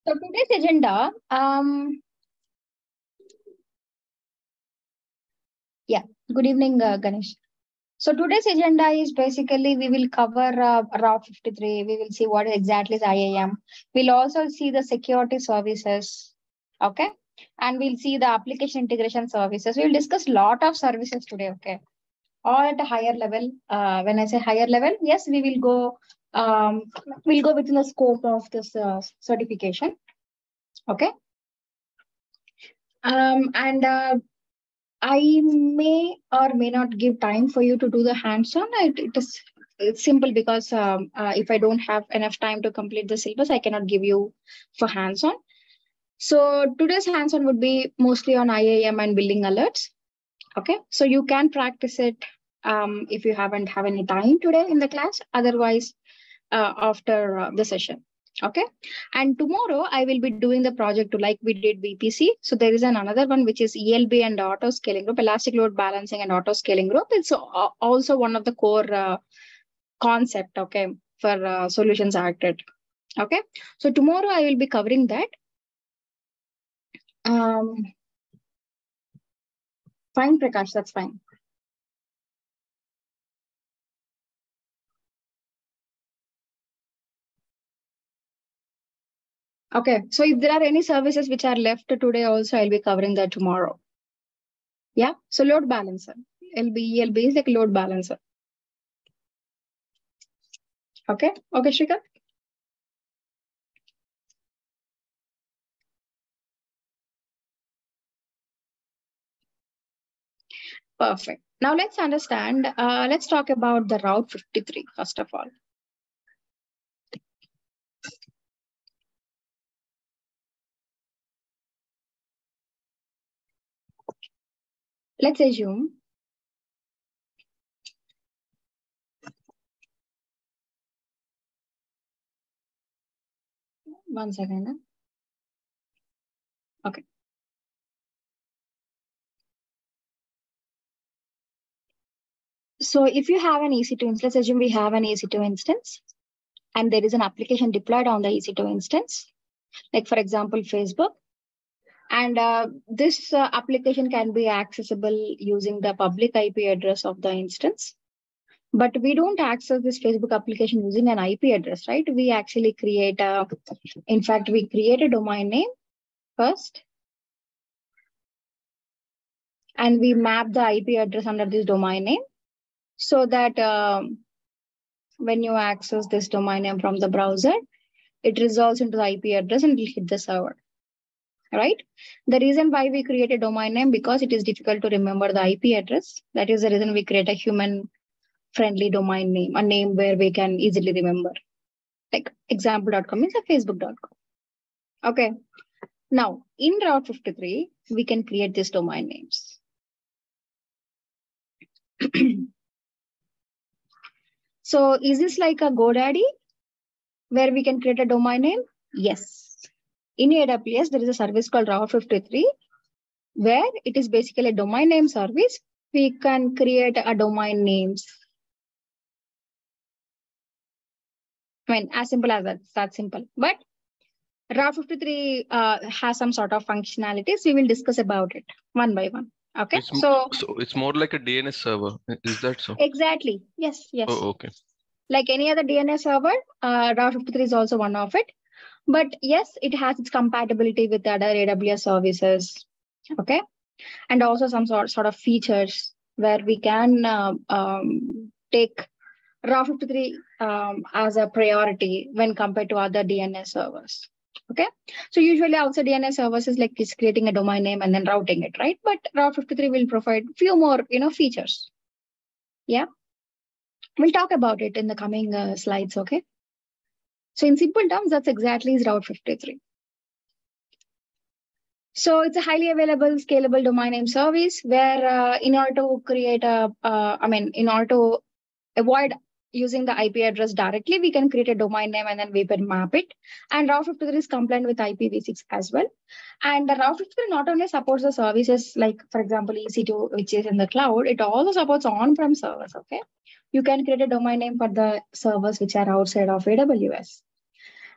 So today's agenda, yeah, good evening, Ganesh. So today's agenda is basically we will cover Route 53. We will see what exactly is IAM. We'll also see the security services, okay? And we'll see the application integration services. We'll discuss lot of services today, okay? All at a higher level. When I say higher level, yes, we'll go within the scope of this certification, okay? And I may or may not give time for you to do the hands-on. It's simple because if I don't have enough time to complete the syllabus, I cannot give you for hands-on. So today's hands-on would be mostly on IAM and building alerts. Okay, so you can practice it if you haven't have any time today in the class. Otherwise, after the session. Okay. And tomorrow I will be doing the project to like we did VPC. So there is another one which is ELB and auto scaling group, elastic load balancing and auto scaling group. It's also one of the core concept, okay, for solutions acted. Okay. So tomorrow I will be covering that. Fine, Prakash, that's fine. Okay, so if there are any services which are left today also, I'll be covering that tomorrow. Yeah, so load balancer. ELB is like load balancer. Okay, okay, Shrika. Perfect. Now let's understand, let's talk about the Route 53, first of all. Let's assume one second. Okay. So if you have an EC2 instance, let's assume we have an EC2 instance and there is an application deployed on the EC2 instance, like for example, Facebook. And this application can be accessible using the public IP address of the instance. But we don't access this Facebook application using an IP address, right? We actually create in fact, we create a domain name first. And we map the IP address under this domain name so that when you access this domain name from the browser, it resolves into the IP address and will hit the server. Right? The reason why we create a domain name because it is difficult to remember the IP address. That is the reason we create a human-friendly domain name, a name where we can easily remember. Like example.com is a facebook.com. Okay. Now, in Route 53, we can create these domain names. So is this like a GoDaddy where we can create a domain name? Yes. In AWS, there is a service called Route 53 where it is basically a domain name service. We can create a domain names. I mean, as simple as that. It's that simple. But Route 53 has some sort of functionalities. We will discuss about it one by one. Okay. So it's more like a DNS server. Is that so? Exactly. Yes. Yes. Oh, okay. Like any other DNS server, Route 53 is also one of it. But yes, it has its compatibility with other AWS services. Okay. And also some sort of features where we can take Route 53 as a priority when compared to other DNS servers. Okay. So usually outside DNS servers is like it's creating a domain name and then routing it, right? But Route 53 will provide few more, features. Yeah. We'll talk about it in the coming slides. Okay. So in simple terms, that's exactly is Route 53. So it's a highly available, scalable domain name service where in order to create in order to avoid using the IP address directly, we can create a domain name and then we can map it. And Route 53 is compliant with IPv6 as well. And the Route 53 not only supports the services like, for example, EC2, which is in the cloud, it also supports on-prem servers, okay? You can create a domain name for the servers which are outside of AWS.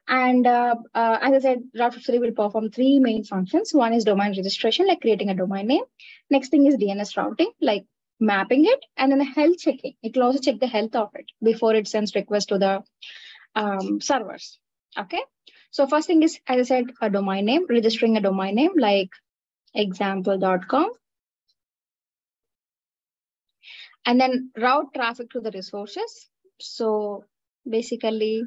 And as I said, Route 53 will perform three main functions. One is domain registration, like creating a domain name. Next thing is DNS routing, like mapping it, and then the health checking. It will also check the health of it before it sends request to the servers. Okay. So first thing is, as I said, a domain name, registering a domain name like example.com. And then route traffic to the resources. So basically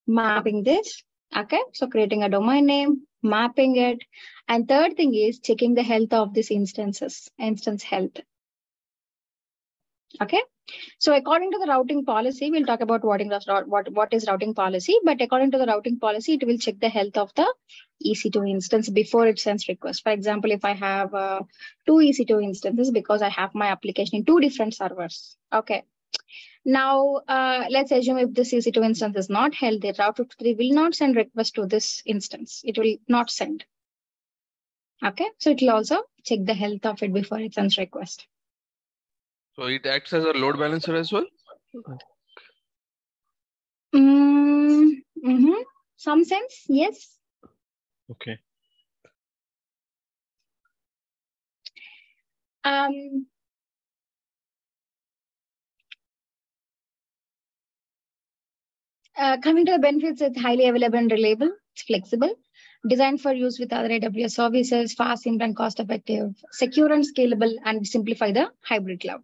mapping this. Okay. So creating a domain name, mapping it. And third thing is checking the health of these instance health. Okay. So according to the routing policy, we'll talk about what is routing policy. But according to the routing policy, it will check the health of the EC2 instance before it sends request. For example, if I have two EC2 instances because I have my application in two different servers. Okay. Now, let's assume if this EC2 instance is not held, the Route 53 will not send request to this instance. It will not send. Okay. So it will also check the health of it before it sends request. So it acts as a load balancer as well? Some sense, yes. Okay. Coming to the benefits, it's highly available and reliable. It's flexible, designed for use with other AWS services, fast, simple, and cost-effective, secure and scalable, and simplify the hybrid cloud.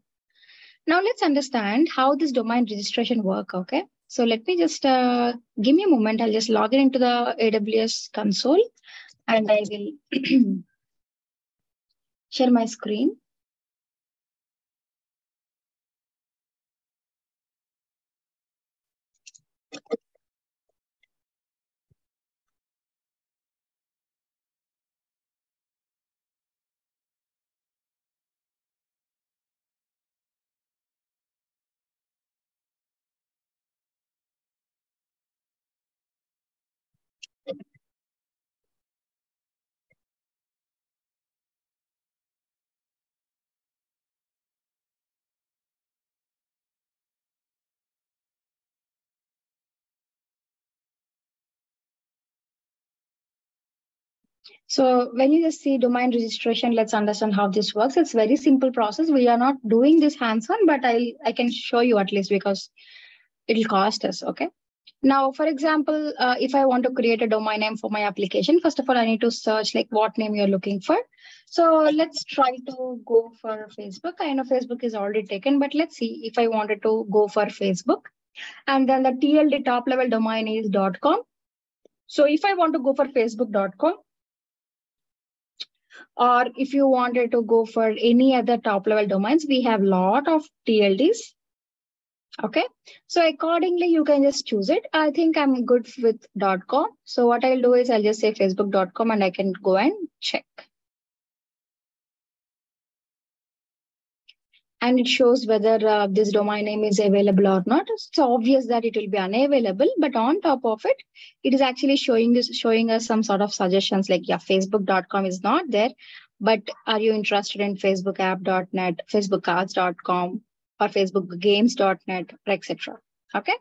Now let's understand how this domain registration work. Okay, so let me just give me a moment. I'll just log in into the AWS console, and I will share my screen. So when you just see domain registration, let's understand how this works. It's very simple process. We are not doing this hands-on, but I can show you at least because it'll cost us. Okay. Now, for example, if I want to create a domain name for my application, first of all, I need to search like what name you're looking for. So let's try to go for Facebook. I know Facebook is already taken, but let's see if I wanted to go for Facebook. And then the TLD top level domain is .com. So if I want to go for facebook.com, or if you wanted to go for any other top level domains, we have a lot of TLDs. Okay, so accordingly, you can just choose it. I think I'm good with .com. So what I'll do is I'll just say facebook.com and I can go and check. And it shows whether this domain name is available or not. It's obvious that it will be unavailable, but on top of it, it is actually showing us some sort of suggestions like, yeah, facebook.com is not there, but are you interested in facebookapp.net, facebookcards.com, or facebookgames.net, etc. Okay.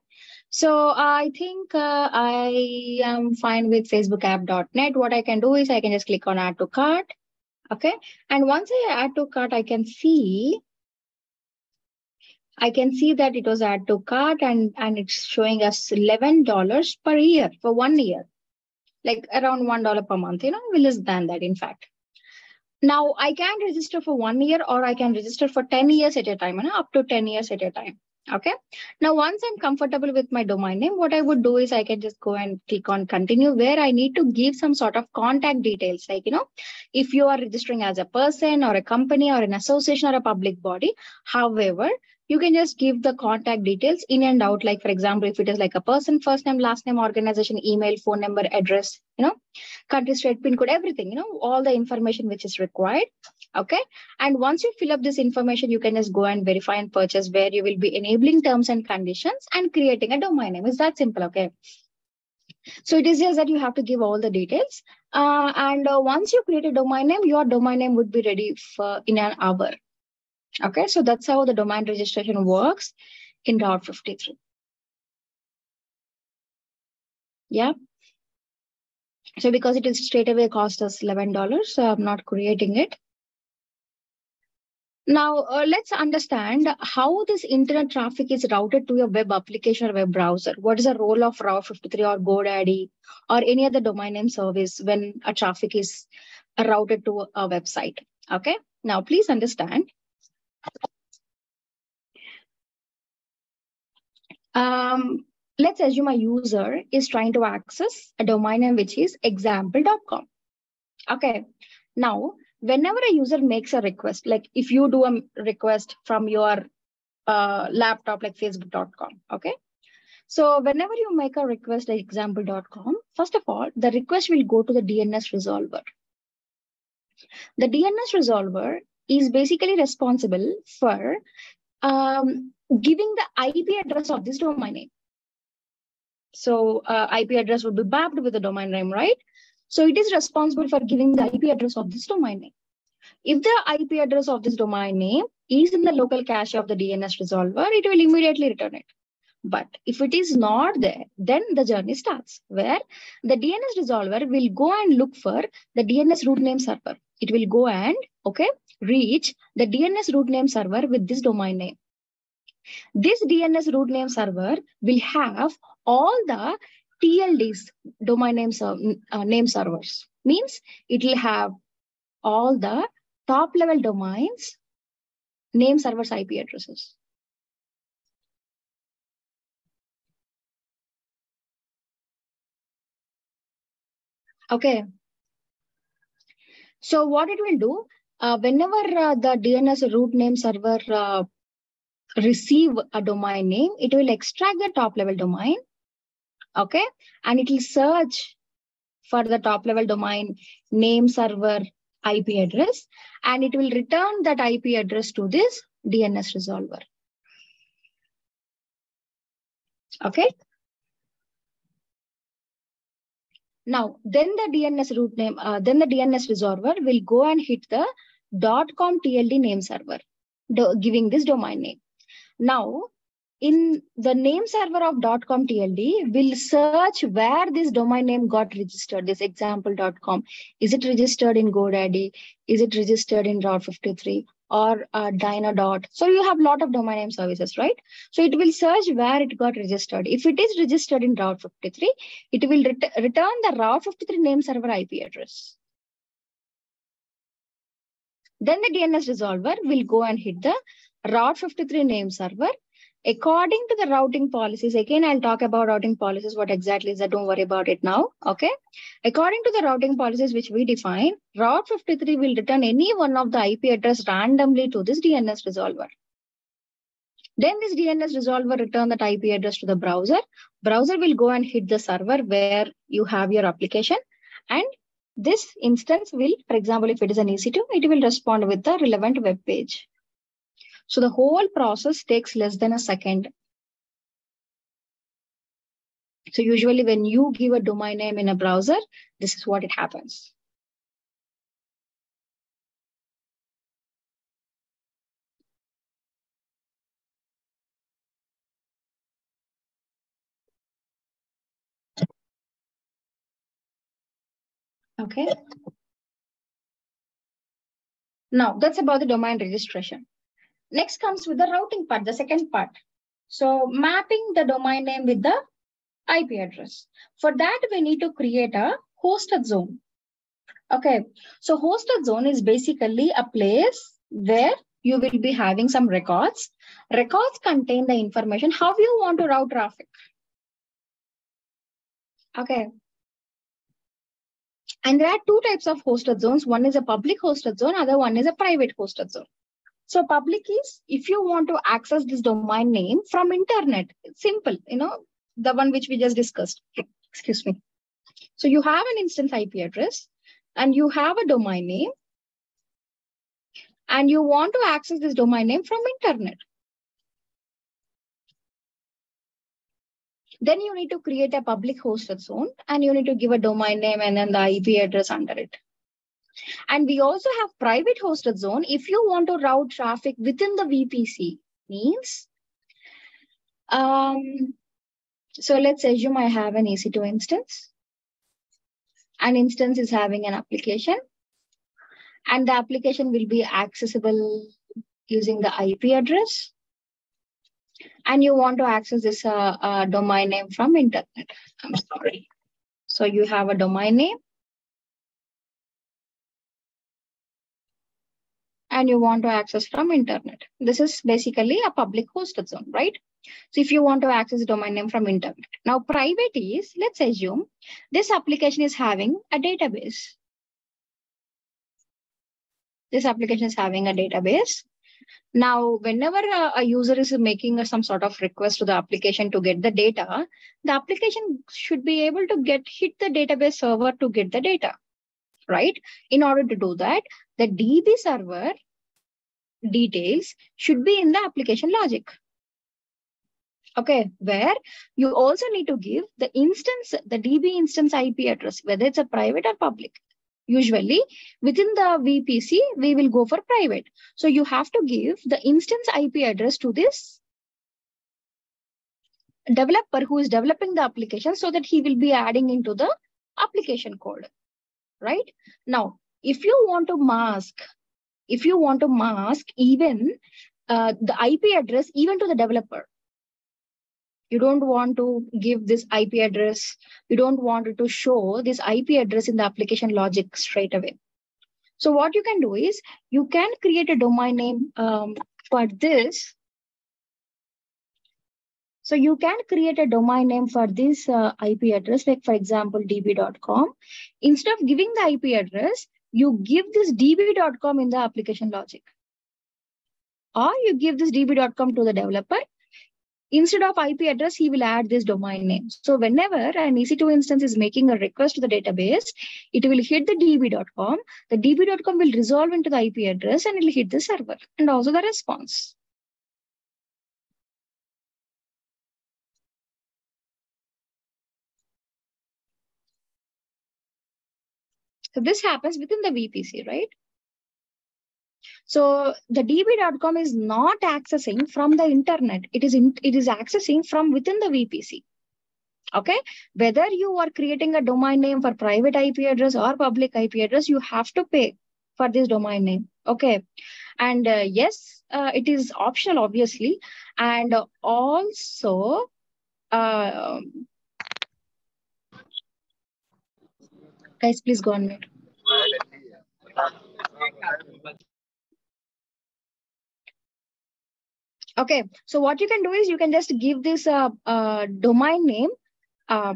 So I think I am fine with facebookapp.net. What I can do is I can just click on add to cart. Okay. And once I add to cart, I can see that it was add to cart and it's showing us $11 per year for 1 year, like around $1 per month, less than that, in fact. Now I can register for 1 year or I can register for 10 years at a time, up to 10 years at a time. Okay. Now, once I'm comfortable with my domain name, what I would do is I can just go and click on continue, where I need to give some sort of contact details. Like, if you are registering as a person or a company or an association or a public body, however, you can just give the contact details in and out. Like, for example, if it is like a person, first name, last name, organization, email, phone number, address, country, state, pin code, everything, all the information which is required. Okay. And once you fill up this information, you can just go and verify and purchase, where you will be enabling terms and conditions and creating a domain name. It's that simple. Okay. So it is just that you have to give all the details. And once you create a domain name, your domain name would be ready for in an hour. Okay. So that's how the domain registration works in Route 53. Yeah. So because it is straight away cost us $11, so I'm not creating it. Now, let's understand how this internet traffic is routed to a web application or web browser. What is the role of Route 53 or GoDaddy or any other domain name service when a traffic is routed to a website? Okay. Now, please understand. Let's assume a user is trying to access a domain name which is example.com. Okay. Now, whenever a user makes a request, like if you do a request from your laptop like facebook.com. Okay. So whenever you make a request like example.com, first of all, the request will go to the DNS resolver. The DNS resolver is basically responsible for giving the IP address of this domain name. So IP address would be mapped with the domain name, right? So it is responsible for giving the IP address of this domain name. If the IP address of this domain name is in the local cache of the DNS resolver, it will immediately return it. But if it is not there, then the journey starts, where the DNS resolver will go and look for the DNS root name server. It will go and, reach the DNS root name server with this domain name. This DNS root name server will have all the TLDs, domain name servers. Means it will have all the top level domains, name servers IP addresses. Okay. So what it will do, whenever the DNS root name server receive a domain name, it will extract the top level domain. Okay. And it will search for the top level domain name server IP address, and it will return that IP address to this DNS resolver. Okay. Now, then the DNS root name, then the DNS resolver will go and hit the .com TLD name server, giving this domain name. Now, in the name server of .com TLD will search where this domain name got registered, this example.com. Is it registered in GoDaddy? Is it registered in Route 53 or Dino. So you have a lot of domain name services, right? So it will search where it got registered. If it is registered in Route 53, it will return the Route 53 name server IP address. Then the DNS resolver will go and hit the Route 53 name server. According to the routing policies, again, I'll talk about routing policies, what exactly is that, don't worry about it now, okay? According to the routing policies which we define, Route 53 will return any one of the IP address randomly to this DNS resolver. Then this DNS resolver return that IP address to the browser. Browser will go and hit the server where you have your application, and this instance will, for example, if it is an EC2, it will respond with the relevant web page. So the whole process takes less than a second. So usually when you give a domain name in a browser, this is what it happens. Okay. Now that's about the domain registration. Next comes with the routing part, the second part. So mapping the domain name with the IP address. For that, we need to create a hosted zone. Okay. So hosted zone is basically a place where you will be having some records. Records contain the information how you want to route traffic. Okay. And there are two types of hosted zones. One is a public hosted zone, other one is a private hosted zone. So public is if you want to access this domain name from internet. It's simple, the one which we just discussed. Excuse me. So you have an instance IP address and you have a domain name and you want to access this domain name from internet. Then you need to create a public hosted zone and you need to give a domain name and then the IP address under it. And we also have private hosted zone if you want to route traffic within the VPC. Means, so let's assume I have an EC2 instance. An instance is having an application and the application will be accessible using the IP address. And you want to access this domain name from internet. I'm sorry. So you have a domain name and you want to access from internet. This is basically a public hosted zone, right? So if you want to access the domain name from internet. Now private is, let's assume this application is having a database. This application is having a database. Now, whenever a user is making some sort of request to the application to get the data, the application should be able to hit the database server to get the data, right? In order to do that, the DB server details should be in the application logic. Okay, where you also need to give the instance, the DB instance IP address, whether it's a private or public. Usually within the VPC, we will go for private. So you have to give the instance IP address to this developer who is developing the application so that he will be adding into the application code, right? Now, if you want to mask even the IP address even to the developer, you don't want to give this IP address. You don't want it to show this IP address in the application logic straight away. So what you can do is you can create a domain name for this. So you can create a domain name for this IP address, like for example, db.com. Instead of giving the IP address, you give this db.com in the application logic. Or you give this db.com to the developer. Instead of IP address, he will add this domain name. So whenever an EC2 instance is making a request to the database, it will hit the db.com. The db.com will resolve into the IP address and it will hit the server and also the response. So this happens within the VPC, right? So the db.com is not accessing from the internet. It is accessing from within the VPC. Okay, whether you are creating a domain name for private IP address or public IP address, you have to pay for this domain name. Okay, and yes, it is optional, obviously, and also guys, please go on mute. Okay, so what you can do is you can just give this domain name.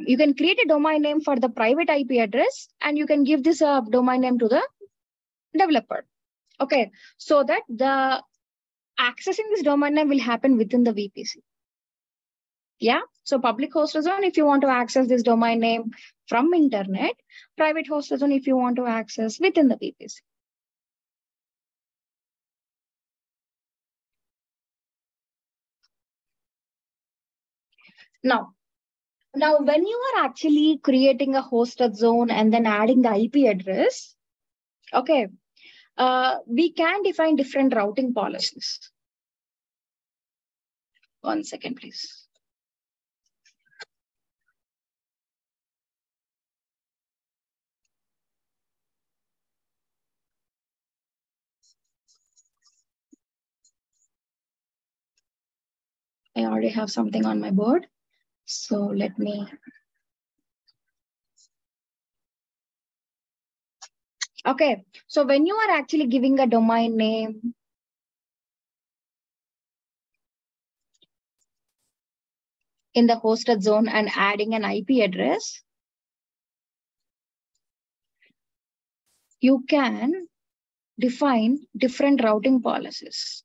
You can create a domain name for the private IP address and you can give this domain name to the developer. Okay, so that the accessing this domain name will happen within the VPC. Yeah, so public hosted zone if you want to access this domain name from internet, private hosted zone if you want to access within the VPC. Now, when you are actually creating a hosted zone and then adding the IP address, okay, we can define different routing policies. 1 second, please. I already have something on my board. So let me. Okay. So when you are actually giving a domain name, in the hosted zone and adding an IP address, you can define different routing policies.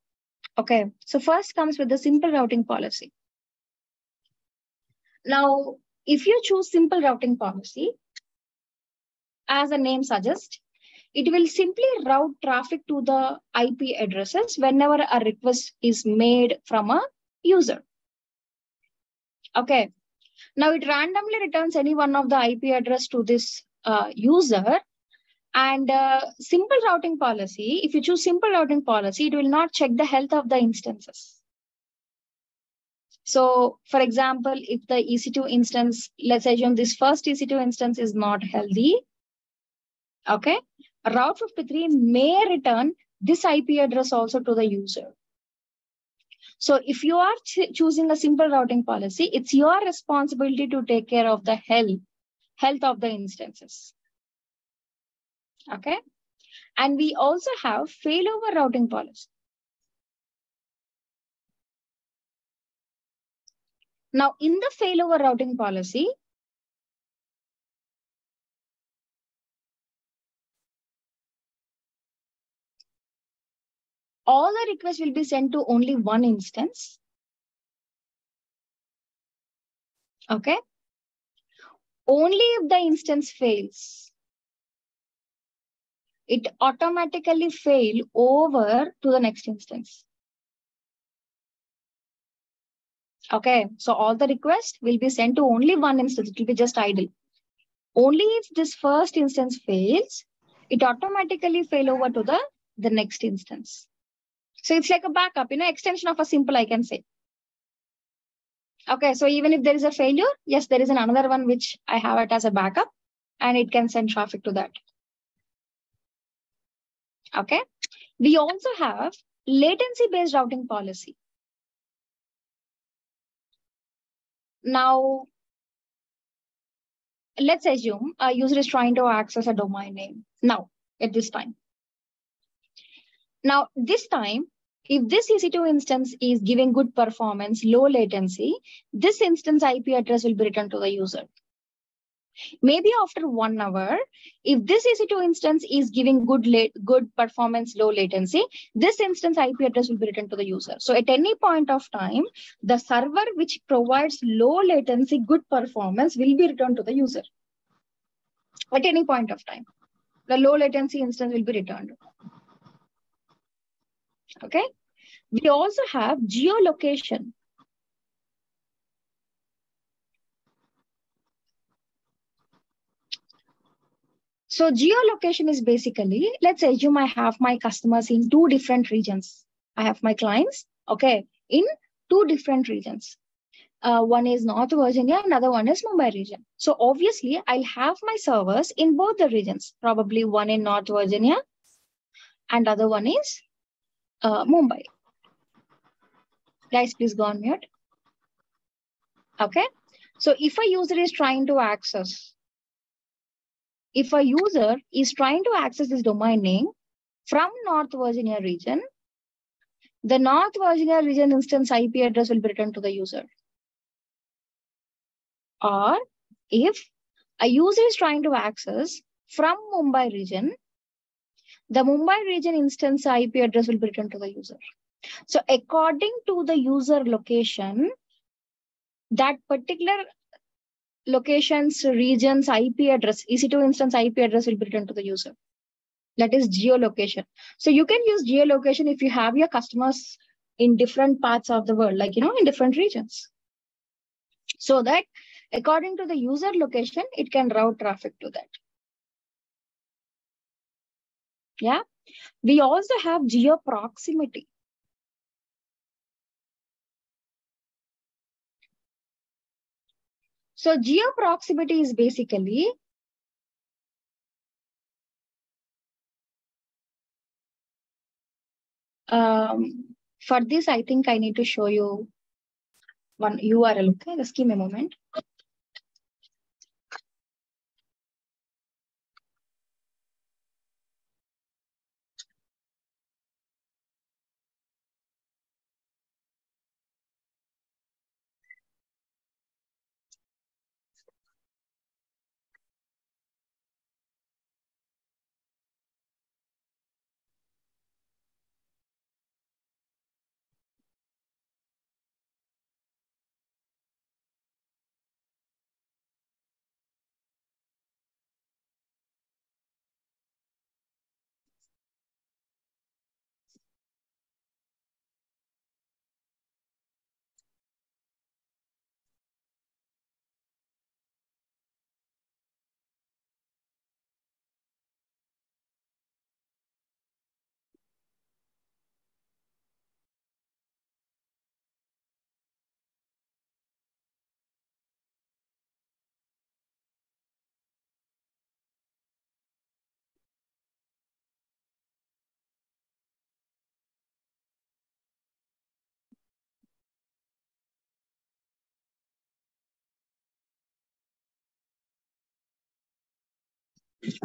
Okay. So first comes with the simple routing policy. Now, if you choose simple routing policy, as the name suggests, it will simply route traffic to the IP addresses whenever a request is made from a user. Okay. Now it randomly returns any one of the IP address to this user. And simple routing policy, if you choose simple routing policy, it will not check the health of the instances. So for example, if the EC2 instance, let's assume this first EC2 instance is not healthy, okay, Route 53 may return this IP address also to the user. So if you are choosing a simple routing policy, it's your responsibility to take care of the health of the instances. Okay. And we also have failover routing policy. Now, in the failover routing policy, all the requests will be sent to only one instance. Okay. Only if the instance fails, it automatically fail over to the next instance. Okay. So all the requests will be sent to only one instance. It will be just idle. Only if this first instance fails, it automatically fail over to the next instance. So it's like a backup, extension of a simple, I can say. Okay, so even if there is a failure, yes, there is another one which I have it as a backup and it can send traffic to that. Okay, we also have latency-based routing policy. Now, let's assume a user is trying to access a domain name now at this time. Now, this time, if this EC2 instance is giving good performance, low latency, this instance IP address will be returned to the user. Maybe after 1 hour, if this EC2 instance is giving good performance, low latency, this instance IP address will be returned to the user. So at any point of time, the server which provides low latency, good performance will be returned to the user. At any point of time, the low latency instance will be returned. Okay. We also have geolocation. So geolocation is basically, let's assume I have my customers in 2 different regions. I have my clients, okay, in 2 different regions. One is North Virginia, another one is Mumbai region. So obviously, I'll have my servers in both the regions. Probably one in North Virginia and other one is Mumbai. Guys, please go on mute. Okay. So if a user is trying to access, this domain name from North Virginia region, the North Virginia region instance IP address will be returned to the user. Or if a user is trying to access from Mumbai region, the Mumbai region instance IP address will be returned to the user. So according to the user location, that particular location's region's IP address, EC2 instance IP address will be returned to the user. That is geolocation. So you can use geolocation if you have your customers in different parts of the world, like, in different regions. So that according to the user location, it can route traffic to that. Yeah. We also have geo proximity. So geo proximity is basically for this, I think I need to show you one URL. Okay, just give me a moment.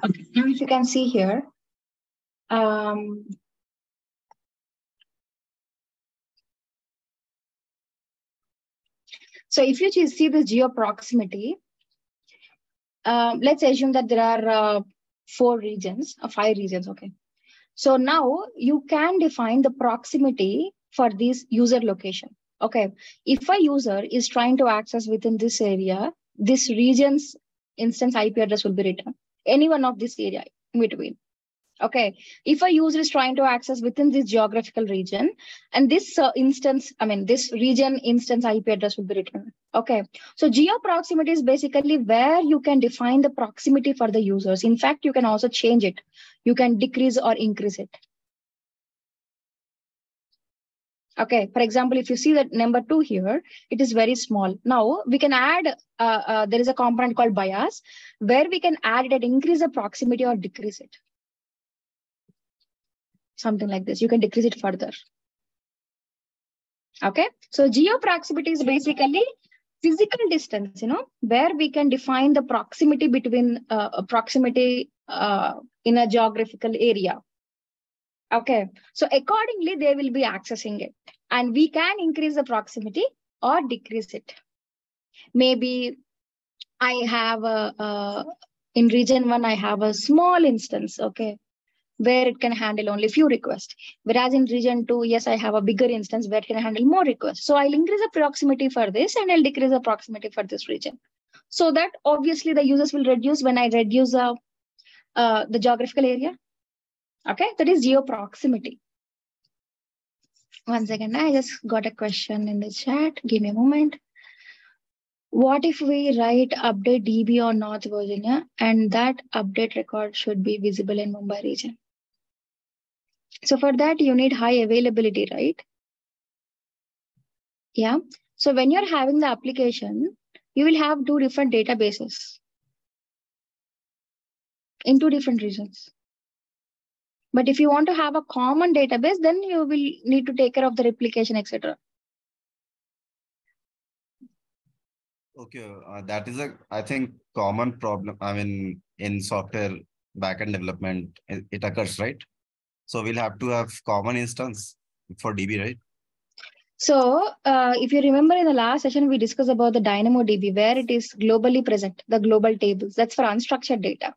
Okay. Now, if you can see here, um, so if you see the geo proximity, let's assume that there are 5 regions. Okay. So now you can define the proximity for this user location. Okay. If a user is trying to access within this area, this region's instance IP address will be written. Any one of this area in between. Okay. If a user is trying to access within this geographical region, and this this region instance IP address will be written. Okay. So geo proximity is basically where you can define the proximity for the users. In fact, you can also change it. You can decrease or increase it. Okay. For example, if you see that number 2 here, it is very small. Now we can add, there is a component called bias where we can add it and increase the proximity or decrease it. Something like this. You can decrease it further. Okay. So geo proximity is basically physical distance, where we can define the proximity between in a geographical area. Okay. So accordingly, they will be accessing it, and we can increase the proximity or decrease it. Maybe I have in region 1, I have a small instance. Okay. Where it can handle only few requests. Whereas in region 2, yes, I have a bigger instance where it can handle more requests. So I'll increase the proximity for this and I'll decrease the proximity for this region. So that obviously the users will reduce when I reduce the geographical area. Okay, that is geo proximity. One second, I just got a question in the chat. Give me a moment. What if we write update DB on North Virginia and that update record should be visible in Mumbai region? So for that, you need high availability, right? Yeah. So when you're having the application, you will have 2 different databases in 2 different regions. But if you want to have a common database, then you will need to take care of the replication, etc. Okay, that is I think, common problem. I mean, in software backend development, it occurs, right? So we'll have to have common instance for DB, right? So if you remember in the last session, we discussed about the DynamoDB, where it is globally present, the global tables. That's for unstructured data.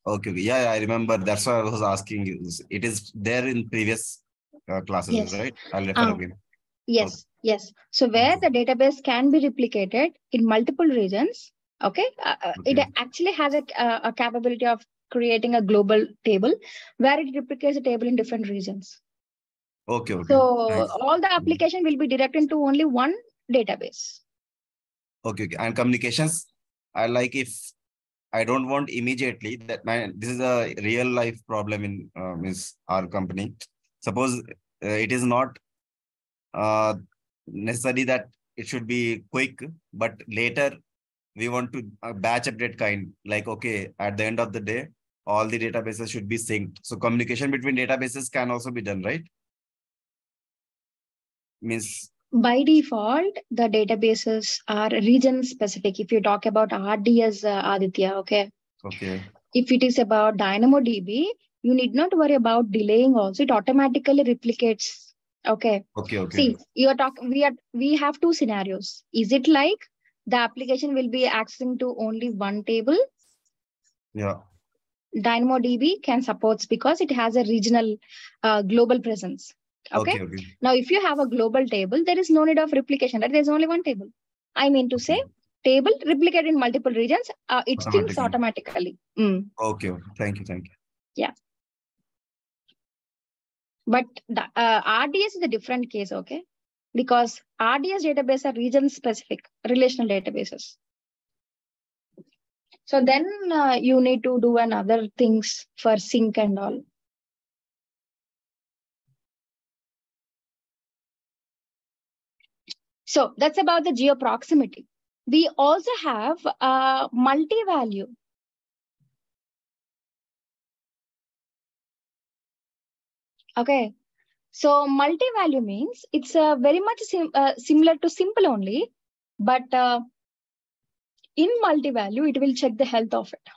Okay. Yeah, I remember. That's why I was asking you. It is there in previous classes, Yes. right? I'll refer again. Yes, okay. Yes. So where the database can be replicated in multiple regions, okay, it actually has a capability of creating a global table where it replicates the table in different regions. Okay. So all the application will be directed to only one database. Okay. And communications, I like if I don't want immediately that this is a real life problem in our company. Suppose it is not necessary that it should be quick, but later we want to batch update kind, like, okay, at the end of the day, all the databases should be synced. So communication between databases can also be done, right? Means By default, the databases are region specific. If you talk about RDS, Aditya, okay. Okay. If it is about DynamoDB, you need not worry about delaying also. It automatically replicates. Okay. Okay. See, you are talking. We have two scenarios. Is it like the application will be accessing to only one table? Yeah. DynamoDB can support because it has a regional, global presence. Okay. Now, if you have a global table, there is no need of replication. Right? There's only one table. I mean to say, table replicated in multiple regions. It thinks automatically. Okay. Thank you. Yeah. But the RDS is a different case, okay? Because RDS database are region specific relational databases. So then you need to do another things for sync and all. So that's about the geo proximity. We also have multi-value. Okay. So multi-value means it's very much similar to simple only, but in multi-value, it will check the health of it.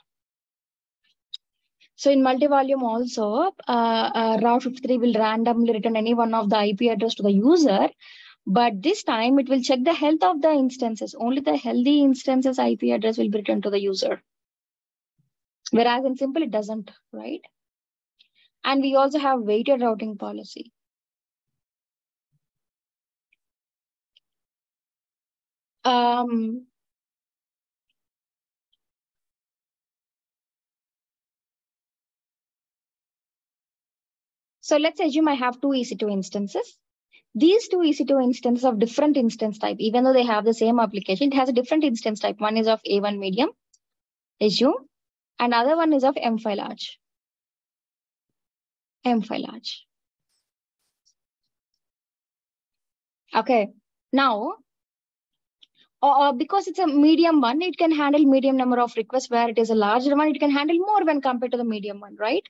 So in multi-volume also, Route 53 will randomly return any one of the IP address to the user, but this time it will check the health of the instances. Only the healthy instances IP address will be returned to the user. Whereas in simple, it doesn't, right? And we also have weighted routing policy. So let's assume I have two EC2 instances. These two EC2 instances of different instance type, even though they have the same application, it has a different instance type. One is of A1 medium, assume, and other one is of M5 large. M5 large. Okay. Now, because it's a medium one, it can handle medium number of requests, where it is a larger one, it can handle more when compared to the medium one, right?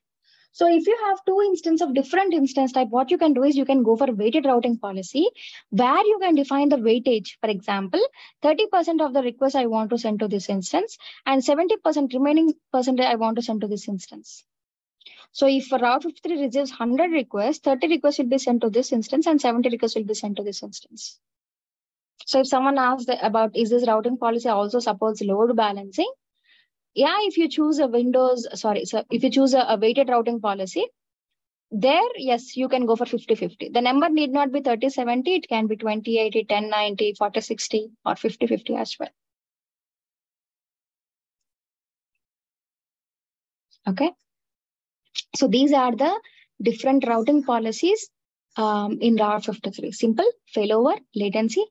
So if you have two instances of different instance type, what you can do is you can go for weighted routing policy, where you can define the weightage. For example, 30% of the requests I want to send to this instance, and 70% remaining percent I want to send to this instance. So if Route 53 receives 100 requests, 30 requests will be sent to this instance and 70 requests will be sent to this instance. So if someone asks about, is this routing policy also supports load balancing? Yeah, if you choose a if you choose a weighted routing policy, there, yes, you can go for 50-50. The number need not be 30-70, it can be 20-80, 10-90, 40-60, or 50-50 as well. Okay. So these are the different routing policies in Route 53. Simple, failover, latency,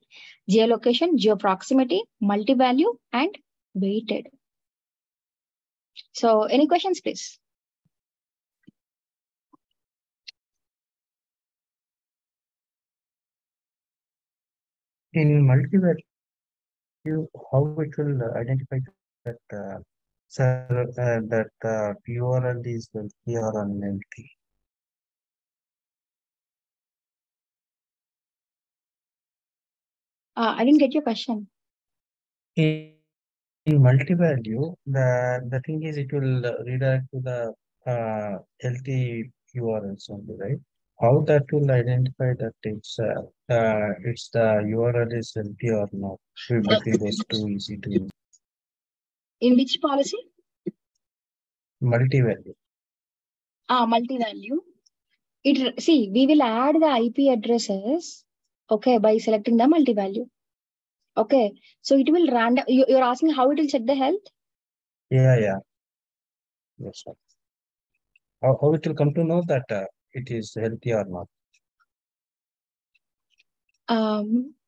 geolocation, geoproximity, multi-value, and weighted. So any questions, please? In multi-value, how it will identify that URL is healthy or unhealthy? I didn't get your question. In multi-value, the thing is it will redirect to the healthy URLs only, right? How that will identify that it's the URL is healthy or not between those two EC2. In which policy? Multi-value. Multi-value. See, we will add the IP addresses, okay, by selecting the multi-value. Okay, so it will random. You're asking how it will check the health? Yeah. Yes, sir. How it will come to know that it is healthy or not?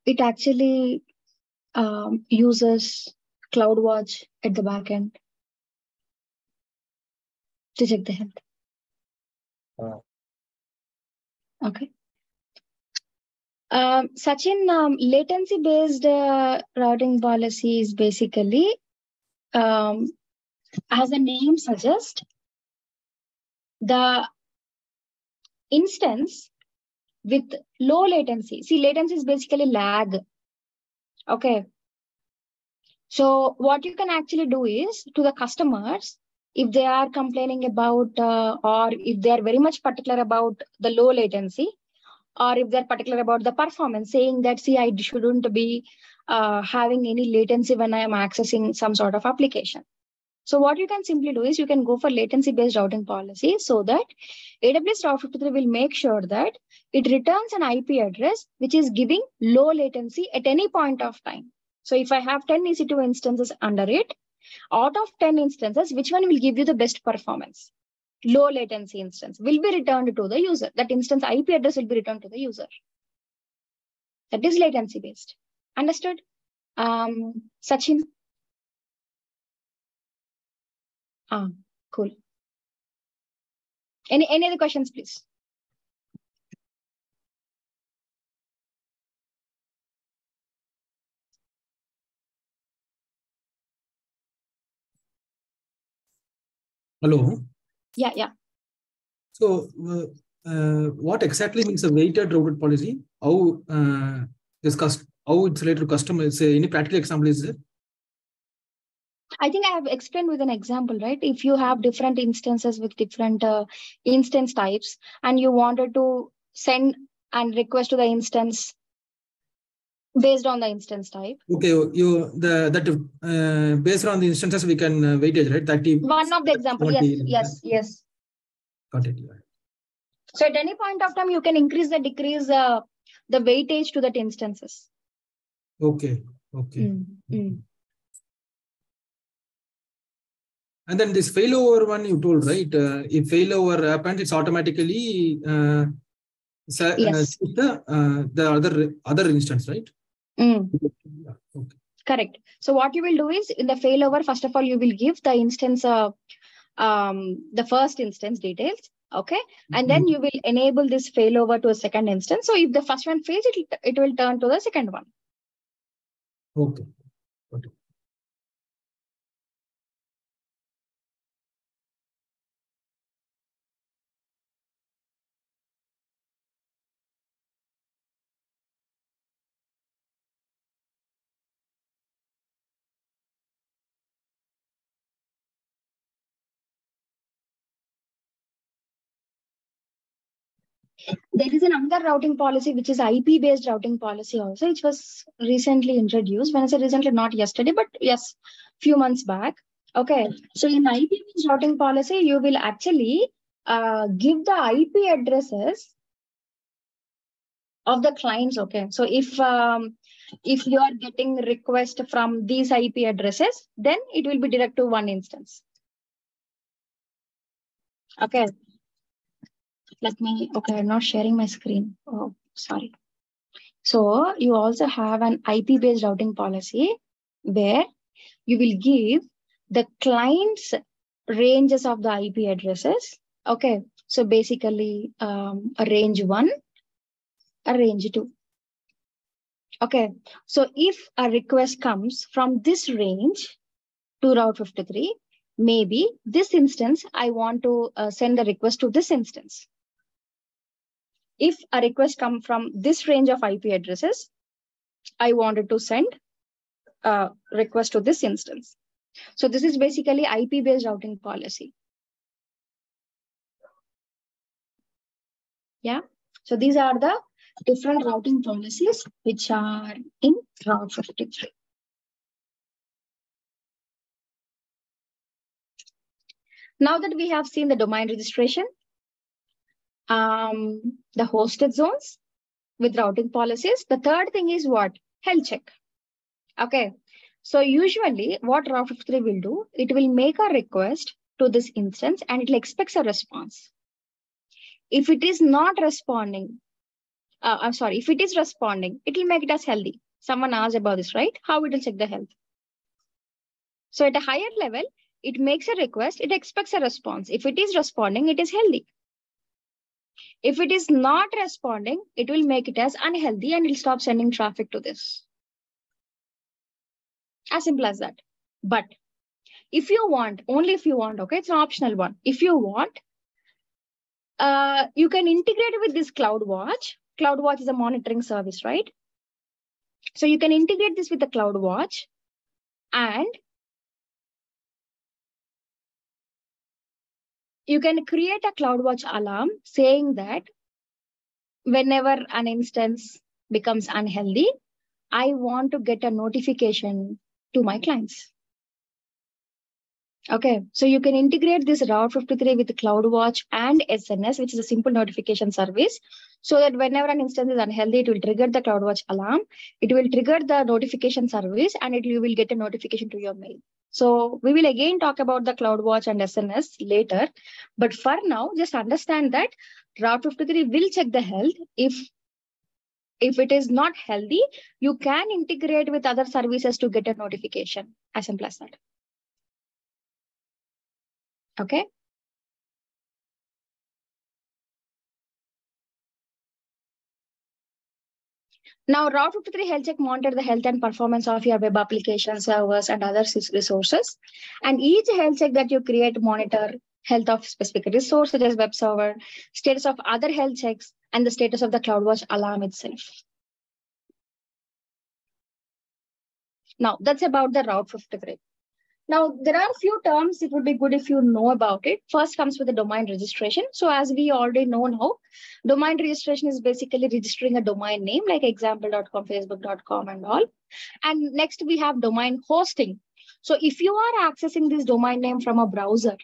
It actually uses CloudWatch at the back end to check the health. Okay. Sachin, latency-based routing policy is basically, as the name suggests, the instance with low latency. See, latency is basically lag. Okay. So what you can actually do is to the customers, if they are complaining about or if they are very much particular about the low latency, or if they're particular about the performance, saying that, see, I shouldn't be having any latency when I am accessing some sort of application. So what you can simply do is you can go for latency-based routing policy so that AWS Route 53 will make sure that it returns an IP address which is giving low latency at any point of time. So if I have 10 EC2 instances under it, out of 10 instances, which one will give you the best performance? Low latency instance will be returned to the user. That instance IP address will be returned to the user. That is latency based. Understood? Sachin? Cool. Any other questions, please? Hello. Yeah. So, what exactly means a weighted routed policy? How how it's related to customers? Any practical example is there? I think I have explained with an example, right? If you have different instances with different instance types, and you wanted to send and request to the instance based on the instance type. Okay, based on the instances we can weightage, right? 30. One of the example, 20, yes. Got it. Yeah. So at any point of time, you can increase or decrease the weightage to that instances. Okay. And then this failover one you told, right? If failover happens, it's automatically Yes. the other instance, right? Yeah, okay. Correct. So what you will do is in the failover, first of all, you will give the instance, the first instance details. Okay. And then you will enable this failover to a second instance. So if the first one fails, it will turn to the second one. Okay. Got it. There is another routing policy, which is IP-based routing policy also, which was recently introduced. When I say recently, not yesterday, but yes, few months back. Okay. So in IP-based routing policy, you will actually give the IP addresses of the clients. Okay. So if you are getting request from these IP addresses, then it will be direct to one instance. Okay. Okay, I'm not sharing my screen. Oh, sorry. So you also have an IP-based routing policy where you will give the client's ranges of the IP addresses. Okay. So basically a range 1, a range 2. Okay. So if a request comes from this range to Route 53, maybe this instance, I want to send the request to this instance. If a request comes from this range of IP addresses, I wanted to send a request to this instance. So this is basically IP-based routing policy. Yeah. So these are the different routing policies which are in Route 53. Now that we have seen the domain registration, the hosted zones with routing policies, the third thing is what? Health check. Okay. So usually what Route 53 will do, it will make a request to this instance and it expects a response. If it is not responding, if it is responding, it will make it as healthy. Someone asked about this, right? How it will check the health. So at a higher level, it makes a request, it expects a response. If it is responding, it is healthy. If it is not responding, it will make it as unhealthy and it will stop sending traffic to this. As simple as that. But if you want, only if you want, okay, it's an optional one. If you want, you can integrate with this CloudWatch CloudWatch is a monitoring service, right? So you can integrate this with the CloudWatch, and you can create a CloudWatch alarm saying that whenever an instance becomes unhealthy, I want to get a notification to my clients. Okay, so you can integrate this Route 53 with CloudWatch and SNS, which is a simple notification service, so that whenever an instance is unhealthy, it will trigger the CloudWatch alarm, it will trigger the notification service, and you will get a notification to your mail. So we will again talk about the CloudWatch and SNS later, but for now, just understand that Route 53 will check the health. If it is not healthy, you can integrate with other services to get a notification, as simple as that. Okay. Now, Route 53 Health Check monitor the health and performance of your web application servers and other resources. And each health check that you create monitor health of specific resource, such as web server, status of other health checks, and the status of the CloudWatch alarm itself. Now, that's about the Route 53. Now, there are a few terms it would be good if you know about it. First comes with the domain registration. So as we already know now, domain registration is basically registering a domain name like example.com, facebook.com and all. And next we have domain hosting. So if you are accessing this domain name from a browser,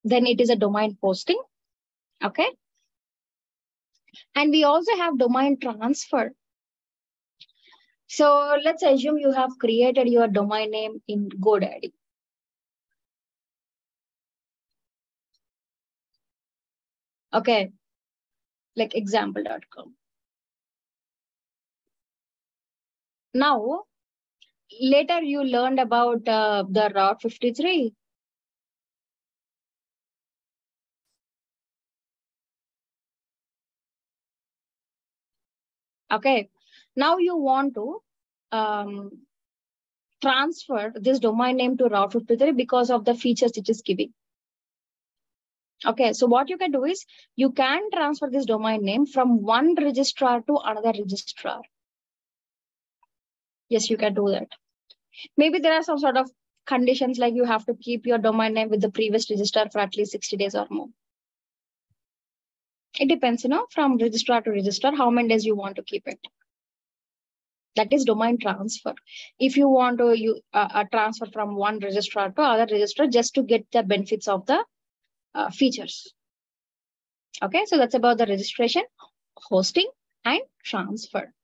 then it is a domain hosting. Okay. And we also have domain transfer. So let's assume you have created your domain name in GoDaddy. Okay, like example.com. Now, later you learned about the Route 53. Okay, now you want to transfer this domain name to Route 53 because of the features it is giving. Okay, so what you can do is you can transfer this domain name from one registrar to another registrar. Yes, you can do that. Maybe there are some sort of conditions like you have to keep your domain name with the previous registrar for at least 60 days or more. It depends, from registrar to registrar, how many days you want to keep it. That is domain transfer. If you want to transfer from one registrar to other registrar just to get the benefits of the features. Okay, so that's about the registration, hosting, and transfer.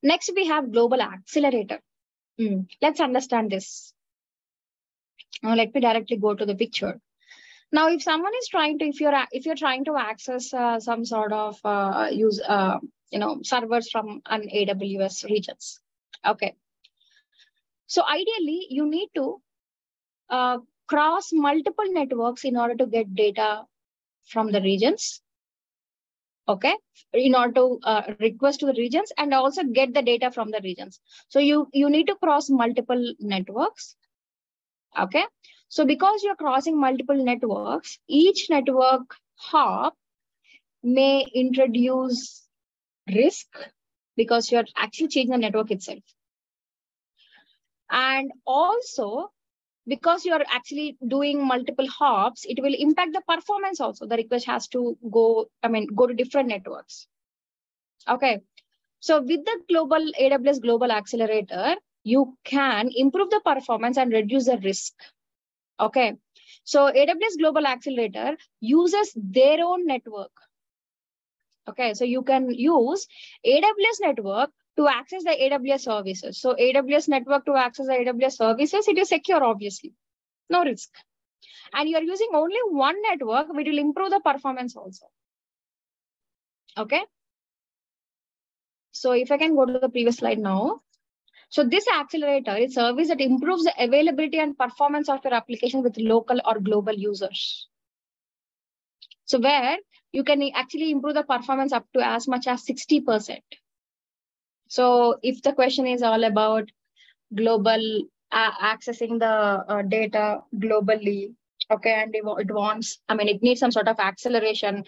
Next, we have global accelerator. Let's understand this. Now, let me directly go to the picture. Now, if someone is trying to, if you're trying to access some sort of servers from an AWS regions, okay. So ideally, you need to cross multiple networks in order to get data from the regions. Okay, in order to request to the regions and also get the data from the regions. So you need to cross multiple networks. Okay, so because you're crossing multiple networks, each network hop may introduce risk because you're actually changing the network itself. And also, because you're actually doing multiple hops, it will impact the performance also. The request has to go to different networks. Okay, so with the AWS Global Accelerator, you can improve the performance and reduce the risk. Okay, so AWS Global Accelerator uses their own network. Okay, so you can use AWS network to access the AWS services. So AWS network to access the AWS services, it is secure, obviously, no risk. And you're using only one network, which will improve the performance also. Okay. So if I can go to the previous slide now. So this accelerator is a service that improves the availability and performance of your application with local or global users. So where you can actually improve the performance up to as much as 60%. So if the question is all about global accessing the data globally, Okay, and it wants, I mean, it needs some sort of acceleration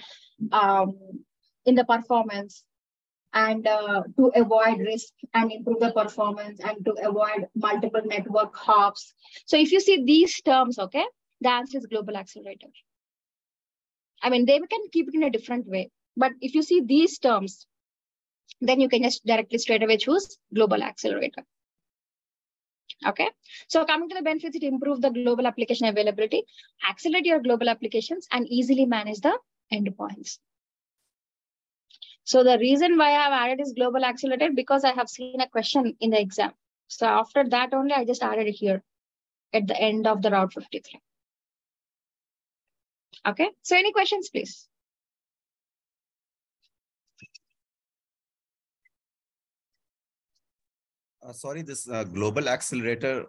in the performance, and to avoid risk and improve the performance, and to avoid multiple network hops. So if you see these terms, okay, the answer is global accelerator. I mean, they can keep it in a different way, but if you see these terms, then you can just directly straight away choose global accelerator. Okay, so coming to the benefits, it improves the global application availability, accelerate your global applications, and easily manage the endpoints. So the reason why I have added is global accelerator, because I have seen a question in the exam. So after that only, I just added it here at the end of the Route 53. Okay, so any questions, please? Sorry, this global accelerator,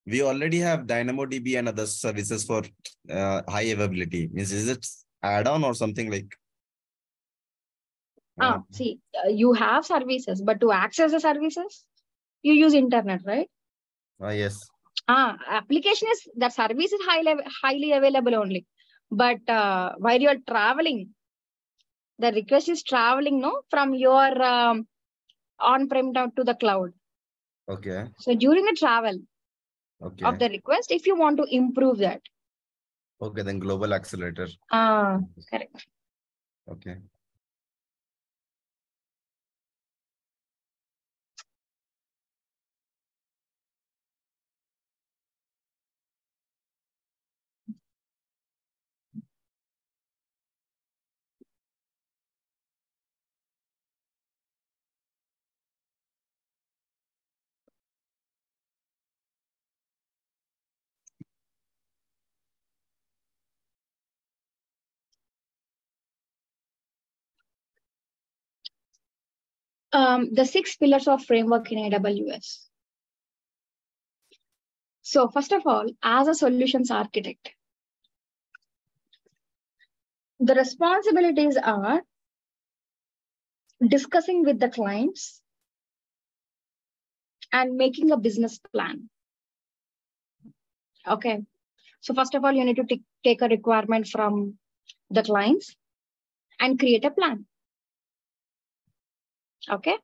we already have DynamoDB and other services for high availability. Is it add-on or something like? See, you have services, but to access the services, you use internet, right? Yes. Application is, that service is highly available only. But while you're traveling, the request is traveling, no, from your on-prem down to the cloud. Okay. So during the travel Okay. of the request, if you want to improve that. Okay, then global accelerator. Correct. Okay. The 6 pillars of framework in AWS. So first of all, as a solutions architect, the responsibilities are discussing with the clients and making a business plan. Okay. So first of all, you need to take a requirement from the clients and create a plan. Okay.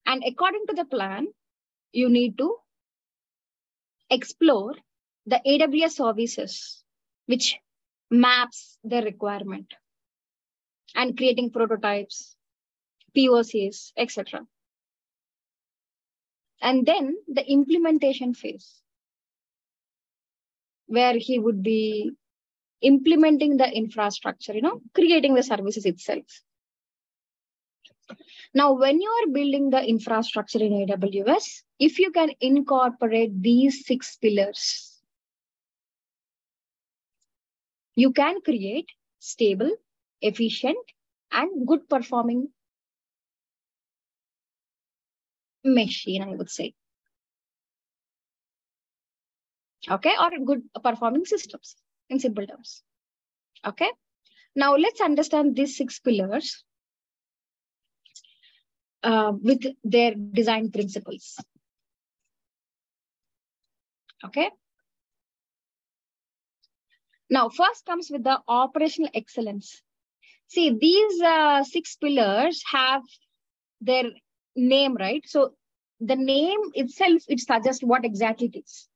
And according to the plan, you need to explore the AWS services which maps the requirement, and creating prototypes, POCs, etc. And then the implementation phase, where he would be implementing the infrastructure, creating the services itself. Now, when you are building the infrastructure in AWS, if you can incorporate these 6 pillars, you can create stable, efficient, and good performing machine, I would say. Okay, or good performing systems in simple terms. Okay, now let's understand these 6 pillars with their design principles. Okay. Now, first comes with the operational excellence. See, these 6 pillars have their name, right? So the name itself, it suggests what exactly it is.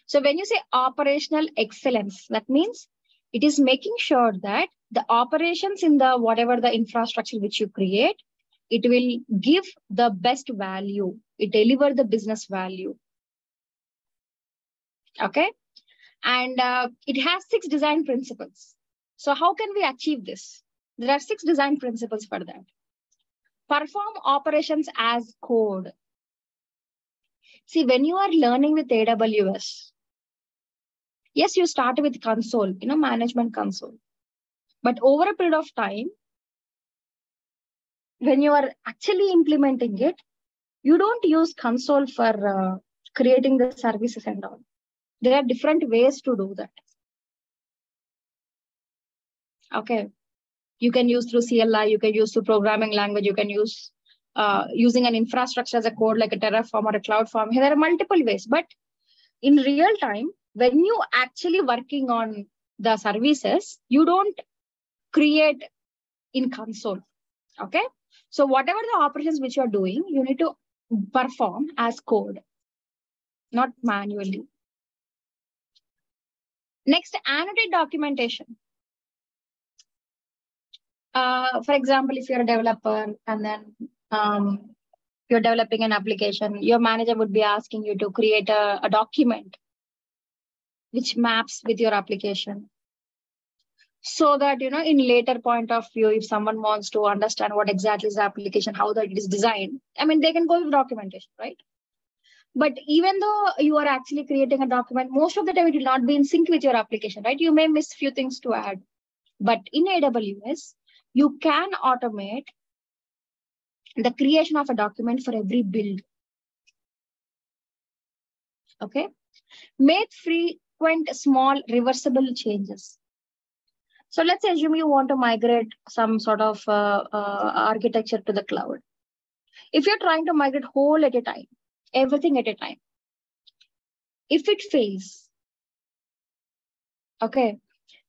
So when you say operational excellence, that means it is making sure that the operations in the whatever the infrastructure which you create, it will give the best value. It deliver the business value. Okay. And it has 6 design principles. So how can we achieve this? There are 6 design principles for that. Perform operations as code. See, when you are learning with AWS, yes, you start with console, management console. But over a period of time, when you are actually implementing it, you don't use console for creating the services and all. There are different ways to do that. Okay. You can use through CLI, you can use through programming language, you can use using an infrastructure as a code like a Terraform or a CloudForm. There are multiple ways, but in real time, when you actually working on the services, you don't create in console. Okay. So whatever the operations which you're doing, you need to perform as code, not manually. Next, annotate documentation. For example, if you're a developer and then you're developing an application, your manager would be asking you to create a document which maps with your application. So that, in later point of view, if someone wants to understand what exactly is the application, how that it is designed, I mean, they can go with documentation, right? But even though you are actually creating a document, most of the time it will not be in sync with your application, right? You may miss few things to add. But in AWS, you can automate the creation of a document for every build. Okay. Make frequent small reversible changes. So let's assume you want to migrate some sort of architecture to the cloud. If you're trying to migrate whole at a time, everything at a time, if it fails, okay,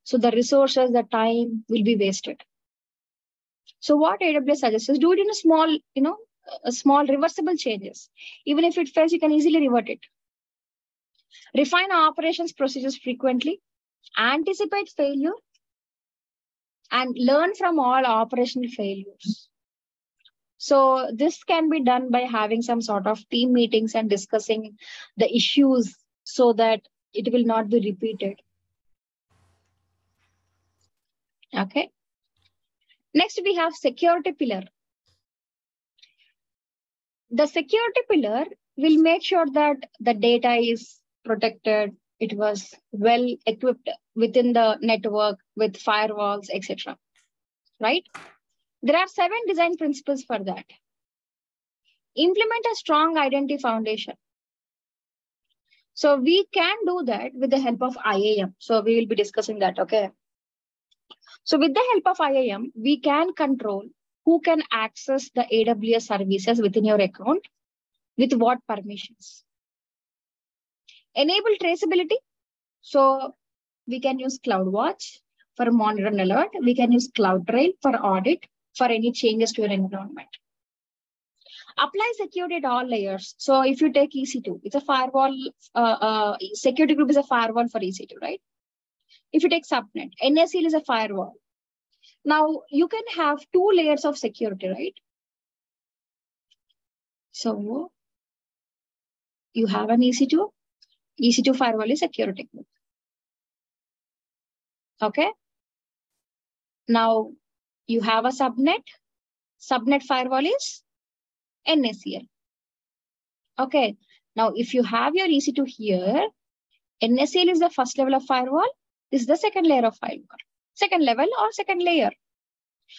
so the resources, the time will be wasted. So what AWS suggests is do it in a small, a small reversible changes. Even if it fails, you can easily revert it. Refine operations procedures frequently, anticipate failure, and learn from all operational failures. So this can be done by having some sort of team meetings and discussing the issues so that it will not be repeated. Okay. Next, we have security pillar. The security pillar will make sure that the data is protected. It was well equipped within the network with firewalls, etc. Right? There are 7 design principles for that. Implement a strong identity foundation. So we can do that with the help of IAM. So we will be discussing that, okay? So with the help of IAM, we can control who can access the AWS services within your account with what permissions. Enable traceability. So we can use CloudWatch for monitor and alert. We can use CloudTrail for audit for any changes to your environment. Apply security at all layers. So if you take EC2, it's a firewall, security group is a firewall for EC2, right? If you take subnet, NSL is a firewall. Now you can have 2 layers of security, right? So you have an EC2 firewall is security group. Okay. Now you have a subnet firewall is NSL. Okay. Now if you have your EC2 here, NSL is the first level of firewall. This is the second layer of firewall. Second level or second layer.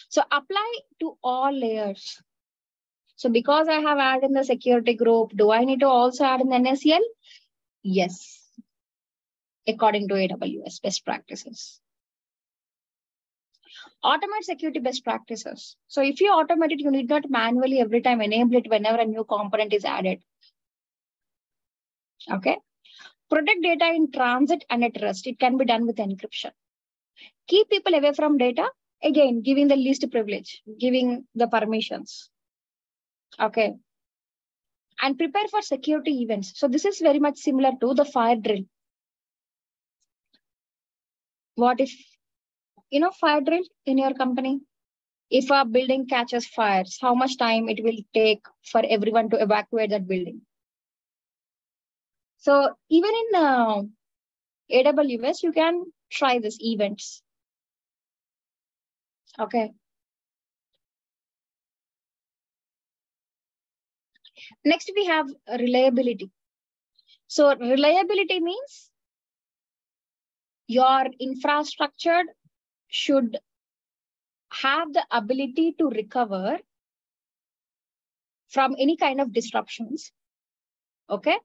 So apply to all layers. So because I have added in the security group, do I need to also add in the NSL? Yes. According to AWS best practices. Automate security best practices. So if you automate it, you need not manually every time enable it whenever a new component is added. Okay. Protect data in transit and at rest. It can be done with encryption. Keep people away from data. Again, giving the least privilege, giving the permissions. Okay. And prepare for security events. So this is very much similar to the fire drill. What if, fire drill in your company? If a building catches fires, how much time it will take for everyone to evacuate that building? So even in AWS, you can try this events. Okay. Next, we have reliability. So reliability means your infrastructure should have the ability to recover from any kind of disruptions, okay,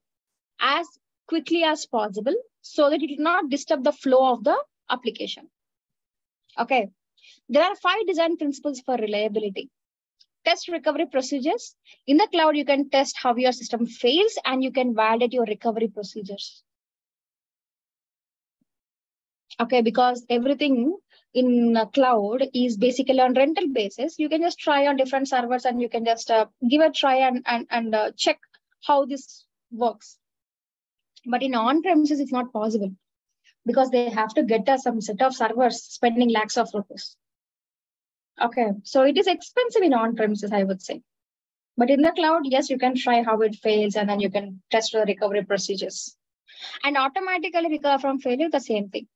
as quickly as possible so that it will not disturb the flow of the application. Okay. There are 5 design principles for reliability. Test recovery procedures. In the cloud, you can test how your system fails and you can validate your recovery procedures. Okay, because everything in cloud is basically on rental basis. You can just try on different servers and you can just give a try and check how this works. But in on-premises, it's not possible because they have to get us some set of servers spending lakhs of rupees. Okay, so it is expensive in on-premises, I would say. But in the cloud, yes, you can try how it fails and then you can test the recovery procedures. And automatically recover from failure, the same thing.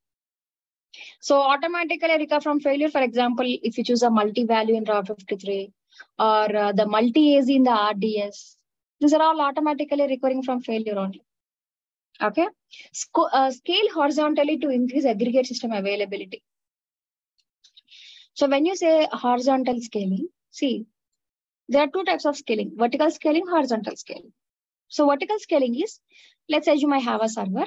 So automatically recover from failure, for example, if you choose a multi-value in Route 53 or the multi-AZ in the RDS, these are all automatically recovering from failure only. Okay. Scale horizontally to increase aggregate system availability. So when you say horizontal scaling, see, there are two types of scaling, vertical scaling, horizontal scaling. So vertical scaling is, let's assume I have a server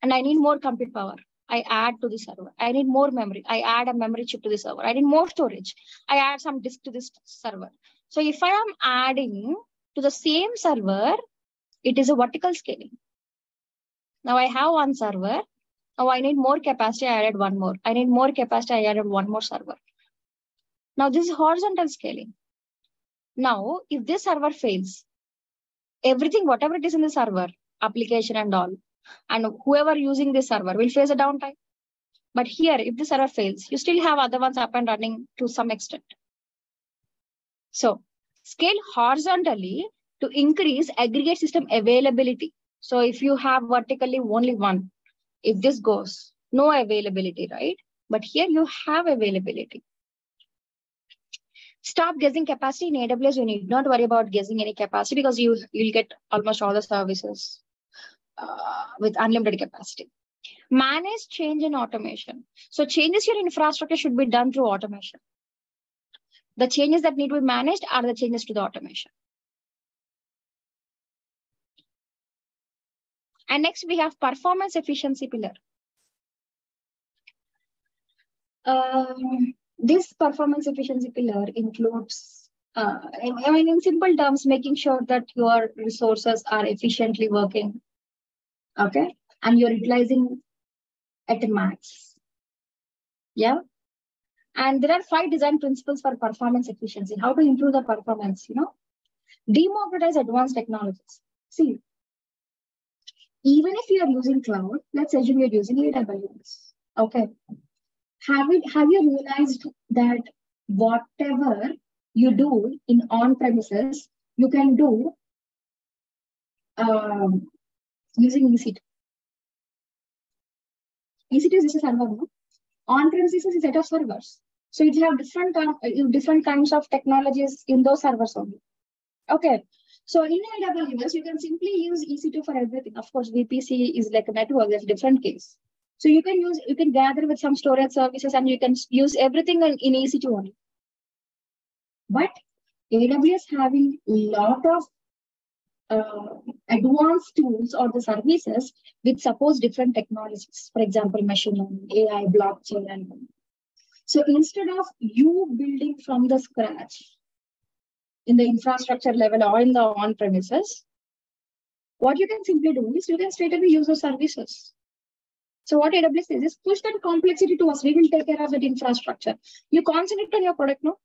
and I need more compute power. I add to the server. I need more memory. I add a memory chip to the server. I need more storage. I add some disk to this server. So if I am adding to the same server, it is a vertical scaling. Now I have one server. Now I need more capacity. I added one more. I need more capacity. I added one more server. Now this is horizontal scaling. Now, if this server fails, everything, whatever it is in the server, application and all, and whoever using this server will face a downtime. But here, if the server fails, you still have other ones up and running to some extent. So scale horizontally to increase aggregate system availability. So if you have vertically only one, if this goes, no availability, right? But here you have availability. Stop guessing capacity in AWS. You need not worry about guessing any capacity because you'll get almost all the services with unlimited capacity. Manage change and automation. So changes in infrastructure should be done through automation. The changes that need to be managed are the changes to the automation. And next we have performance efficiency pillar. This performance efficiency pillar includes, in simple terms, making sure that your resources are efficiently working, okay, and you're utilizing at max. Yeah. And there are 5 design principles for performance efficiency. How to improve the performance, democratize advanced technologies. See, even if you are using cloud, let's assume you're using AWS. Okay. Have you realized that whatever you do in on-premises, you can do using EC2. EC2 is a server, no? On-premises is a set of servers. So you have different kinds of technologies in those servers only. Okay. So in AWS, you can simply use EC2 for everything. Of course, VPC is like a network, that's a different case. So you can gather with some storage services and you can use everything in EC2 only. But AWS having a lot of advanced tools or the services which suppose different technologies. For example, machine learning, AI, blockchain, and so instead of you building from the scratch in the infrastructure level or in the on-premises, what you can simply do is you can straight away use those services. So what AWS says is push that complexity to us. We will take care of that infrastructure. You concentrate on your product, no?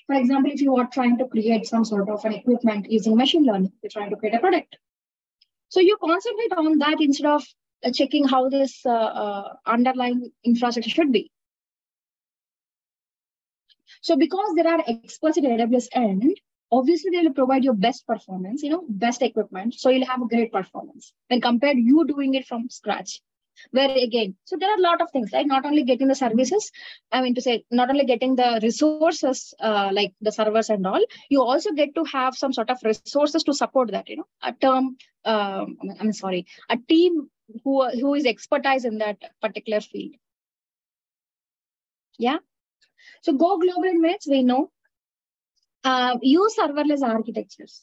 For example, if you are trying to create some sort of an equipment using machine learning, you're trying to create a product. So you concentrate on that instead of checking how this underlying infrastructure should be. So because there are experts at AWS end, obviously they will provide you best performance, best equipment. So you'll have a great performance when compared you doing it from scratch. Where again, so there are a lot of things, right? Not only getting the services, not only getting the resources like the servers and all, you also get to have some sort of resources to support that, a team who is expertise in that particular field. Yeah. So go global in minutes, we know. Use serverless architectures.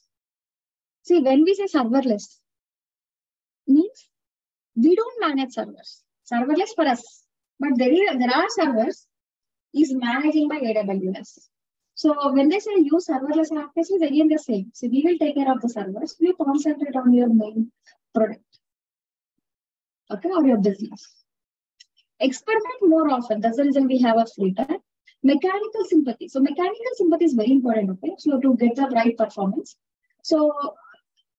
See, when we say serverless, means we don't manage servers. Serverless for us. But there are servers is managing by AWS. So when they say use serverless architecture, again the same. So we will take care of the servers. We concentrate on your main product. Okay, or your business. Experiment more often. That's the reason we have a filter. Mechanical sympathy. So mechanical sympathy is very important, okay? So to get the right performance. So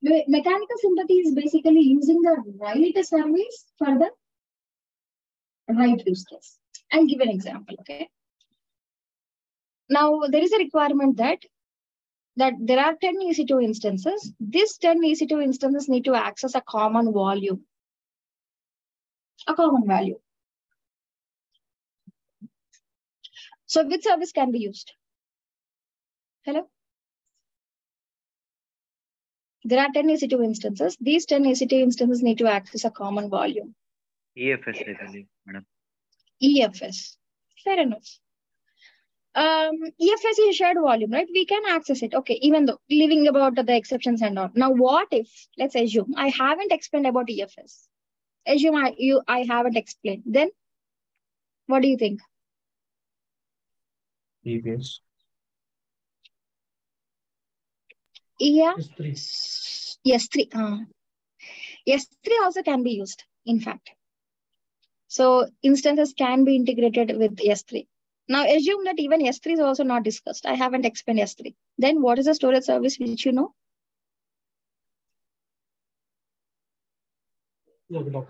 mechanical sympathy is basically using the right service for the right use case. I'll give an example, okay? Now, there is a requirement that there are 10 EC2 instances. These 10 EC2 instances need to access a common volume, a common value. So which service can be used? Hello? There are 10 EC2 instances. These 10 EC2 instances need to access a common volume. EFS, I believe, madam. EFS. Fair enough. EFS is a shared volume, right? We can access it. Okay, even though leaving about the exceptions and all. Now, what if, let's assume, I haven't explained about EFS. Assume I haven't explained. Then, what do you think? EBS. Yeah. S3. S3. S3 also can be used, in fact. So instances can be integrated with S3. Now assume that even S3 is also not discussed. I haven't explained S3. Then what is the storage service which you know? Workdoc.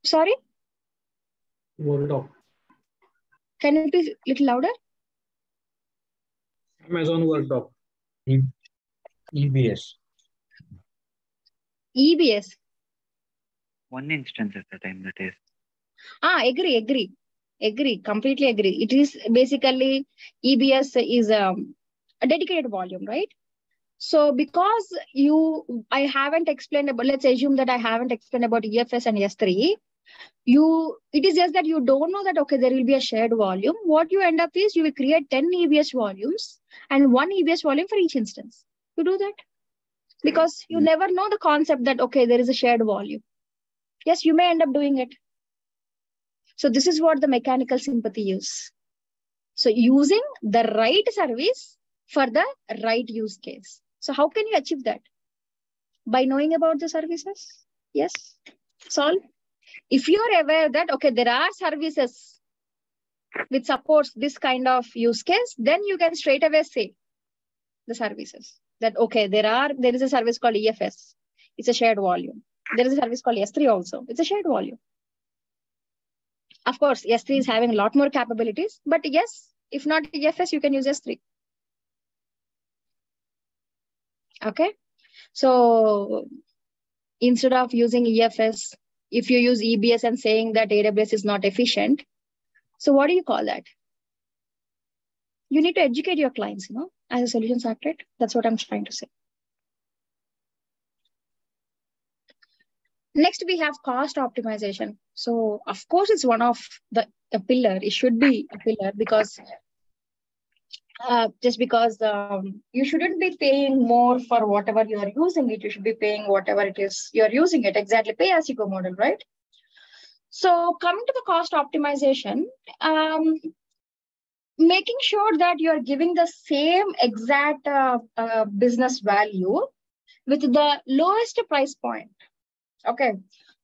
Sorry? Workdoc. Can you be a little louder? Amazon Workdoc. EBS. EBS. One instance at a time, that is. Agree. Completely agree. It is basically EBS is a dedicated volume, right? So because I haven't explained about, let's assume that I haven't explained about EFS and S3. It is just that you don't know that, okay, there will be a shared volume. What you end up is you will create 10 EBS volumes and one EBS volume for each instance. You do that because you never know the concept that, okay, there is a shared volume. Yes, you may end up doing it. So this is what the mechanical sympathy is. So using the right service for the right use case. So how can you achieve that? By knowing about the services? Yes. Solve. If you're aware that, okay, there are services which supports this kind of use case, then you can straight away say the services that, okay, there is a service called EFS. It's a shared volume. There is a service called S3 also. It's a shared volume. Of course, S3 is having a lot more capabilities, but yes, if not EFS, you can use S3. Okay. So instead of using EFS, if you use EBS and saying that AWS is not efficient, so what do you call that? You need to educate your clients, as a solutions architect. That's what I'm trying to say. Next, we have cost optimization. So of course, it's one of a pillar. It should be a pillar because just because you shouldn't be paying more for whatever you are using it. You should be paying whatever it is you're using it. Exactly, pay as you go model, right? So coming to the cost optimization, making sure that you are giving the same exact business value with the lowest price point. Okay.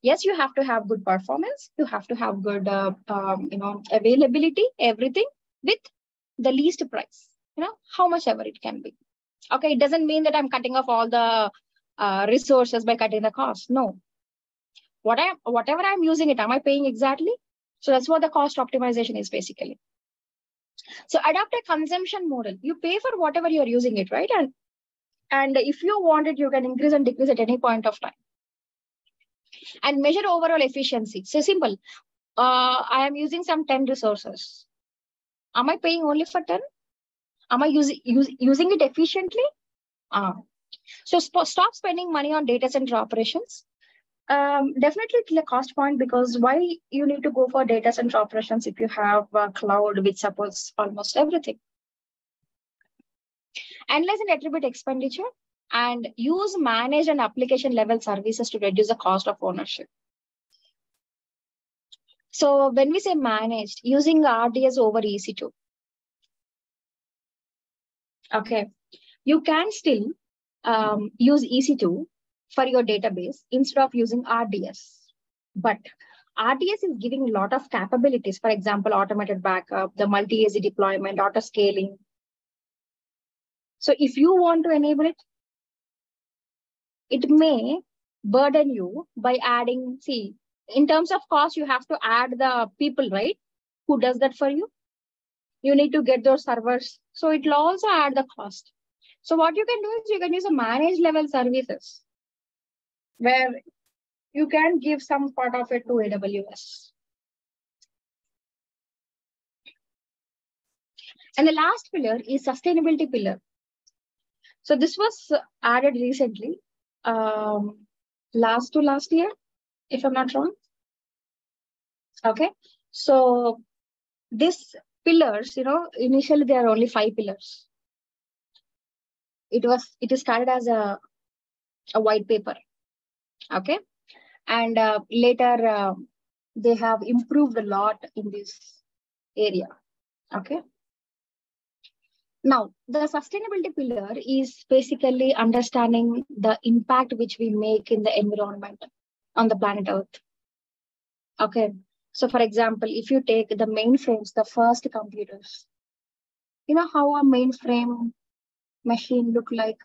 Yes, you have to have good performance. You have to have good, availability, everything with the least price, how much ever it can be. Okay. It doesn't mean that I'm cutting off all the resources by cutting the cost. No. Whatever I'm using it, am I paying exactly? So that's what the cost optimization is basically. So adopt a consumption model. You pay for whatever you're using it, right? And if you want it, you can increase and decrease at any point of time. And measure overall efficiency. So simple. I am using some 10 resources. Am I paying only for 10? Am I using it efficiently? So stop spending money on data center operations. Definitely it's a cost point, because why you need to go for data center operations if you have a cloud which supports almost everything? Analyze and attribute expenditure and use managed and application level services to reduce the cost of ownership. So when we say managed, using RDS over EC2. Okay, you can still use EC2 for your database instead of using RDS. But RTS is giving a lot of capabilities. For example, automated backup, the multi-AZ deployment, auto scaling. So if you want to enable it, it may burden you by adding, see, in terms of cost, you have to add the people, right? Who does that for you? You need to get those servers. So it will also add the cost. So what you can do is you can use a managed level services where you can give some part of it to AWS. And the last pillar is sustainability pillar. So this was added recently, last year, if I'm not wrong. Okay. So these pillars, initially there are only 5 pillars. It is started as a white paper. Okay. And later they have improved a lot in this area. Okay. Now, the sustainability pillar is basically understanding the impact which we make in the environment on the planet Earth. Okay. So, for example, if you take the mainframes, the first computers, you know how a mainframe machine look like?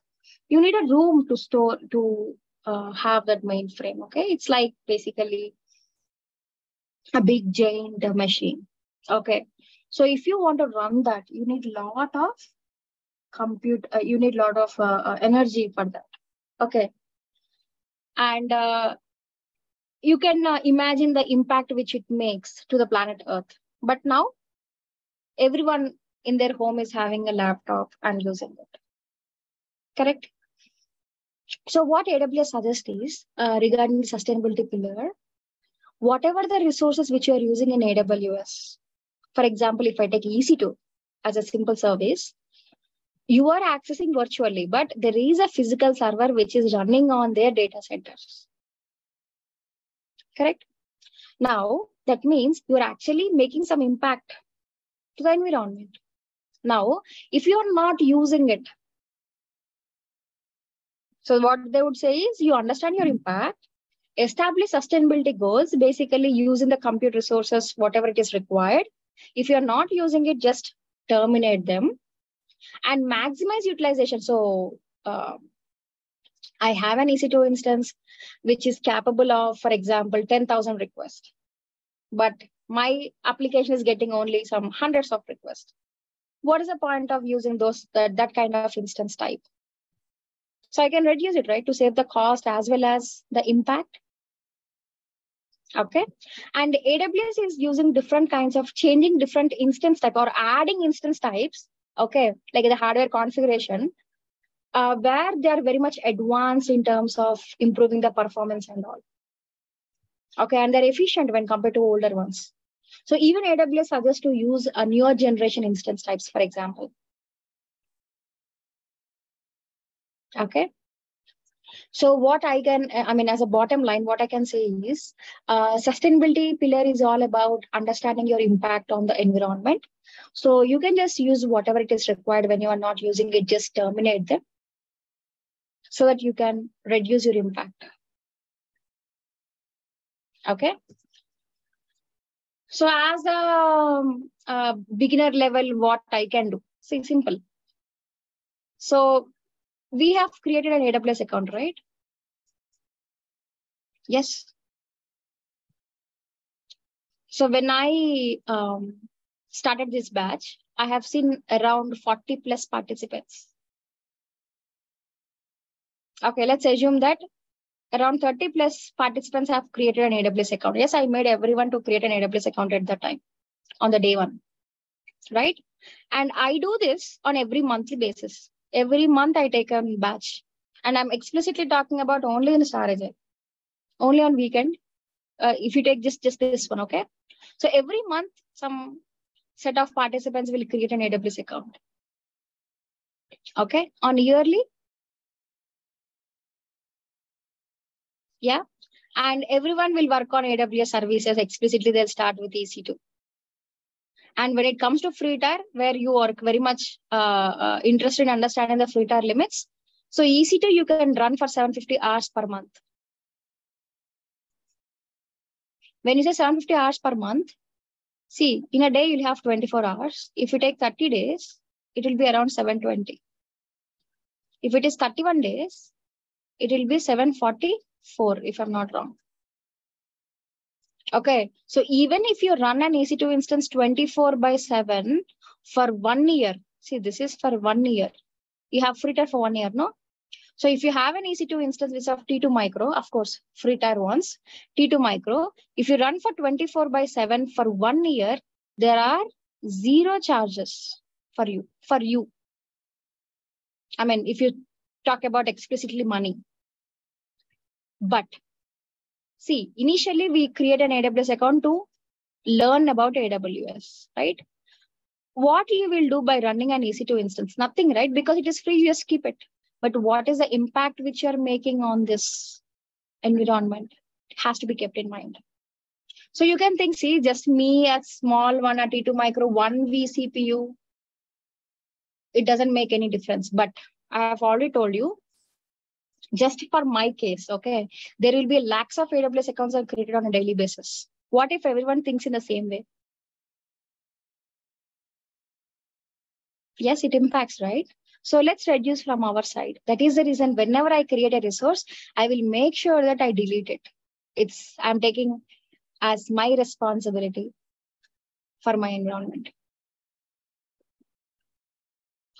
You need a room to store, to have that mainframe. Okay. It's like basically a big giant machine. Okay. So if you want to run that, you need a lot of compute, you need a lot of energy for that. Okay. And you can imagine the impact which it makes to the planet Earth. But now everyone in their home is having a laptop and using it. Correct? So what AWS suggests is regarding the sustainability pillar, whatever the resources which you are using in AWS, for example, if I take EC2 as a simple service, you are accessing virtually, but there is a physical server which is running on their data centers. Correct? Now, that means you are actually making some impact to the environment. Now, if you are not using it, so what they would say is you understand your impact, establish sustainability goals, basically using the compute resources, whatever it is required. If you're not using it, just terminate them and maximize utilization. So I have an EC2 instance which is capable of, for example, 10,000 requests, but my application is getting only some hundreds of requests. What is the point of using that kind of instance type? So I can reduce it, right, to save the cost as well as the impact. Okay. And AWS is using different kinds of changing different instance type or adding instance types. Okay. Like the hardware configuration, where they are very much advanced in terms of improving the performance and all. Okay. And they're efficient when compared to older ones. So even AWS suggests to use a newer generation instance types, for example. Okay. So what I can, as a bottom line, what I can say is sustainability pillar is all about understanding your impact on the environment. So you can just use whatever it is required. When you are not using it, just terminate them so that you can reduce your impact. Okay. So as a beginner level, what I can do? See, simple. So we have created an AWS account, right? Yes. So when I started this batch, I have seen around 40 plus participants. Okay, let's assume that around 30 plus participants have created an AWS account. Yes, I made everyone to create an AWS account at that time on the day one, right? And I do this on every monthly basis. Every month I take a batch, and I'm explicitly talking about only in storage, only on weekend. If you take just this one, okay? So every month, some set of participants will create an AWS account. Okay, on yearly. Yeah, and everyone will work on AWS services explicitly. They'll start with EC2. And when it comes to free tier, where you are very much interested in understanding the free tier limits, so EC2 you can run for 750 hours per month. When you say 750 hours per month, see, in a day you'll have 24 hours. If you take 30 days, it will be around 720. If it is 31 days, it will be 744, if I'm not wrong. Okay, so even if you run an EC2 instance 24/7 for 1 year, see, this is for 1 year. You have free tier for 1 year, no? So if you have an EC2 instance which of T2 micro, of course, free tier ones, T2 micro, if you run for 24/7 for 1 year, there are 0 charges for you. I mean, if you talk about explicitly money. But see, initially we create an AWS account to learn about AWS, right? What you will do by running an EC2 instance? Nothing, right? Because it is free, you just keep it. But what is the impact which you're making on this environment? It has to be kept in mind. So you can think, see, just me, a small one, a T2 micro, 1 vCPU, it doesn't make any difference. But I have already told you, just for my case, okay, there will be lakhs of AWS accounts are created on a daily basis. What if everyone thinks in the same way? Yes, it impacts, right? So let's reduce from our side. That is the reason whenever I create a resource, I will make sure that I delete it. I'm taking as my responsibility for my environment.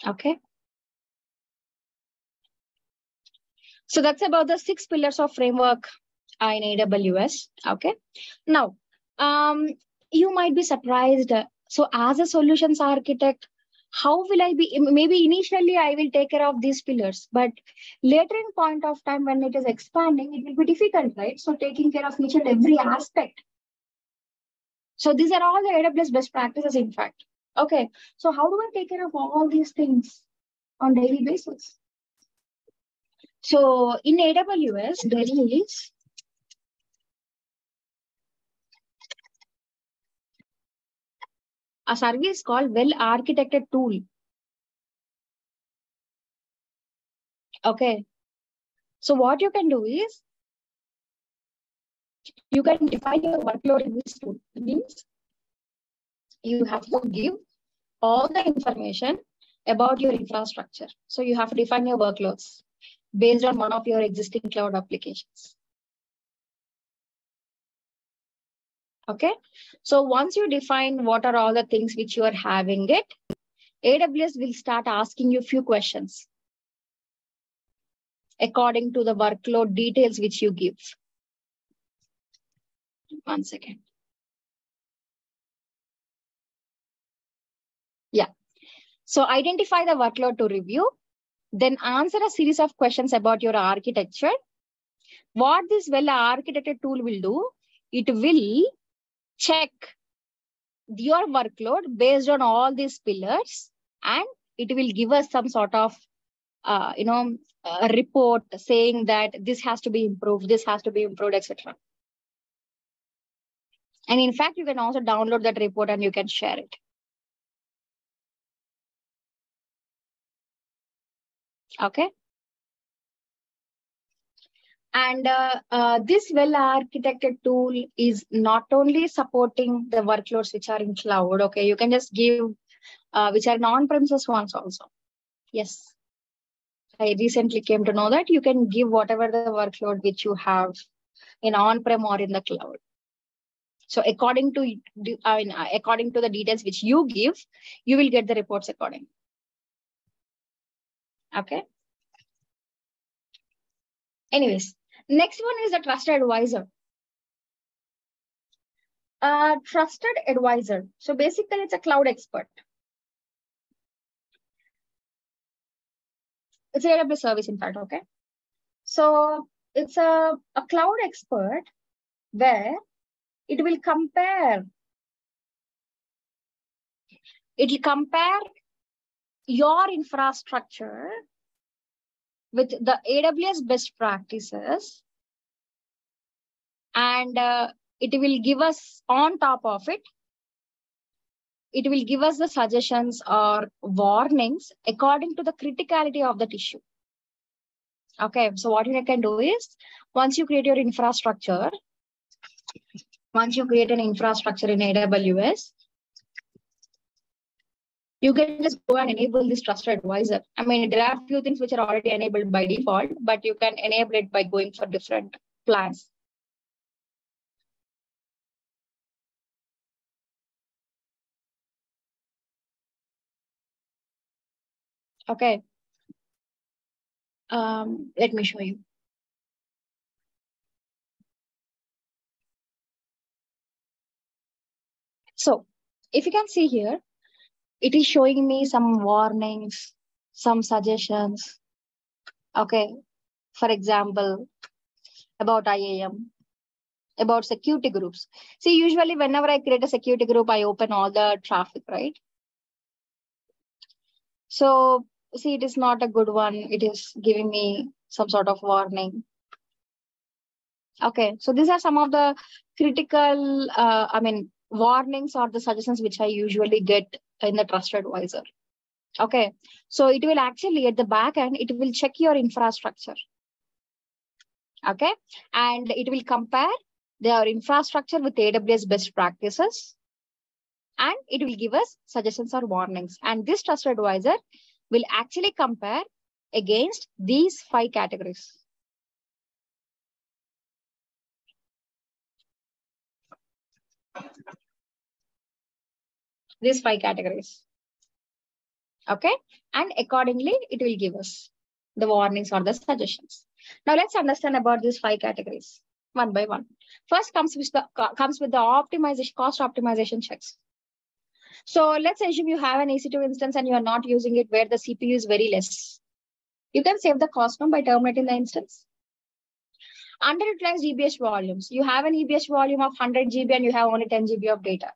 Okay. So that's about the 6 pillars of framework in AWS. Okay. Now, you might be surprised. So as a solutions architect, how will I be? Maybe initially I will take care of these pillars, but later in point of time when it is expanding, it will be difficult, right? So taking care of each and every aspect. So these are all the AWS best practices, in fact. Okay. So how do I take care of all these things on daily basis? So in AWS, there is a service called well-architected tool. Okay. So what you can do is, you can define your workload in this tool. It means you have to give all the information about your infrastructure. So you have to define your workloads based on one of your existing cloud applications. Okay. So once you define what are all the things which you are having it, AWS will start asking you a few questions according to the workload details which you give. 1 second. Yeah. So identify the workload to review, then answer a series of questions about your architecture. What this well-architected tool will do, it will check your workload based on all these pillars, and it will give us some sort of a report saying that this has to be improved, etc. And in fact, you can also download that report and you can share it. Okay. And this well-architected tool is not only supporting the workloads which are in cloud. Okay, you can just give which are non-premises ones also. Yes. I recently came to know that you can give whatever the workload which you have in on-prem or in the cloud. So according to the details which you give, you will get the reports accordingly. Okay. Anyways, next one is a trusted advisor. Trusted advisor. So basically, it's a cloud expert. It's an AWS service, in fact. Okay. So it's a cloud expert where it will compare your infrastructure with the AWS best practices, and it will give us on top of it, it will give us the suggestions or warnings according to the criticality of that issue. Okay, so what you can do is, once you create your infrastructure, Once you create an infrastructure in AWS, you can just go and enable this trusted advisor. I mean, there are a few things which are already enabled by default, but you can enable it by going for different plans. Okay. Let me show you. So if you can see here, it is showing me some warnings, some suggestions. Okay. For example, about IAM, about security groups. See, usually whenever I create a security group, I open all the traffic, right? So see, it is not a good one. It is giving me some sort of warning. Okay, so these are some of the critical, warnings or the suggestions which I usually get in the trusted advisor. Okay, so it will actually at the back end, it will check your infrastructure. Okay, and it will compare their infrastructure with AWS best practices, and it will give us suggestions or warnings. And this trusted advisor will actually compare against these 5 categories. These 5 categories. Okay, and accordingly, it will give us the warnings or the suggestions. Now let's understand about these 5 categories one by one. First comes with the optimization, cost optimization checks. So let's assume you have an EC2 instance and you are not using it where the CPU is very less. You can save the cost now by terminating the instance. Underutilized EBS volumes. You have an EBS volume of 100 GB and you have only 10 GB of data.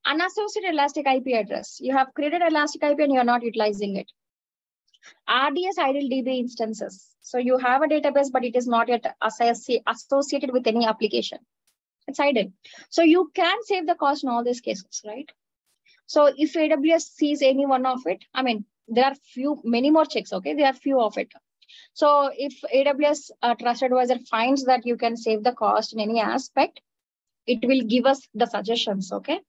Unassociated elastic IP address. You have created elastic IP and you are not utilizing it. RDS idle DB instances. So you have a database, but it is not yet associated with any application. It's idle. So you can save the cost in all these cases, right? So if AWS sees any one of it, I mean, there are many more checks, okay? There are few of it. So if AWS Trusted Advisor finds that you can save the cost in any aspect, it will give us the suggestions, okay?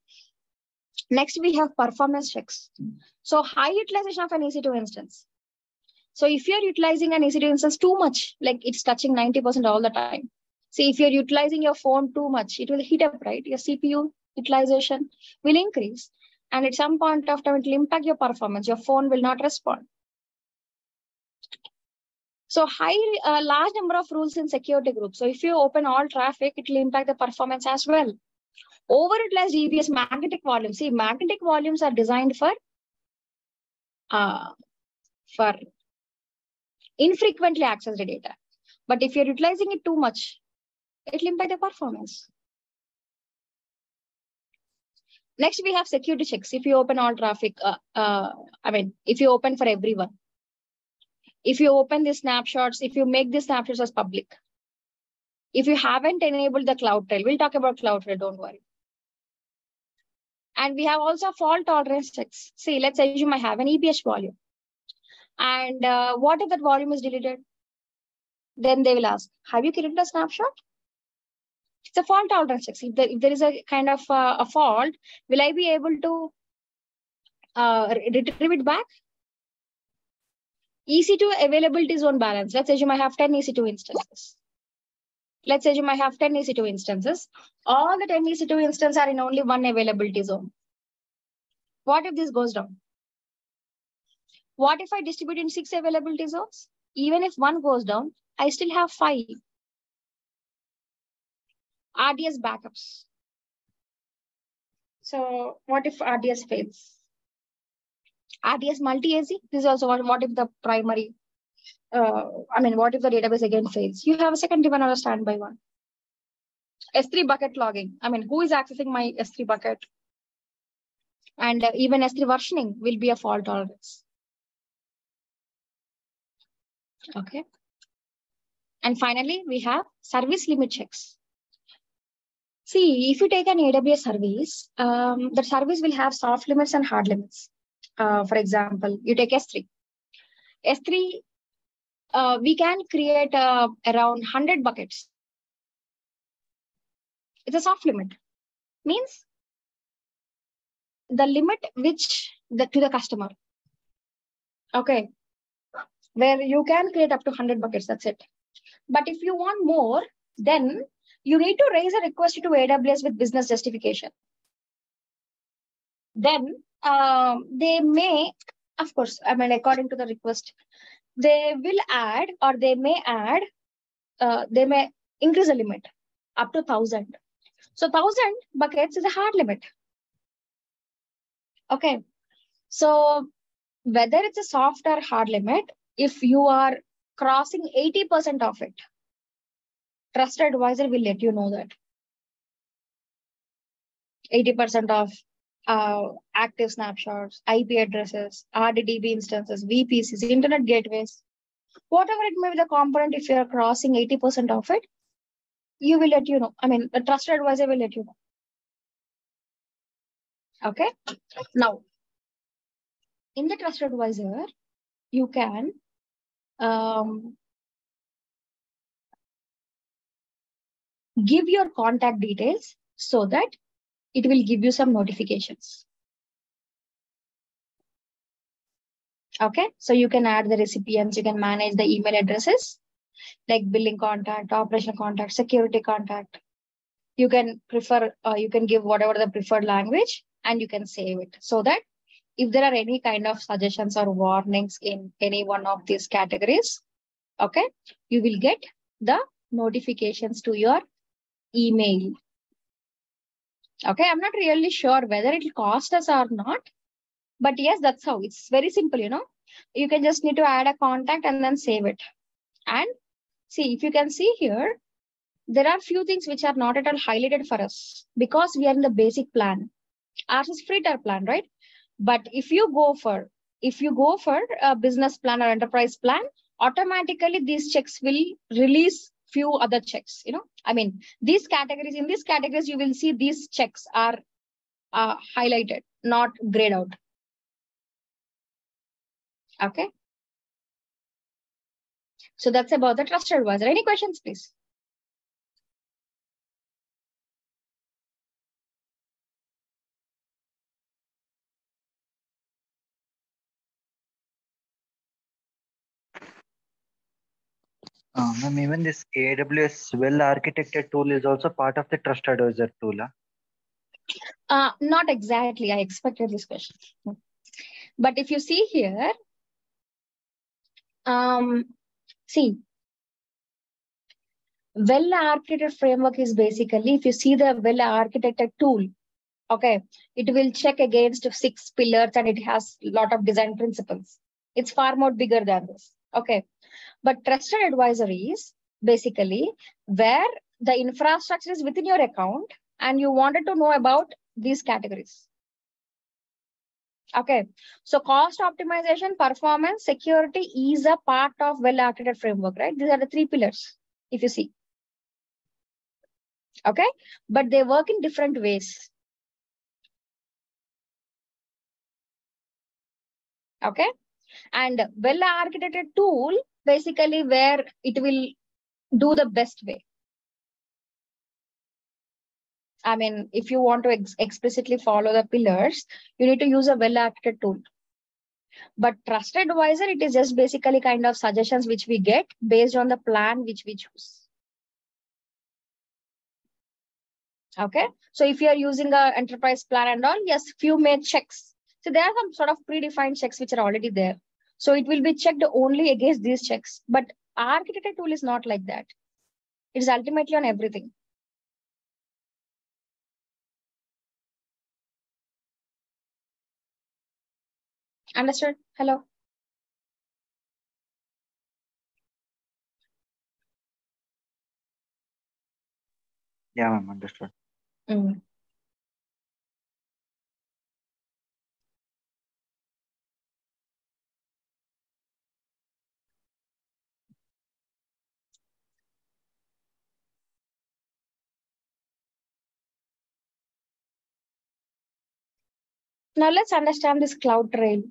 Next, we have performance checks. So high utilization of an EC2 instance. So if you're utilizing an EC2 instance too much, like it's touching 90% all the time. See, if you're utilizing your phone too much, it will heat up, right? Your CPU utilization will increase. And at some point of time, it will impact your performance. Your phone will not respond. So large number of rules in security groups. So if you open all traffic, it will impact the performance as well. Overutilized EBS magnetic volumes. See, magnetic volumes are designed for infrequently accessed data. But if you're utilizing it too much, it will impact the performance. Next, we have security checks. If you open all traffic, if you open for everyone. If you open the snapshots, if you make the snapshots as public. If you haven't enabled the CloudTrail, we'll talk about CloudTrail, don't worry. And we have also fault tolerance checks. See, let's assume I have an EBS volume. And what if that volume is deleted? Then they will ask, have you created a snapshot? It's a fault tolerance check. If there is a kind of a fault, will I be able to retrieve it back? EC2 availability zone balance. Let's assume I have 10 EC2 instances. Let's assume I have 10 EC2 instances. All the 10 EC2 instances are in only one availability zone. What if this goes down? What if I distribute in 6 availability zones? Even if one goes down, I still have 5. RDS backups. So what if RDS fails? RDS multi-AZ. This is also what if the primary, what if the database again fails? You have a secondary one or a standby one. S3 bucket logging. Who is accessing my S3 bucket? And even S3 versioning will be a fault tolerance. Okay. And finally, we have service limit checks. See, if you take an AWS service, the service will have soft limits and hard limits. For example, you take S3. S3, we can create around 100 buckets. It's a soft limit. Means the limit which to the customer. Okay. Where you can create up to 100 buckets. That's it. But if you want more, then you need to raise a request to AWS with business justification. Then they may, of course, I mean, according to the request, they will add or they may add, they may increase the limit up to 1,000. So 1,000 buckets is a hard limit. Okay. So whether it's a soft or hard limit, if you are crossing 80% of it, trusted advisor will let you know that 80% of active snapshots, IP addresses, RDDB instances, VPCs, internet gateways, whatever it may be the component, if you are crossing 80% of it, you will let you know. I mean, the trusted advisor will let you know. Okay. Now, in the trusted advisor, you can give your contact details so that it will give you some notifications. Okay. So you can add the recipients, you can manage the email addresses like billing contact, operational contact, security contact. You can prefer, you can give whatever the preferred language and you can save it so that if there are any kind of suggestions or warnings in any one of these categories, okay, you will get the notifications to your email. Okay, I'm not really sure whether it will cost us or not, but yes, that's how. It's very simple, you know. You can just need to add a contact and then save it. And see, if you can see here, there are few things which are not at all highlighted for us because we are in the basic plan. Ours is free tier plan, right? But if you go for a business plan or enterprise plan, automatically these checks will release few other checks. You know, I mean, in these categories, you will see these checks are highlighted, not grayed out. Okay. So that's about the trusted advisor. Any questions, please? Ma'am, even this AWS well-architected tool is also part of the Trust Advisor tool. Not exactly. I expected this question. But if you see here, see, well-architected framework is basically, if you see the well-architected tool, okay, it will check against 6 pillars and it has a lot of design principles. It's far more bigger than this. Okay. But trusted advisory is basically where the infrastructure is within your account and you wanted to know about these categories. Okay. So cost optimization, performance, security is a part of well-architected framework, right? These are the 3 pillars, if you see. Okay. But they work in different ways. Okay. And well-architected tool, basically where it will do the best way. I mean, if you want to explicitly follow the pillars, you need to use a well-architected tool. But trusted advisor, it is just basically kind of suggestions which we get based on the plan which we choose. Okay. So if you are using a enterprise plan and all, yes, few may checks. So there are some sort of predefined checks which are already there. So it will be checked only against these checks. But architected tool is not like that. It is ultimately on everything. Understood? Hello? Yeah, ma'am, understood. Mm. Now let's understand this cloud trail.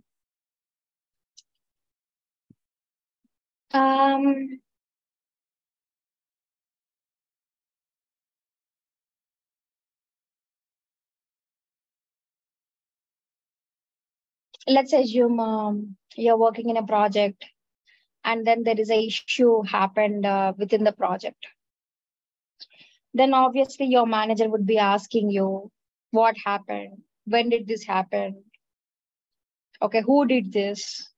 let's assume you're working in a project and then there is an issue happened within the project. Then obviously your manager would be asking you what happened, when did this happen, okay, who did this,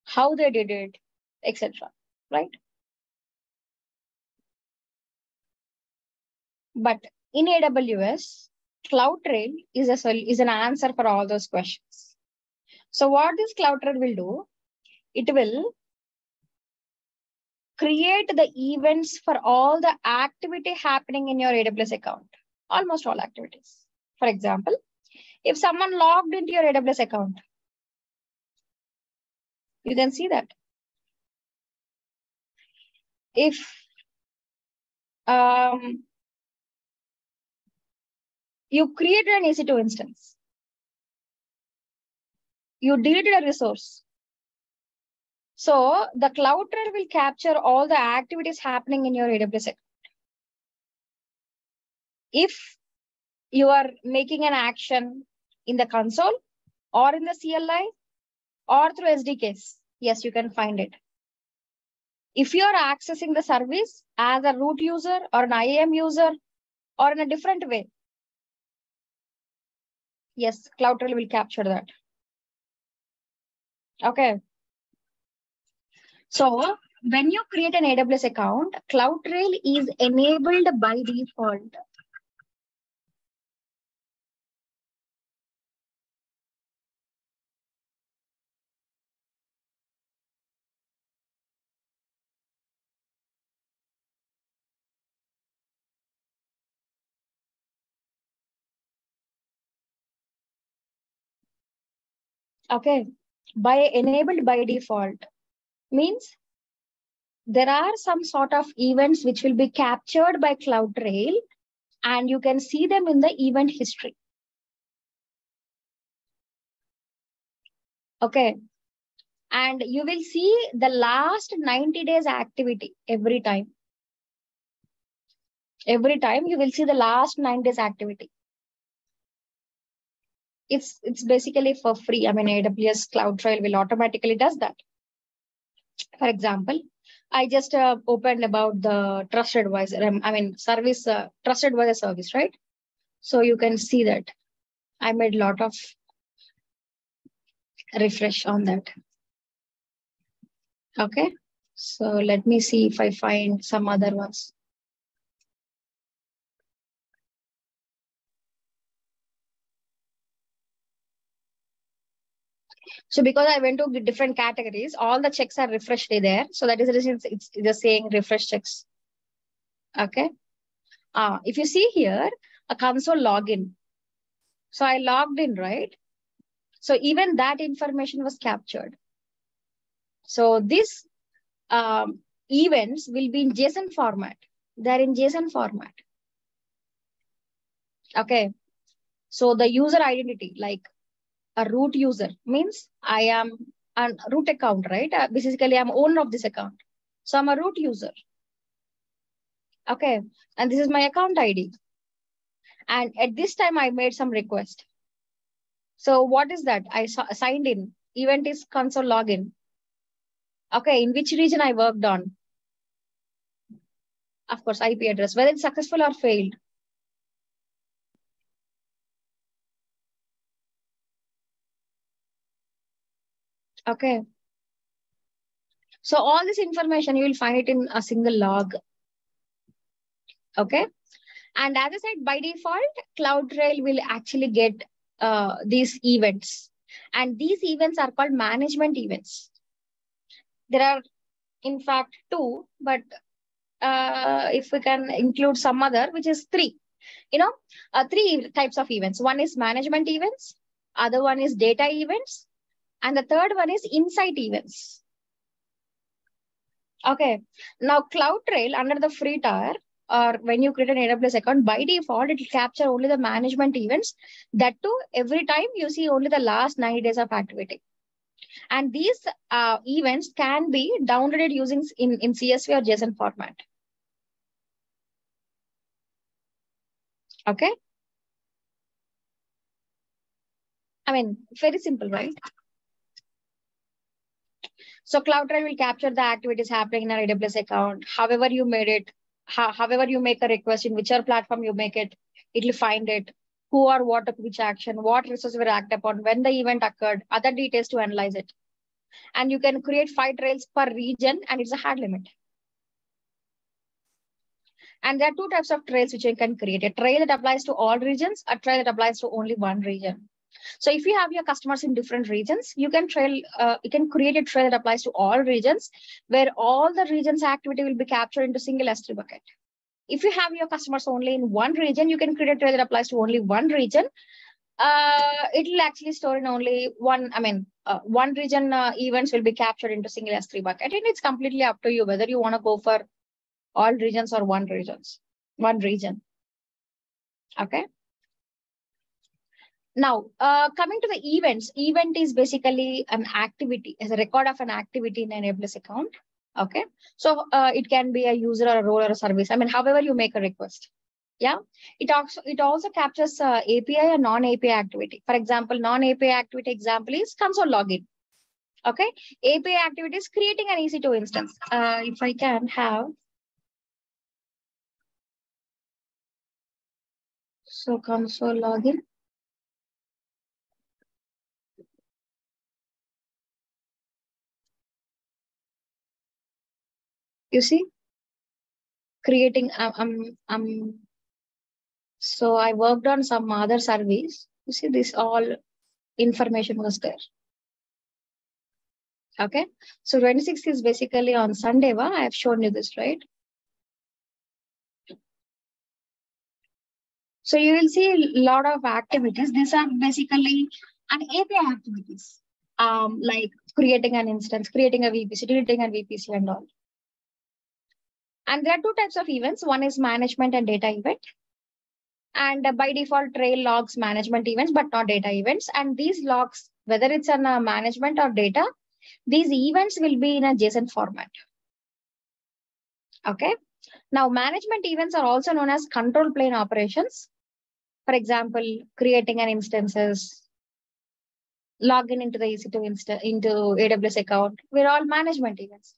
how they did it, etc. Right? But in AWS, CloudTrail is an answer for all those questions. So what this CloudTrail will do, it will create the events for all the activity happening in your AWS account, almost all activities. For example, if someone logged into your AWS account, you can see that. If you created an EC2 instance, you deleted a resource. So the CloudTrail will capture all the activities happening in your AWS account. If you are making an action in the console or in the CLI or through SDKs, yes, you can find it. If you are accessing the service as a root user or an IAM user or in a different way, yes, CloudTrail will capture that. Okay. So when you create an AWS account, CloudTrail is enabled by default. Okay, by enabled by default means there are some sort of events which will be captured by CloudTrail and you can see them in the event history. Okay, and you will see the last 90 days activity every time. Every time you will see the last 9 days activity. It's basically for free. I mean, AWS CloudTrail will automatically does that. For example, I just opened about the Trust Advisor. I mean, service Trust Advisor service, right? So you can see that I made a lot of refresh on that. Okay, so let me see if I find some other ones. So because I went to different categories, all the checks are refreshed there. So that is the reason it's just saying refresh checks. Okay. If you see here, a console login. So I logged in, right? So even that information was captured. So this events will be in JSON format. They're in JSON format. Okay. So the user identity, like a root user, means I am a root account, right? Basically, I'm owner of this account. So I'm a root user. Okay. And this is my account ID. And at this time, I made some request. So what is that? I signed in. Event is console login. Okay. In which region I worked on? Of course, IP address, whether it's successful or failed. Okay. So all this information, you will find it in a single log. Okay. And as I said, by default, CloudTrail will actually get these events. And these events are called management events. There are, in fact, two, but if we can include some other, which is three. You know, three types of events. One is management events, other one is data events, and the third one is insight events. Okay. Now, CloudTrail under the free tier, or when you create an AWS account, by default, it will capture only the management events. That too, every time you see only the last 90 days of activity. And these events can be downloaded using in CSV or JSON format. Okay. I mean, very simple, right? So CloudTrail will capture the activities happening in an AWS account. However you made it, however you make a request, in whichever platform you make it, it will find it. Who or what took which action, what resources were acted upon, when the event occurred, other details to analyze it. And you can create 5 trails per region, and it's a hard limit. And there are 2 types of trails which you can create. A trail that applies to all regions, a trail that applies to only one region. So if you have your customers in different regions, you can create a trail that applies to all regions, where all the regions activity will be captured into single S3 bucket. If you have your customers only in one region, you can create a trail that applies to only one region. It will actually store in only one, one region events will be captured into single S3 bucket. And it's completely up to you whether you want to go for all regions or one region. Okay. Now, coming to the events, event is basically an activity, as a record of an activity in an AWS account. Okay. So it can be a user or a role or a service. However you make a request. Yeah. It also captures API and non-API activity. For example, non-API activity example is console login. Okay. API activity is creating an EC2 instance. If I can have. So console login. You see, creating, so I worked on some other service. You see, this all information was there. Okay. So 26 is basically on Sunday. I have shown you this, right? So you will see a lot of activities. These are basically an API activities, like creating an instance, creating a VPC, deleting a VPC and all. And there are 2 types of events. One is management and data event. And by default, trail logs management events, but not data events. And these logs, whether it's on management or data, these events will be in a JSON format. Okay. Now, management events are also known as control plane operations. For example, creating an instances, login into the EC2 into AWS account. We're all management events.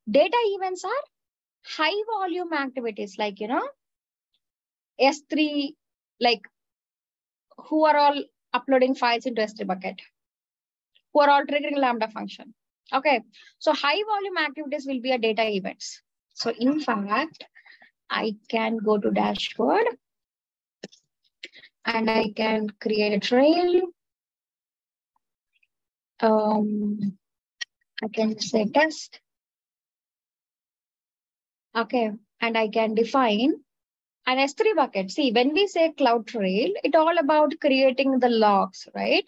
Data events are high volume activities, like, S3, like who are all uploading files into S3 bucket, who are all triggering Lambda function. Okay. So high volume activities will be a data events. So in fact, I can go to dashboard and I can create a trail. I can say test. Okay. And I can define an S3 bucket. See, when we say CloudTrail, it's all about creating the logs, right?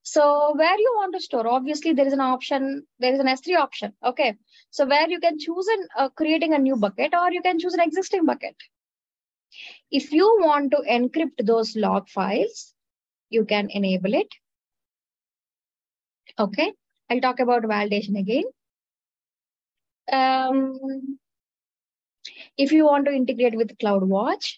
So where you want to store, obviously there is an option, there is an S3 option. Okay. So where you can choose creating a new bucket, or you can choose an existing bucket. If you want to encrypt those log files, you can enable it. Okay. I'll talk about validation again. If you want to integrate with CloudWatch,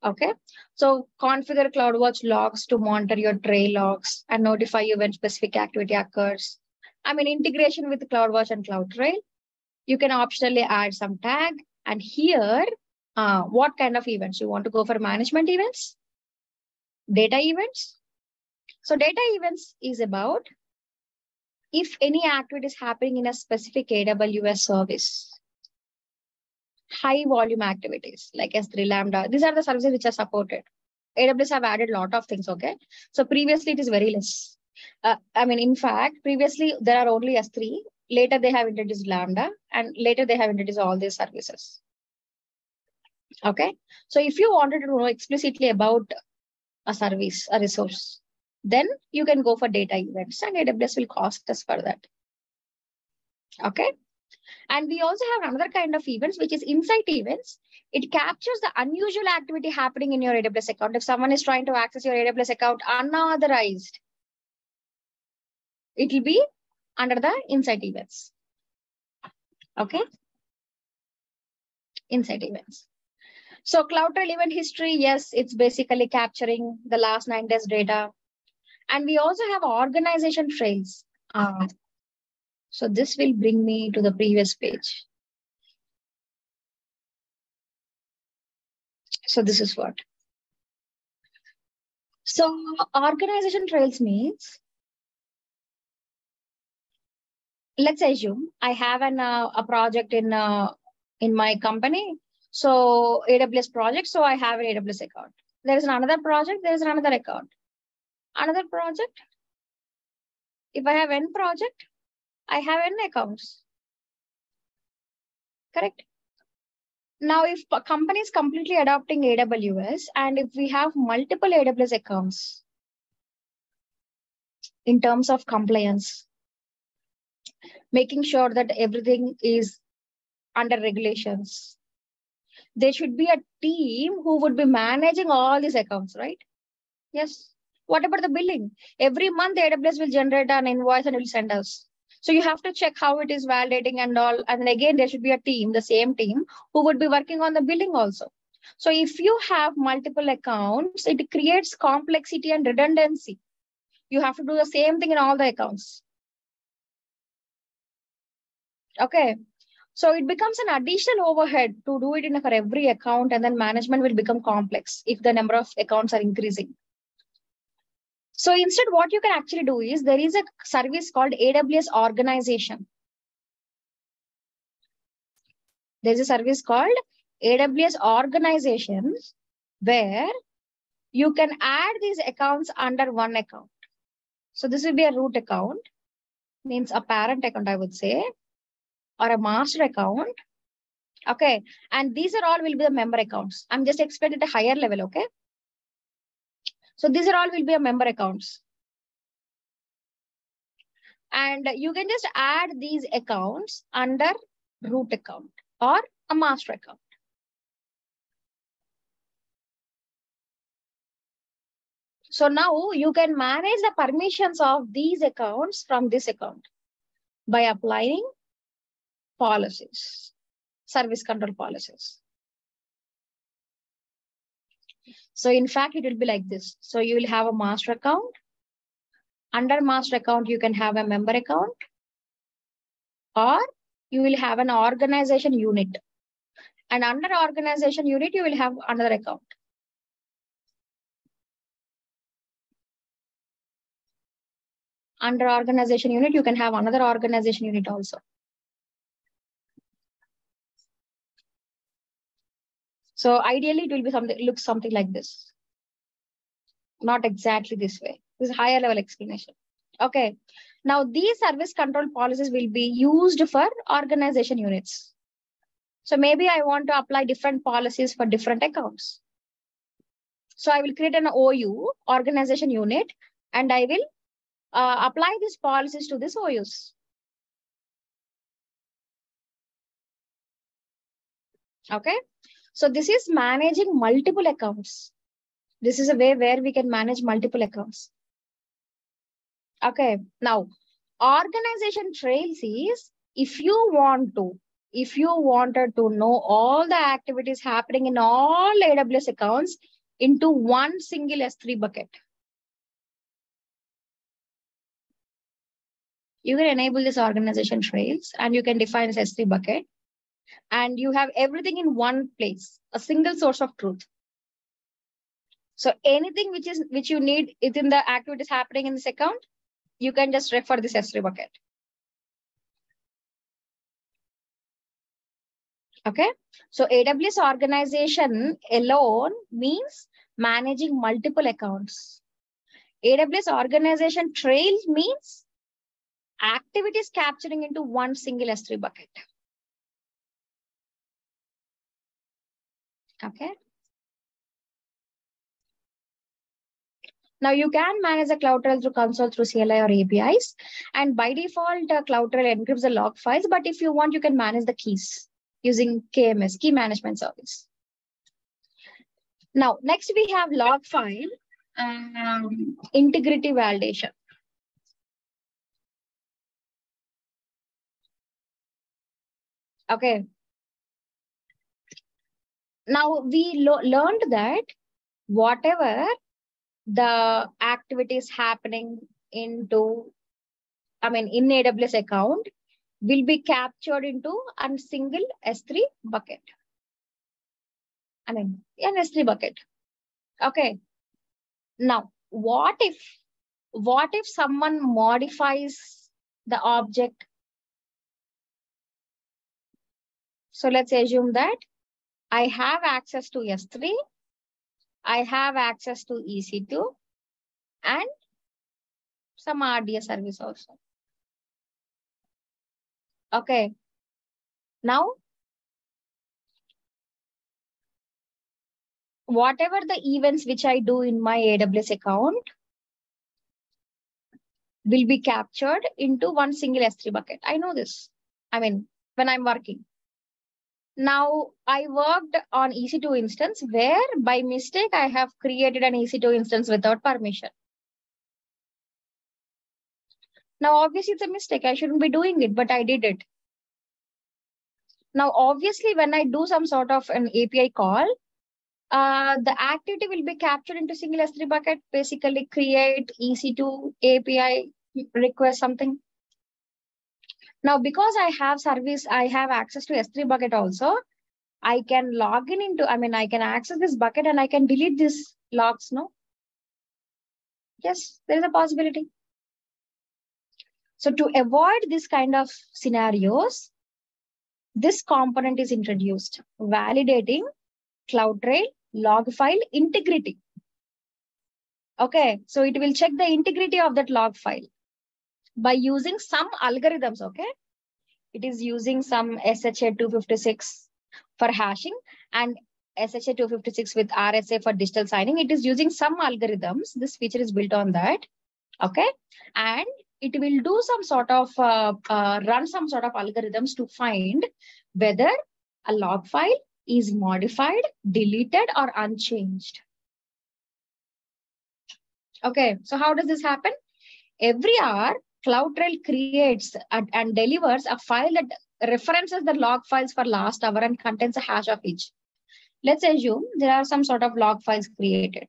okay. So configure CloudWatch logs to monitor your trail logs and notify you when specific activity occurs. Integration with CloudWatch and CloudTrail. You can optionally add some tag. And here, what kind of events? You want to go for management events? Data events? So data events is about if any activity is happening in a specific AWS service. High volume activities like S3 Lambda. These are the services which are supported. AWS have added a lot of things. Okay. So previously it is very less. In fact, previously there are only S3. Later they have introduced Lambda, and later they have introduced all these services. Okay. So if you wanted to know explicitly about a service, a resource, then you can go for data events, and AWS will cost us for that. Okay. And we also have another kind of events, which is insight events. It captures the unusual activity happening in your AWS account. If someone is trying to access your AWS account unauthorized, it will be under the insight events. Okay. Insight events. So CloudTrail event history, yes, it's basically capturing the last 9 days data. And we also have organization trails. So this will bring me to the previous page. So this is what. So organization trails means, let's assume I have a project in my company. So AWS project. So I have an AWS account. There is another project. There is another account. Another project. If I have n project, I have n accounts. Correct. Now, if a company is completely adopting AWS, and if we have multiple AWS accounts in terms of compliance, making sure that everything is under regulations, there should be a team who would be managing all these accounts, right? Yes. What about the billing? Every month, AWS will generate an invoice and it will send us. So you have to check how it is validating and all. And then again, there should be a team, the same team, who would be working on the billing also. So if you have multiple accounts, it creates complexity and redundancy. You have to do the same thing in all the accounts. Okay. So it becomes an additional overhead to do it for every account, and then management will become complex if the number of accounts are increasing. So instead, what you can actually do is there is a service called AWS Organization. There's a service called AWS Organization where you can add these accounts under one account. So this will be a root account, means a parent account, I would say, or a master account. Okay. And these are all will be the member accounts. I'm just explaining at a higher level. Okay. So these are all will be a member accounts. And you can just add these accounts under root account or a master account. So now you can manage the permissions of these accounts from this account by applying policies, service control policies. So in fact, it will be like this. So you will have a master account. Under master account, you can have a member account, or you will have an organization unit. And under organization unit, you will have another account. Under organization unit, you can have another organization unit also. So ideally, it will be something, looks something like this. Not exactly this way. This is higher level explanation. Okay. Now these service control policies will be used for organization units. So maybe I want to apply different policies for different accounts. So I will create an OU, organization unit, and I will apply these policies to these OUs. Okay. So this is managing multiple accounts. This is a way where we can manage multiple accounts. Okay. Now, organization trails is if you wanted to know all the activities happening in all AWS accounts into one single S3 bucket, you can enable this organization trails and you can define this S3 bucket, and you have everything in one place, a single source of truth. So anything which you need within the activities happening in this account, you can just refer this S3 bucket. Okay. So AWS organization alone means managing multiple accounts. AWS organization trails means activities capturing into one single S3 bucket. Okay. Now you can manage the CloudTrail through console through CLI or APIs. And by default, CloudTrail encrypts the log files. But if you want, you can manage the keys using KMS, Key Management Service. Now, next we have log file integrity validation. Okay. Now we learned that whatever the activities happening in AWS account, will be captured into a single S3 bucket. I mean, an S3 bucket. Okay. Now, what if someone modifies the object? So let's assume that I have access to S3, I have access to EC2, and some RDS service also. Okay. Now, whatever the events which I do in my AWS account will be captured into one single S3 bucket. I know this. I mean, when I'm working. Now, I worked on EC2 instance where by mistake, I have created an EC2 instance without permission. Now, obviously, it's a mistake. I shouldn't be doing it, but I did it. Now, obviously, when I do some sort of an API call, the activity will be captured into single S3 bucket, basically create EC2 API request something. Now, because I have access to S3 bucket also, I can log in into, I can access this bucket and I can delete these logs, no? Yes, there is a possibility. So to avoid this kind of scenarios, this component is introduced, validating CloudTrail log file integrity. Okay, so it will check the integrity of that log file by using some algorithms, okay? It is using some SHA-256 for hashing and SHA-256 with RSA for digital signing. It is using some algorithms. This feature is built on that, okay? And it will do some sort of, run some sort of algorithms to find whether a log file is modified, deleted, or unchanged. Okay, so how does this happen? Every hour, CloudTrail creates and delivers a file that references the log files for last hour and contains a hash of each. Let's assume there are some sort of log files created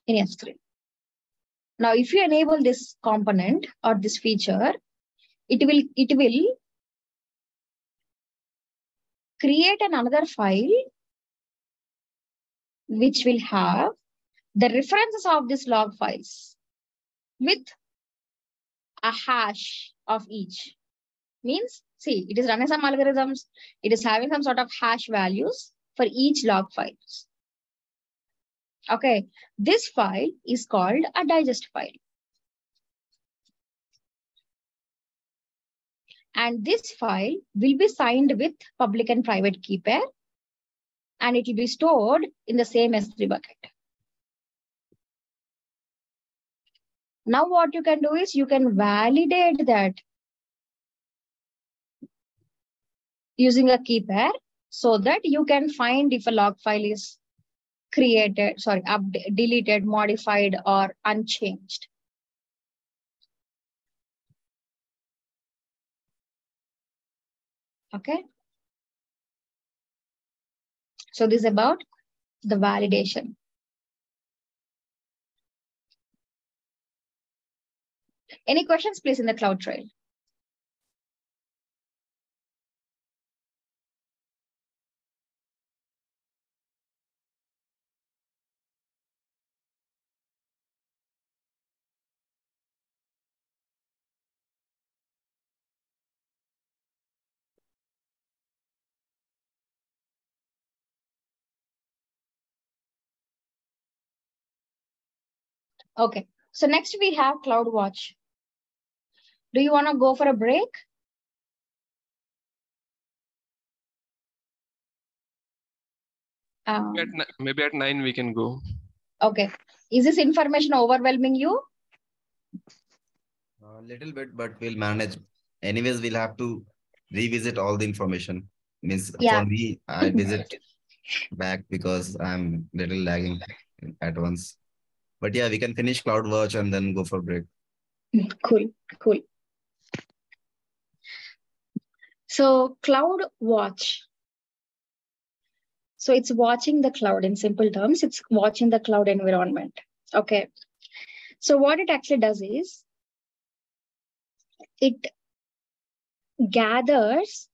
in S3. Now, if you enable this component or this feature, it will create another file which will have the references of these log files with a hash of each. Means, see, it is running some algorithms. It is having some sort of hash values for each log files. Okay, this file is called a digest file. And this file will be signed with public and private key pair, and it will be stored in the same S3 bucket. Now what you can do is you can validate that using a key pair so that you can find if a log file is created, deleted, modified, or unchanged. Okay. So this is about the validation. Any questions, please, in the CloudTrail? Okay, so next we have CloudWatch. Do you want to go for a break? Maybe at 9 we can go. Okay. Is this information overwhelming you? A little bit, but we'll manage. Anyways, we'll have to revisit all the information. Means Yeah. for me, I visit back because I'm little lagging at once. But yeah, we can finish CloudWatch and then go for break. Cool, cool. So CloudWatch. So it's watching the cloud. In simple terms, it's watching the cloud environment. Okay. So what it actually does is it gathers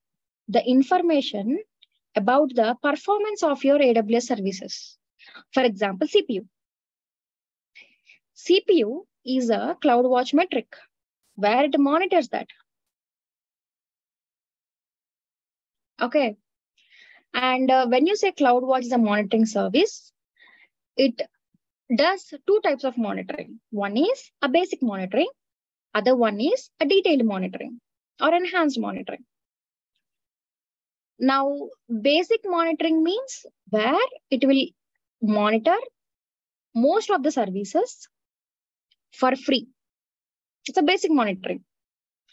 the information about the performance of your AWS services. For example, CPU. CPU is a CloudWatch metric where it monitors that. Okay. And when you say CloudWatch is a monitoring service, it does two types of monitoring. One is a basic monitoring. Other one is a detailed monitoring or enhanced monitoring. Now, basic monitoring means where it will monitor most of the services for free. It's a basic monitoring.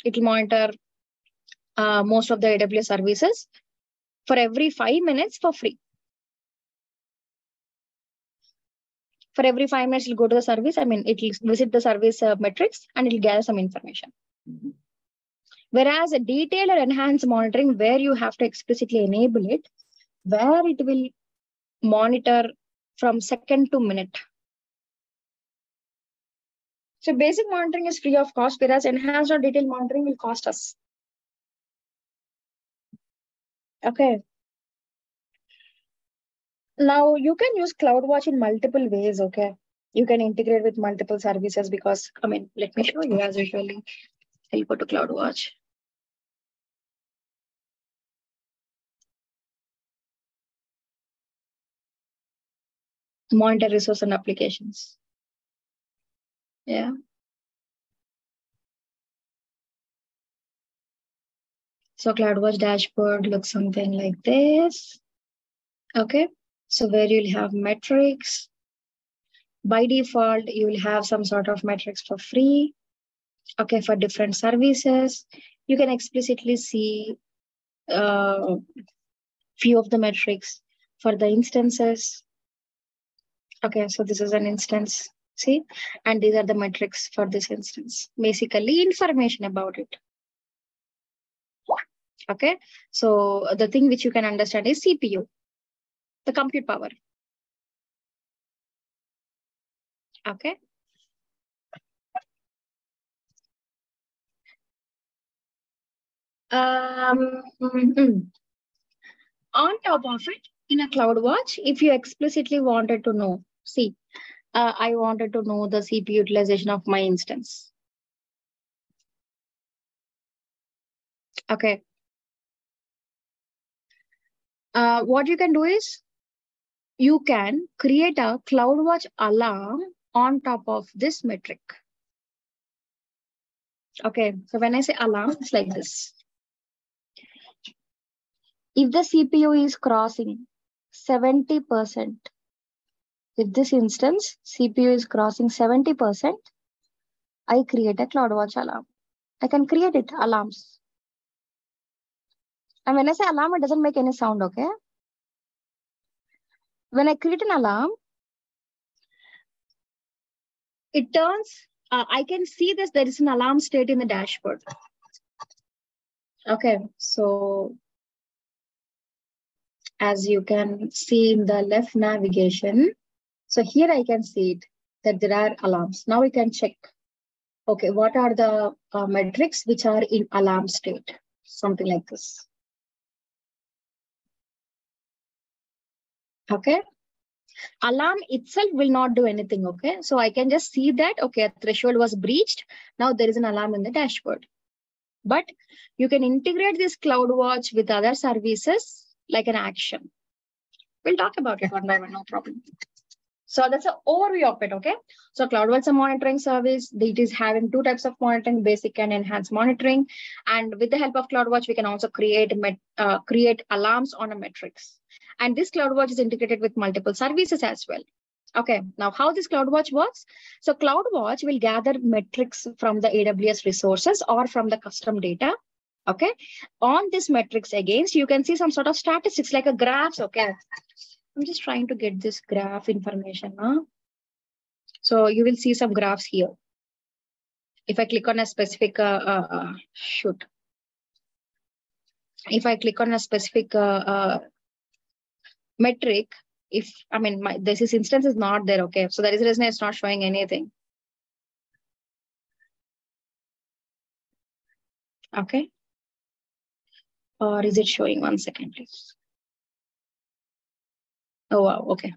It will monitor most of the AWS services for every 5 minutes for free. For every 5 minutes, it'll go to the service. It will visit the service metrics and it'll gather some information. Whereas a detailed or enhanced monitoring, where you have to explicitly enable it, where it will monitor from second to minute. So basic monitoring is free of cost, whereas enhanced or detailed monitoring will cost us. Okay. Now you can use CloudWatch in multiple ways. Okay. You can integrate with multiple services because, let me show you as usually. I'll go to CloudWatch. Monitor resource and applications. Yeah. So CloudWatch dashboard looks something like this. Okay. So where you'll have metrics. By default, you will have some sort of metrics for free. Okay, for different services. You can explicitly see few of the metrics for the instances. Okay, so this is an instance. See, and these are the metrics for this instance. Basically, information about it. Okay, so the thing which you can understand is CPU, the compute power. Okay. On top of it, in a CloudWatch, if you explicitly wanted to know, see, I wanted to know the CPU utilization of my instance. Okay. What you can do is you can create a CloudWatch alarm on top of this metric. Okay, so when I say alarm, it's like this. If the CPU is crossing 70%, if this instance CPU is crossing 70%, I create a CloudWatch alarm. I can create it, alarms. And when I say alarm, it doesn't make any sound, okay? When I create an alarm, it turns, I can see this, there is an alarm state in the dashboard. Okay, so as you can see in the left navigation, so here I can see it, that there are alarms. Now we can check, okay, what are the metrics which are in alarm state? Something like this. Okay. Alarm itself will not do anything, okay? So I can just see that, okay, a threshold was breached. Now there is an alarm in the dashboard. But you can integrate this CloudWatch with other services like an action. We'll talk about it one by one, no problem. So that's an overview of it, okay? So CloudWatch is a monitoring service. It is having two types of monitoring, basic and enhanced monitoring. And with the help of CloudWatch, we can also create alarms on a metrics. And this CloudWatch is integrated with multiple services as well. Okay, now how this CloudWatch works? So CloudWatch will gather metrics from the AWS resources or from the custom data. Okay, on this metrics against, you can see some sort of statistics like a graphs. Okay, I'm just trying to get this graph information. So you will see some graphs here. If I click on a specific, if I click on a specific metric, if this instance is not there, okay, so that is the reason it's not showing anything. Okay, Or is it showing? 1 second, please. Oh, wow. Okay.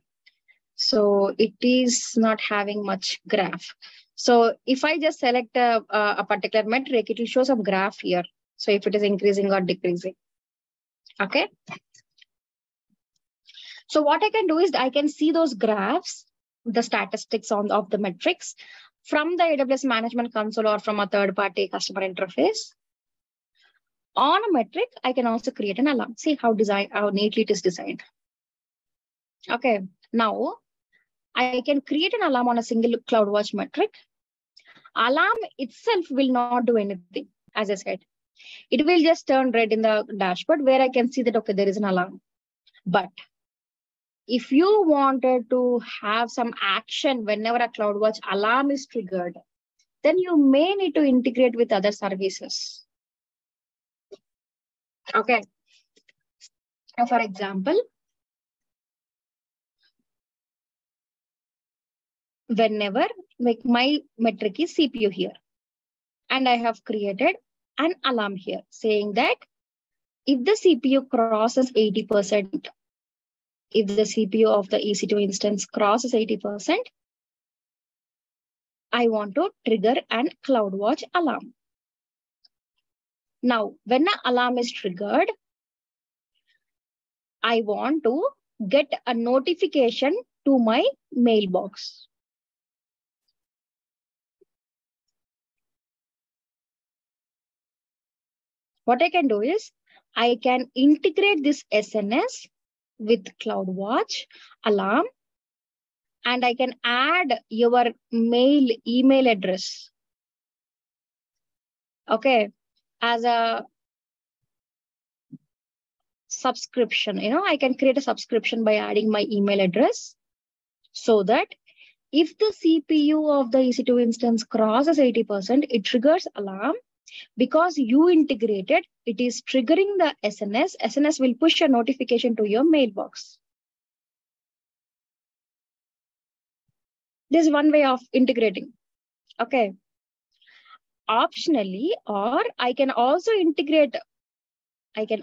So it is not having much graph. So if I just select a particular metric, it will show some graph here. So if it is increasing or decreasing. Okay. So what I can do is I can see those graphs, the statistics of the metrics from the AWS Management Console or from a third-party customer interface. On a metric, I can also create an alarm. See how neatly it is designed. Okay. Now I can create an alarm on a single CloudWatch metric. Alarm itself will not do anything, as I said. It will just turn red in the dashboard where I can see that, okay, there is an alarm. But if you wanted to have some action whenever a CloudWatch alarm is triggered, then you may need to integrate with other services. Okay. Now, for example, whenever my metric is CPU here, and I have created an alarm here saying that if the CPU crosses 80%, if the CPU of the EC2 instance crosses 80%, I want to trigger an CloudWatch alarm. Now, when an alarm is triggered, I want to get a notification to my mailbox. What I can do is I can integrate this SNS with CloudWatch alarm, and I can add your email address. Okay, as a subscription, I can create a subscription by adding my email address so that if the CPU of the EC2 instance crosses 80%, it triggers alarm. Because you integrated, it is triggering the SNS. SNS will push a notification to your mailbox. This is one way of integrating. Okay. Optionally, or I can also integrate. Okay,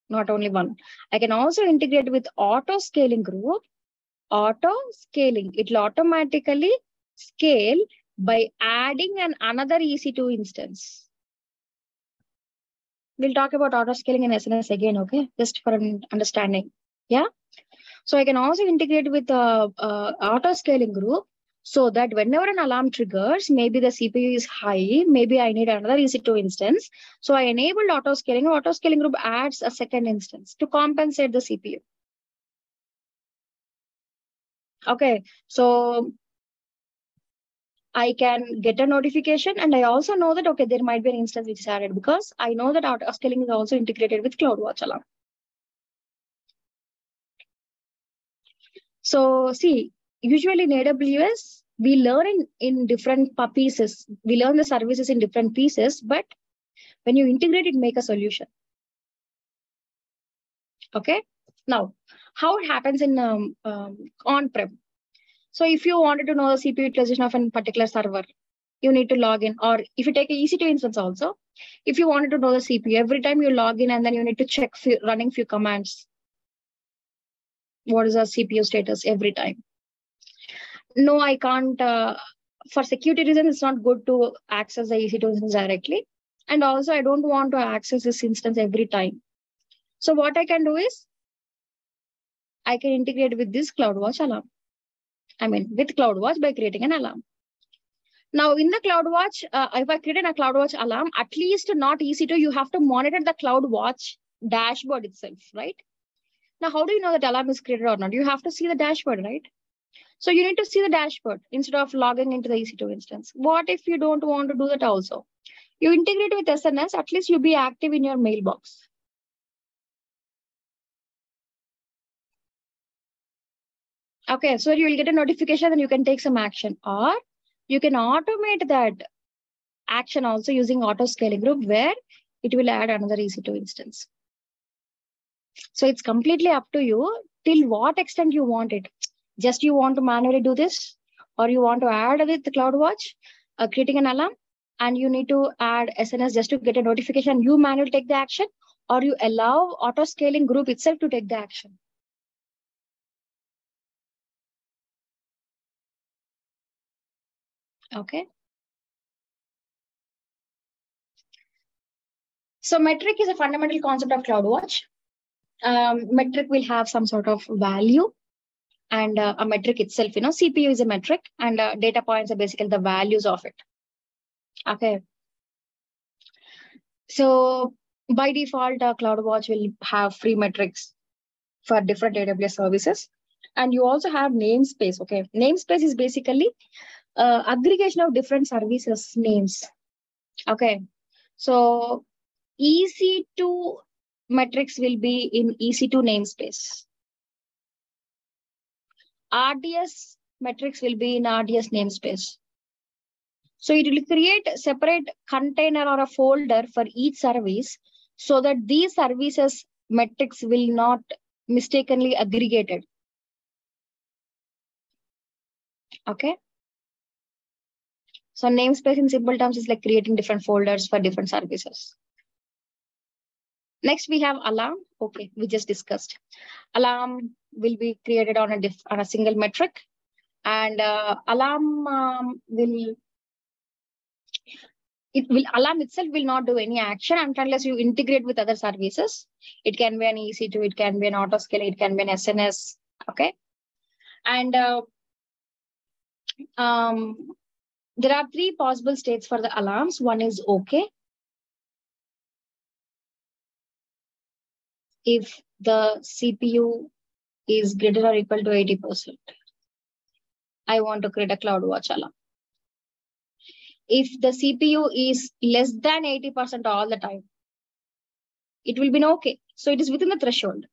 not only one. I can also integrate with auto scaling group. Auto scaling, it will automatically scale by adding another EC2 instance. We'll talk about auto scaling in SNS again, okay? Just for an understanding. Yeah. So I can also integrate with auto scaling group so that whenever an alarm triggers, maybe the CPU is high, maybe I need another EC2 instance. So I enabled auto scaling. Auto scaling group adds a second instance to compensate the CPU. Okay. So I can get a notification, and I also know that, okay, there might be an instance which is added because I know that auto scaling is also integrated with CloudWatch alarm. So see, usually in AWS, we learn in different pieces. We learn the services in different pieces, but when you integrate it, make a solution. Okay. Now, how it happens in on-prem. So if you wanted to know the CPU utilization of a particular server, you need to log in. Or if you take an EC2 instance also, if you wanted to know the CPU, every time you log in and then you need to check running few commands. What is our CPU status every time? No, I can't. For security reasons, it's not good to access the EC2 instance directly. And also, I don't want to access this instance every time. So what I can do is, I can integrate with this CloudWatch alarm. With CloudWatch by creating an alarm. Now, in the CloudWatch, if I create a CloudWatch alarm, at least not EC2, you have to monitor the CloudWatch dashboard itself, right? Now, how do you know that alarm is created or not? You have to see the dashboard, right? So you need to see the dashboard instead of logging into the EC2 instance. What if you don't want to do that also? You integrate with SNS, at least you'll be active in your mailbox. Okay, so you will get a notification and you can take some action, or you can automate that action also using auto scaling group where it will add another EC2 instance. So it's completely up to you till what extent you want it. Just you want to manually do this, or you want to add with the CloudWatch, creating an alarm, and you need to add SNS just to get a notification, you manually take the action, or you allow auto scaling group itself to take the action. Okay. So metric is a fundamental concept of CloudWatch. Metric will have some sort of value, and a metric itself, CPU is a metric, and data points are basically the values of it. Okay. So by default, CloudWatch will have free metrics for different AWS services. And you also have namespace. Okay. Namespace is basically aggregation of different services names. Okay. So EC2 metrics will be in EC2 namespace. RDS metrics will be in RDS namespace. So it will create a separate container or a folder for each service so that these services metrics will not mistakenly aggregated. Okay. So namespace in simple terms is like creating different folders for different services. Next, we have alarm. Okay, we just discussed. Alarm will be created on a single metric, and alarm alarm itself will not do any action unless you integrate with other services. It can be an EC2, it can be an autoscaler, it can be an SNS. Okay, and there are three possible states for the alarms. One is okay. If the CPU is greater or equal to 80%, I want to create a CloudWatch alarm. If the CPU is less than 80% all the time, it will be an okay. So it is within the threshold.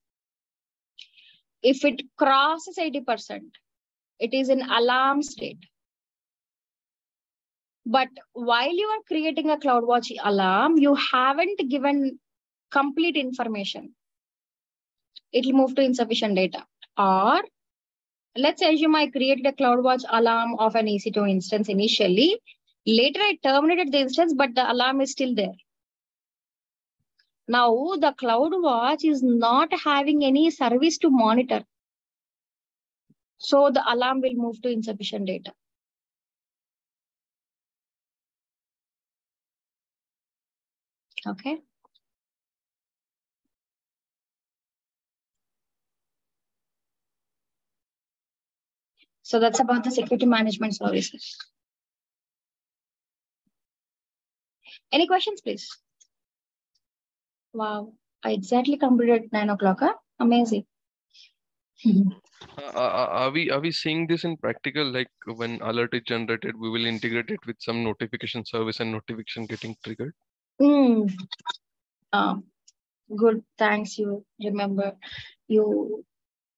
If it crosses 80%, it is in alarm state. But while you are creating a CloudWatch alarm, you haven't given complete information. It will move to insufficient data. Or let's assume I created a CloudWatch alarm of an EC2 instance initially. Later, I terminated the instance, but the alarm is still there. Now, the CloudWatch is not having any service to monitor. So the alarm will move to insufficient data. Okay. So that's about the security management services. Any questions, please? Wow, I exactly completed 9 o'clock. Huh? Amazing. Are we seeing this in practical? Like when alert is generated, we will integrate it with some notification service and notification getting triggered? Good. Thanks. You remember. You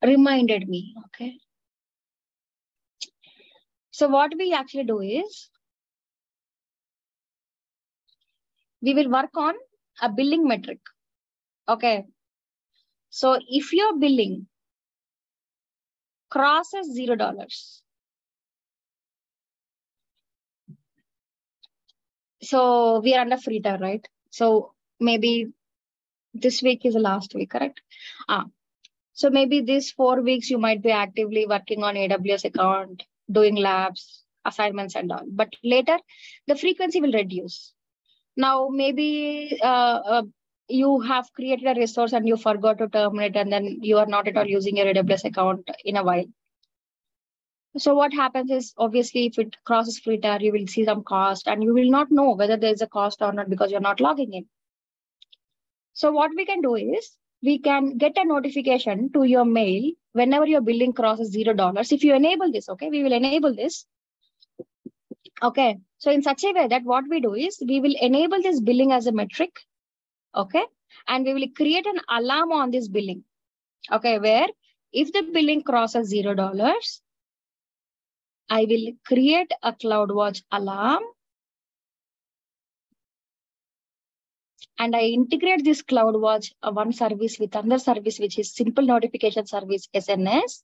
reminded me. Okay. So what we actually do is we will work on a billing metric. Okay. So if your billing crosses $0, so we are under free tier, right? So maybe this week is the last week, correct? So maybe these 4 weeks you might be actively working on AWS account, doing labs, assignments and all. But later the frequency will reduce. Now maybe you have created a resource and you forgot to terminate, and then you are not at all using your AWS account in a while. So what happens is, obviously, if it crosses free tier, you will see some cost and you will not know whether there is a cost or not because you're not logging in. So what we can do is we can get a notification to your mail whenever your billing crosses $0. If you enable this, okay, we will enable this. Okay. So in such a way that what we do is we will enable this billing as a metric. Okay. And we will create an alarm on this billing. Okay. Where if the billing crosses $0, I will create a CloudWatch alarm. And I integrate this CloudWatch one service with another service, which is simple notification service, SNS.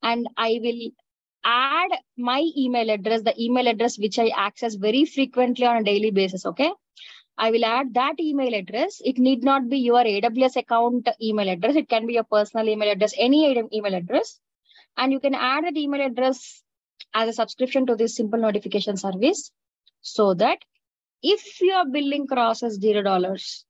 And I will add my email address, the email address which I access very frequently on a daily basis. Okay. I will add that email address. It need not be your AWS account email address. It can be your personal email address, any email address. And you can add that email address as a subscription to this simple notification service, so that if your billing crosses $0,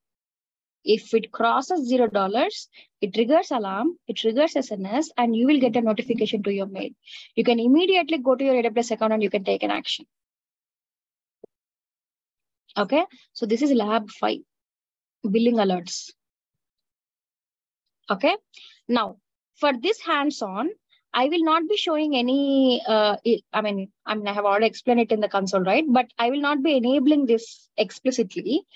if it crosses $0, it triggers alarm, it triggers SNS, and you will get a notification to your mail. You can immediately go to your AWS account and you can take an action. Okay, so this is lab 5, billing alerts. Okay, now for this hands-on, I will not be showing any, I have already explained it in the console, right? But I will not be enabling this explicitly,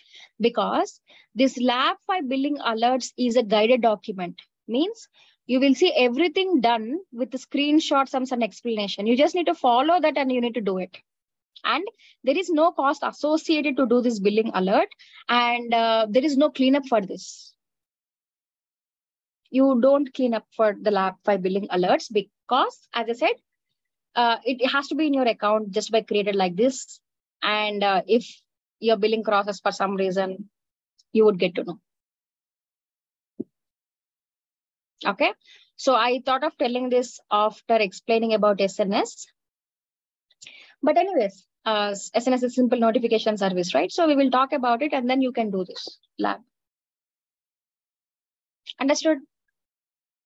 because this lab 5 billing alerts is a guided document. Means you will see everything done with the screenshots and some explanation. You just need to follow that and you need to do it. And there is no cost associated to do this billing alert, and there is no cleanup for this. You don't clean up for the lab 5 billing alerts, because, as I said, it has to be in your account just by created like this. And if your billing crosses for some reason, you would get to know. Okay, so I thought of telling this after explaining about SNS. But anyways, SNS is simple notification service, right? So we will talk about it and then you can do this lab. Understood?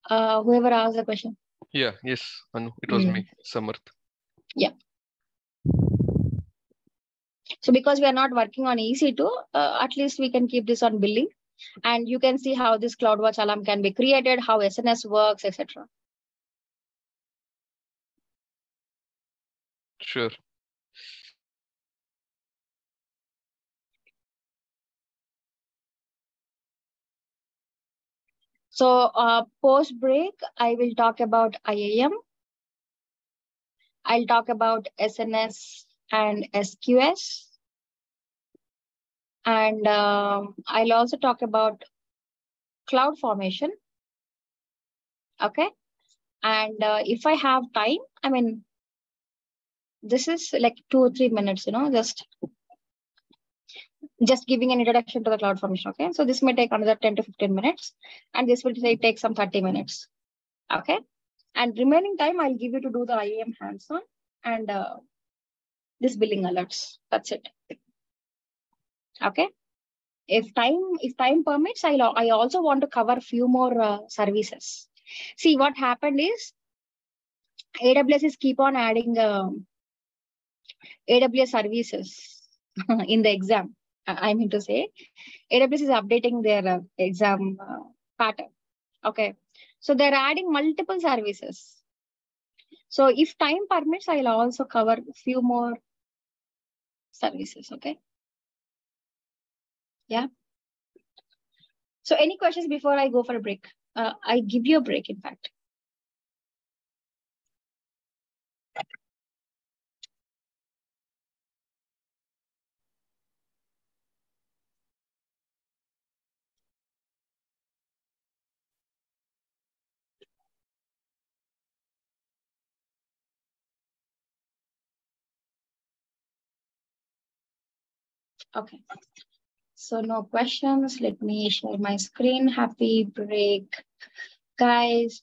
Whoever asked the question. Yeah, yes, Anu, it was me, Samarth. Yeah. So because we are not working on EC2, at least we can keep this on billing. And you can see how this CloudWatch alarm can be created, how SNS works, etc. Sure. So post break, I will talk about IAM. I'll talk about SNS and SQS. And I'll also talk about cloud formation. Okay. And if I have time, this is like 2 or 3 minutes, just giving an introduction to the cloud formation. Okay. So this may take another 10 to 15 minutes, and this will take some 30 minutes. Okay. And remaining time, I'll give you to do the IAM hands-on and this billing alerts. That's it. Okay. If time permits, I also want to cover a few more services. See, what happened is AWS is keep on adding AWS services in the exam. I mean to say, AWS is updating their exam pattern. Okay. So they're adding multiple services. So if time permits, I'll also cover a few more services. Okay. Yeah. So any questions before I go for a break? I give you a break, in fact. Okay. So no questions. Let me share my screen. Happy break, guys.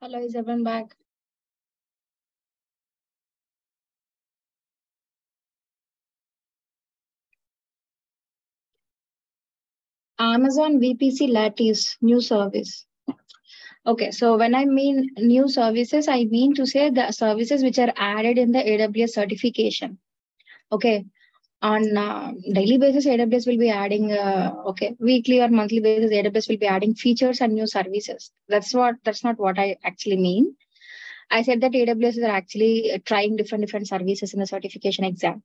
Hello, is everyone back? Amazon VPC Lattice new service. Okay, so when I mean new services, I mean to say the services which are added in the AWS certification. Okay, on daily basis, AWS will be adding, weekly or monthly basis, AWS will be adding features and new services. That's not what I actually mean. I said that AWS is actually trying different services in the certification exam.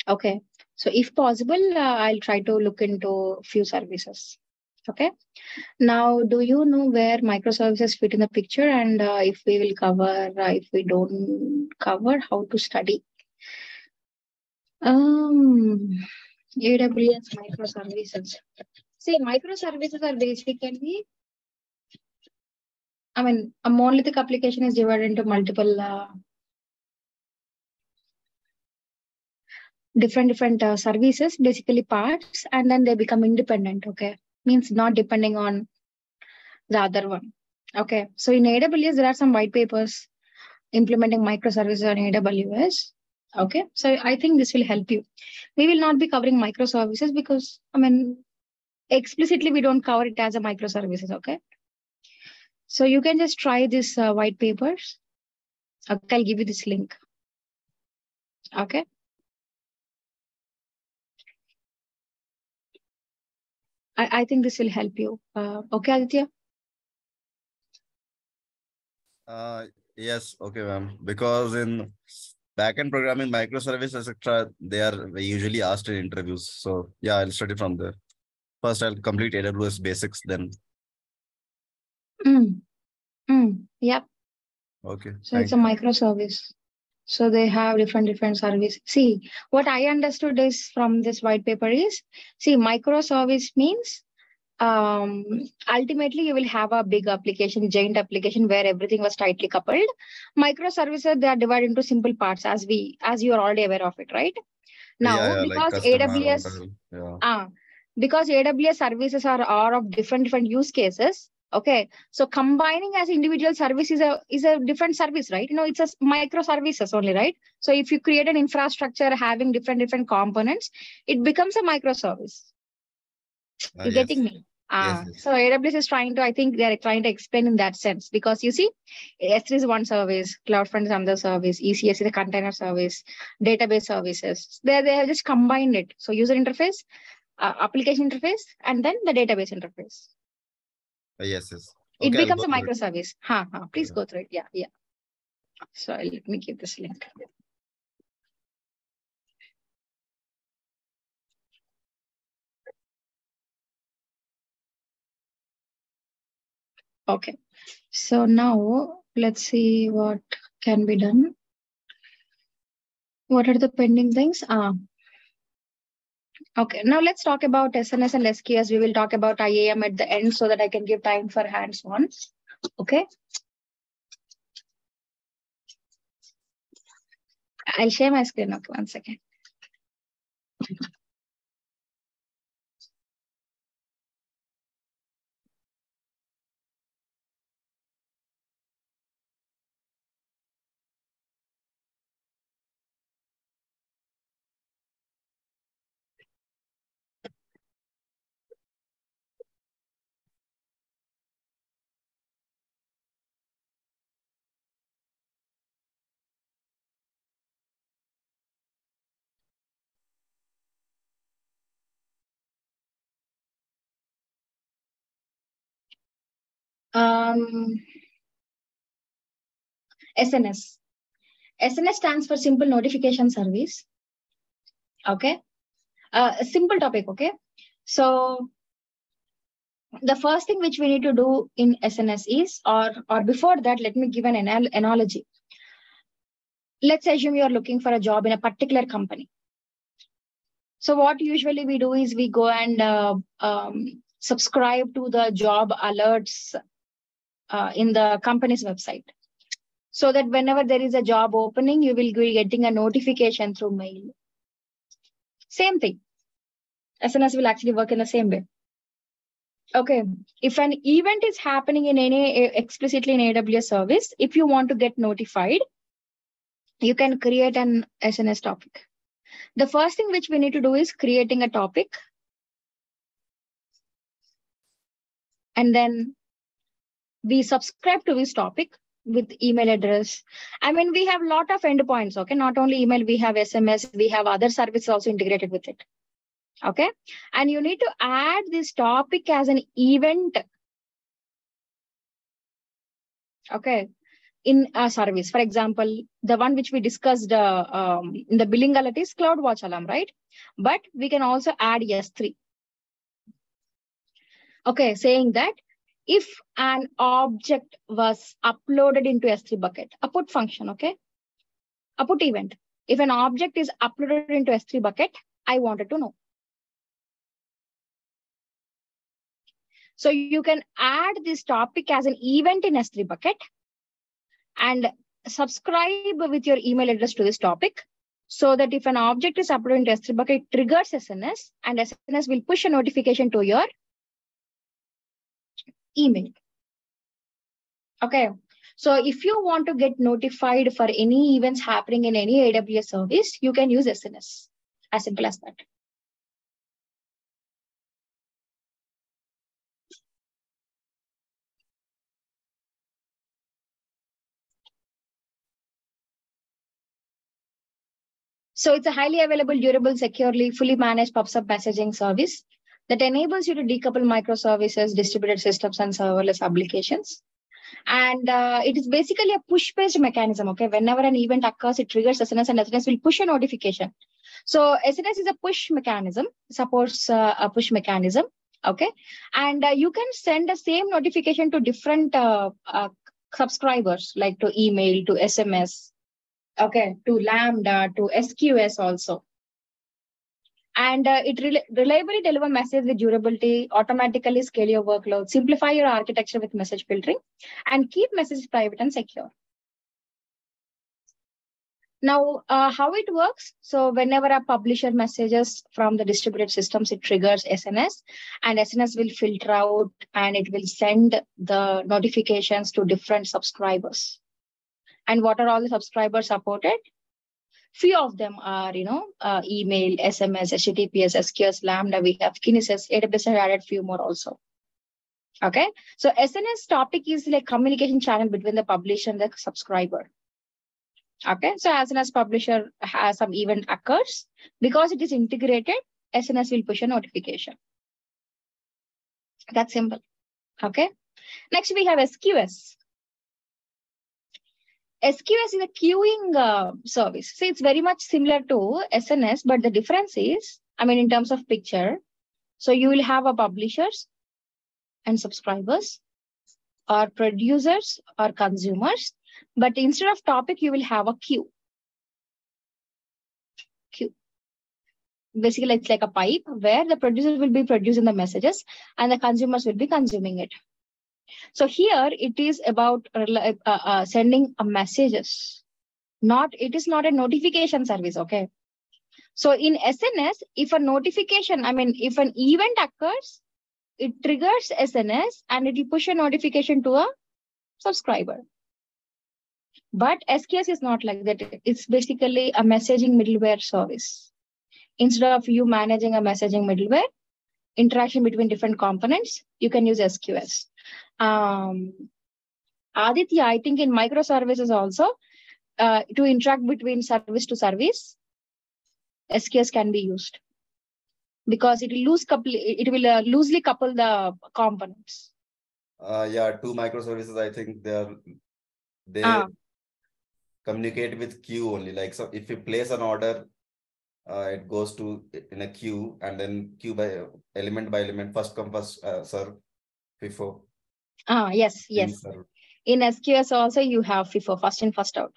Okay, so if possible, I'll try to look into few services. Okay. Now, do you know where microservices fit in the picture, and if we will cover, if we don't cover, how to study? AWS microservices. See, microservices are basically, a monolithic application is divided into multiple different services, basically parts, and then they become independent. Okay, means not depending on the other one. Okay, so in AWS there are some white papers implementing microservices on AWS. Okay, so I think this will help you. We will not be covering microservices because explicitly we don't cover it as a microservices. Okay, so you can just try this white papers. Okay, I'll give you this link. Okay. I think this will help you. Okay, Aditya? Yes, okay, ma'am. Because in backend programming, microservice, etc., they are usually asked in interviews. So yeah, I'll study from there. First, I'll complete AWS basics, then. Yep. Okay. So it's a microservice. So they have different service. See, what I understood is from this white paper is, see, microservice means ultimately you will have a big application, giant application where everything was tightly coupled. Microservices, they are divided into simple parts as you are already aware of it, right? Now, Yeah, like because customer AWS, order, because AWS services are of different use cases. Okay, so combining as individual service is a different service, right? It's a microservices only, right? So if you create an infrastructure having different components, it becomes a microservice. You yes. getting me? Yes, yes. So AWS is I think they're trying to explain in that sense, because you see, S3 is one service, CloudFront is another service, ECS is a container service, database services. They have just combined it. So user interface, application interface, and then the database interface. Yes, yes. It Okay, I'll becomes go a through it. microservice. Please go through it. Yeah. So let me give this link. Okay. So now let's see what can be done. What are the pending things? Okay, now let's talk about SNS and SQS. We will talk about IAM at the end so that I can give time for hands-on. Okay. I'll share my screen. Okay, 1 second. SNS. SNS stands for Simple Notification Service. Okay. A simple topic. Okay. So the first thing which we need to do in SNS is, or before that, let me give an analogy. Let's assume you are looking for a job in a particular company. So what usually we do is we go and subscribe to the job alerts in the company's website, so that whenever there is a job opening, you will be getting a notification through mail. Same thing. SNS will actually work in the same way. Okay. If an event is happening in any explicitly in AWS service, if you want to get notified, you can create an SNS topic. The first thing which we need to do is creating a topic. And then we subscribe to this topic with email address. I mean, we have a lot of endpoints, okay? Not only email, we have SMS, we have other services also integrated with it. Okay. And you need to add this topic as an event. Okay. In a service. For example, the one which we discussed in the billing alert is CloudWatch alarm, right? But we can also add S3. Okay, saying that if an object was uploaded into S3 bucket, a put function, okay? A put event. If an object is uploaded into S3 bucket, I wanted to know. So you can add this topic as an event in S3 bucket and subscribe with your email address to this topic so that if an object is uploaded into S3 bucket, it triggers SNS and SNS will push a notification to your email. Okay. So if you want to get notified for any events happening in any AWS service, you can use SNS. As simple as that. So it's a highly available, durable, securely, fully managed PubSub messaging service that enables you to decouple microservices, distributed systems, and serverless applications. And it is basically a push-based mechanism. Okay, whenever an event occurs, it triggers SNS, and SNS will push a notification. So SNS is a push mechanism, supports a push mechanism. Okay, and you can send the same notification to different subscribers, like to email, to SMS. Okay, to Lambda, to SQS also. And it reliably deliver message with durability, automatically scale your workload, simplify your architecture with message filtering, and keep messages private and secure. Now, how it works? So whenever a publisher messages from the distributed systems, it triggers SNS, and SNS will filter out and it will send the notifications to different subscribers. And what are all the subscribers supported? Few of them are, email, SMS, HTTPS, SQS, Lambda. We have Kinesis. AWS has added few more also. Okay. So SNS topic is like communication channel between the publisher and the subscriber. Okay. So as soon as publisher has some event occurs, because it is integrated, SNS will push a notification. That's simple. Okay. Next we have SQS. SQS is a queuing service. See, it's very much similar to SNS, but the difference is, in terms of picture, so you will have a publishers and subscribers or producers or consumers, but instead of topic, you will have a queue. Basically, it's like a pipe where the producers will be producing the messages and the consumers will be consuming it. So here it is about sending a messages. It is not a notification service, okay? So in SNS, if a notification, if an event occurs, it triggers SNS and it will push a notification to a subscriber. But SQS is not like that. It's basically a messaging middleware service. Instead of you managing a messaging middleware, interaction between different components, you can use SQS. Aditya, I think in microservices also, to interact between service to service, SQS can be used because it will loosely couple the components. Yeah, two microservices, I think they communicate with queue only. Like, so if you place an order, it goes to in a queue and then queue by element, first come first serve, FIFO. Yes. In SQS also you have FIFO, first in first out.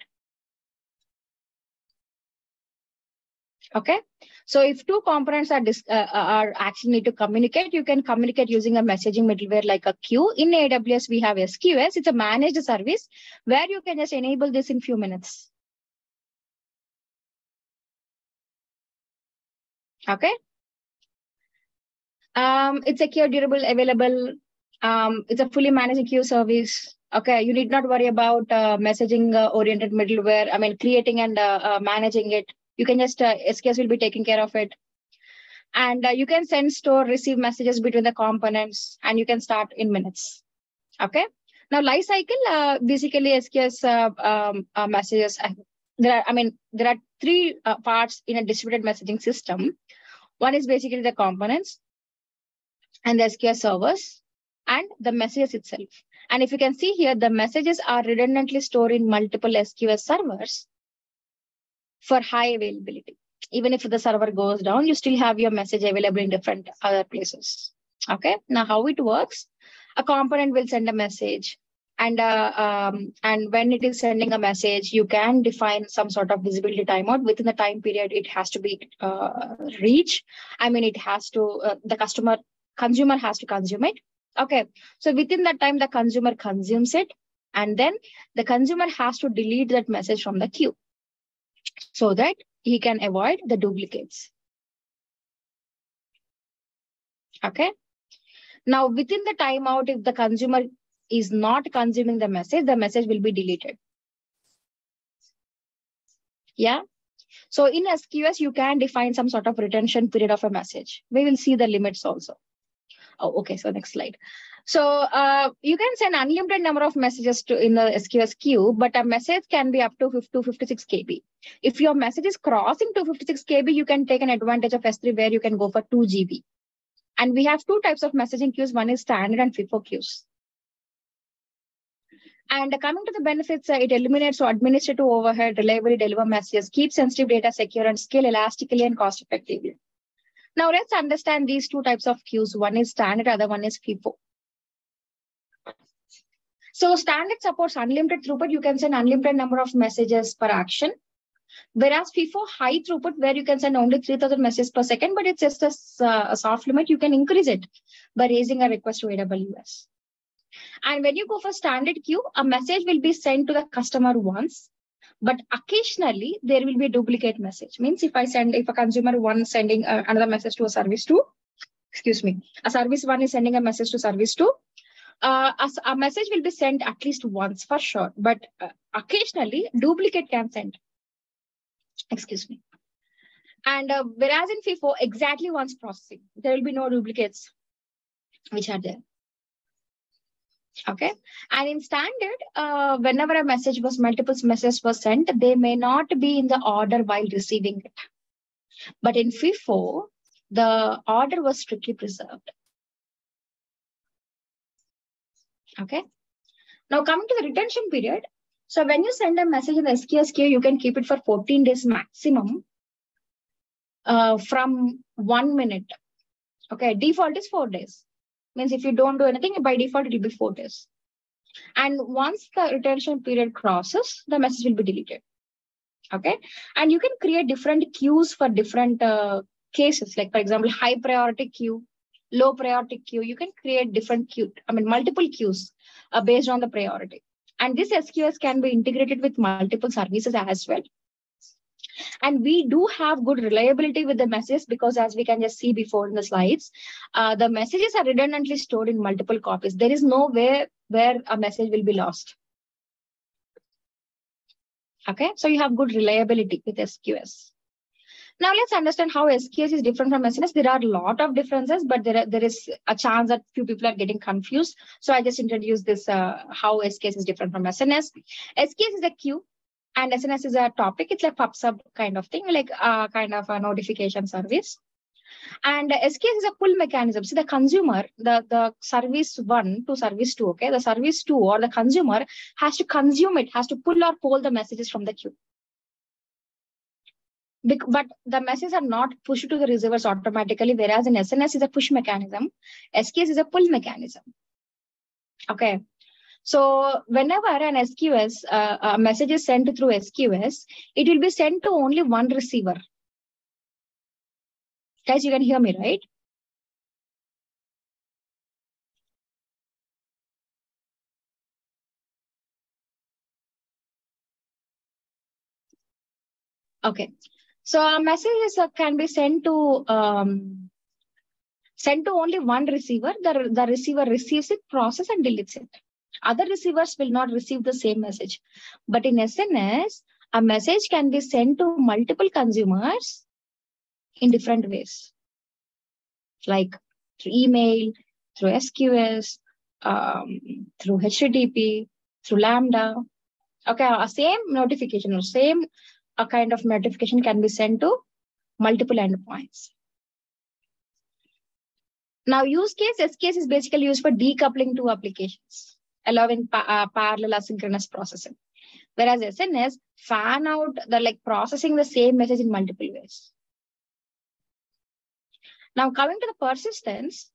Okay, so if two components are actually need to communicate, you can communicate using a messaging middleware like a queue. In AWS, we have SQS. It's a managed service where you can just enable this in few minutes. Okay. It's secure, durable, available. It's a fully managed queue service. Okay, you need not worry about messaging oriented middleware. I mean, creating and managing it. You can just SKS will be taking care of it, and you can send, store, receive messages between the components, and you can start in minutes. Okay. Now, life cycle basically SKS messages. There are three parts in a distributed messaging system. One is basically the components and the SQS servers and the messages itself. And if you can see here, the messages are redundantly stored in multiple SQS servers for high availability. Even if the server goes down, you still have your message available in different other places. Okay. Now, how it works? A component will send a message, and when it is sending a message, you can define some sort of visibility timeout within the time period it has to be reached. I mean, it has to the consumer has to consume it. Okay, so within that time, the consumer consumes it, and then the consumer has to delete that message from the queue so that he can avoid the duplicates. Okay. Now, within the timeout, if the consumer is not consuming the message will be deleted. Yeah. So in SQS, you can define some sort of retention period of a message. We will see the limits also. Oh, okay. So next slide. So you can send unlimited number of messages in the SQS queue, but a message can be up to 256 KB. If your message is crossing 256 KB, you can take an advantage of S3 where you can go for 2 GB. And we have two types of messaging queues. One is standard and FIFO queues. And coming to the benefits, it eliminates administrative overhead, reliably deliver messages, keeps sensitive data secure, and scale elastically and cost effectively. Now let's understand these two types of queues. One is standard, other one is FIFO. So standard supports unlimited throughput. You can send unlimited number of messages per action. Whereas FIFO, high throughput, where you can send only 3,000 messages per second, but it's just a soft limit. You can increase it by raising a request to AWS. And when you go for standard queue, a message will be sent to the customer once, but occasionally there will be a duplicate message. Means if a consumer one sending another message to a service two, a service one is sending a message to service two, a message will be sent at least once for sure, but occasionally duplicate can send. And whereas in FIFO, exactly once processing, there will be no duplicates which are there. Okay. And in standard, whenever multiple messages were sent, they may not be in the order while receiving it. But in FIFO, the order was strictly preserved. Okay. Now coming to the retention period. So when you send a message in the SQS queue, you can keep it for 14 days maximum from 1 minute. Okay. Default is 4 days. Means if you don't do anything, by default, it will be 4 days. And once the retention period crosses, the message will be deleted. Okay. And you can create different queues for different cases. Like, for example, high priority queue, low priority queue. You can create different multiple queues based on the priority. And this SQS can be integrated with multiple services as well. And we do have good reliability with the messages because, as we can just see before in the slides, the messages are redundantly stored in multiple copies. There is no way where a message will be lost. Okay, so you have good reliability with SQS. Now let's understand how SQS is different from SNS. There are a lot of differences, but there is a chance that few people are getting confused. So I just introduced this, how SQS is different from SNS. SQS is a queue and SNS is a topic. It's like PubSub kind of thing, like kind of a notification service. And SQS is a pull mechanism. See, the consumer, the service one to service two, okay? The service two or the consumer has to consume it, has to pull or pull the messages from the queue. But the messages are not pushed to the receivers automatically, whereas in SNS is a push mechanism, SQS is a pull mechanism. Okay. So whenever an SQS, a message is sent through SQS, it will be sent to only one receiver. Guys, you can hear me, right? Okay. So messages can be sent to sent to only one receiver. The receiver receives it, processes and deletes it. Other receivers will not receive the same message. But in SNS, a message can be sent to multiple consumers in different ways, like through email, through SQS, through HTTP, through Lambda. Okay, a same notification or same a kind of notification can be sent to multiple endpoints. Now, use case, SKS is basically used for decoupling two applications, allowing parallel asynchronous processing. Whereas SNS, fan out, processing the same message in multiple ways. Now, coming to the persistence,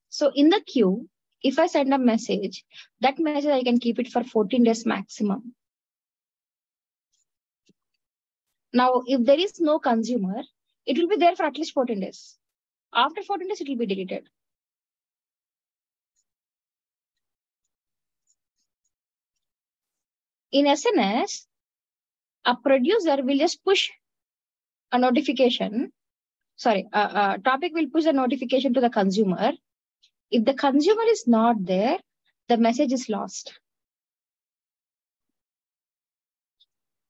so in the queue, if I send a message, that message I can keep it for 14 days maximum. Now, if there is no consumer, it will be there for at least 14 days. After 14 days, it will be deleted. In SNS, a producer will just push a notification. Sorry, a topic will push a notification to the consumer. If the consumer is not there, the message is lost.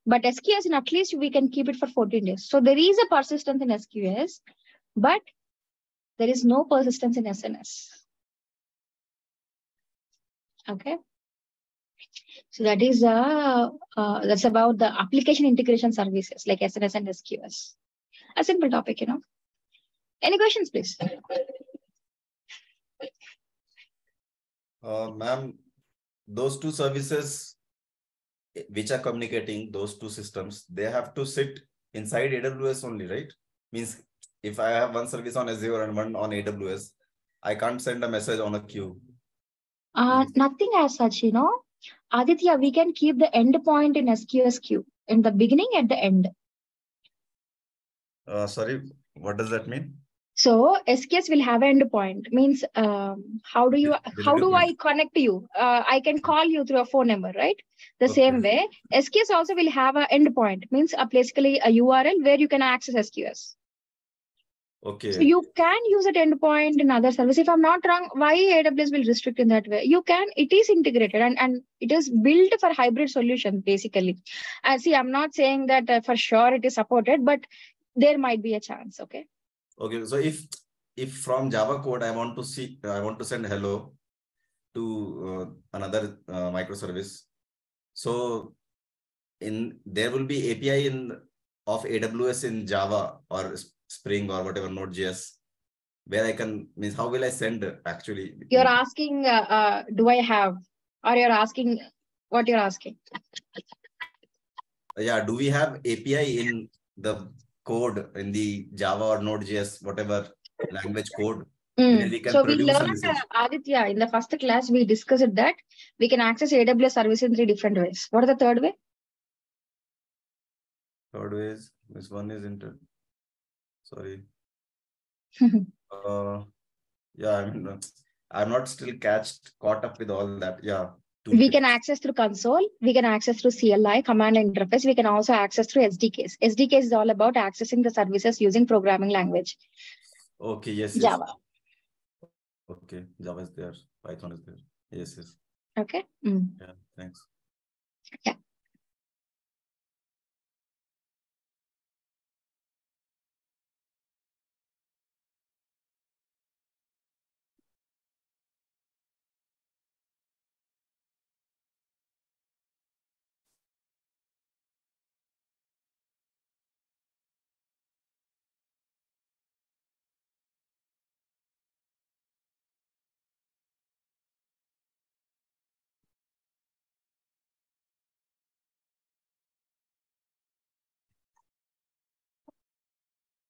But SQS, in at least we can keep it for 14 days. So there is a persistence in SQS, but there is no persistence in SNS. Okay. So that is that's about the application integration services like SNS and SQS. A simple topic, you know. Any questions, please? Ma'am, those two services which are communicating, those two systems, they have to sit inside AWS only, right? Means if I have one service on Azure and one on AWS, I can't send a message on a queue. Nothing as such, you know. Aditya, we can keep the endpoint in SQS queue in the beginning at the end. Sorry, what does that mean? So SQS will have an endpoint. Means how do I connect to you? I can call you through a phone number, right? The same way, SQS also will have an endpoint. Means basically a URL where you can access SQS. Okay. So you can use that endpoint in other service. If I'm not wrong, why AWS will restrict in that way? You can, it is integrated and it is built for hybrid solution, basically. And see, I'm not saying that for sure it is supported, but there might be a chance, okay? Okay, so if from Java code I want to send hello to another microservice, so there will be API of AWS in Java or Spring or whatever Node.js, where I can how will I send actually? You're asking, do I have, or you're asking what you're asking? Yeah, do we have API in the code in the Java or Node.js, whatever language code, where we can so we produce a learned, message? Aditya, in the first class, we discussed that we can access AWS service in 3 different ways. What is the third way? Third ways, this one is sorry. Yeah, I'm not still caught up with all that. Yeah. We can access through console. We can access through CLI, command interface. We can also access through SDKs. SDKs is all about accessing the services using programming language. Okay, yes. Java. Okay, Java is there. Python is there. Yes. Okay. Yeah, thanks. Yeah.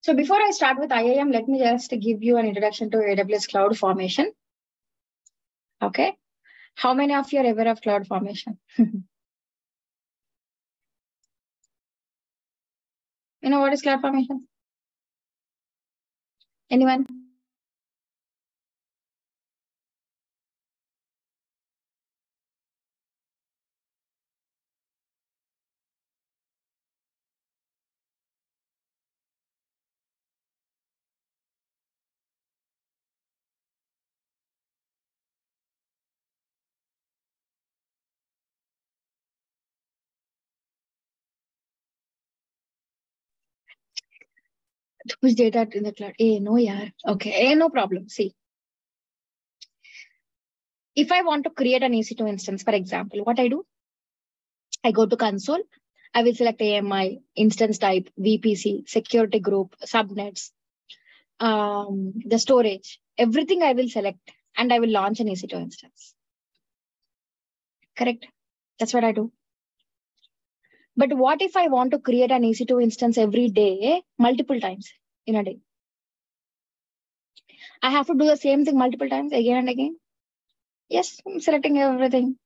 So before I start with IAM, let me just give you an introduction to AWS Cloud Formation. Okay. How many of you are aware of Cloud Formation? You know what is Cloud Formation? Anyone? To push data in the cloud. No, yeah. Okay, no problem. See, if I want to create an EC2 instance, for example, what I do? I go to console. I will select AMI, instance type, VPC, security group, subnets, the storage, everything I will select, and I will launch an EC2 instance. Correct? That's what I do. But what if I want to create an EC2 instance every day, multiple times in a day? I have to do the same thing multiple times again and again. Yes, I'm selecting everything.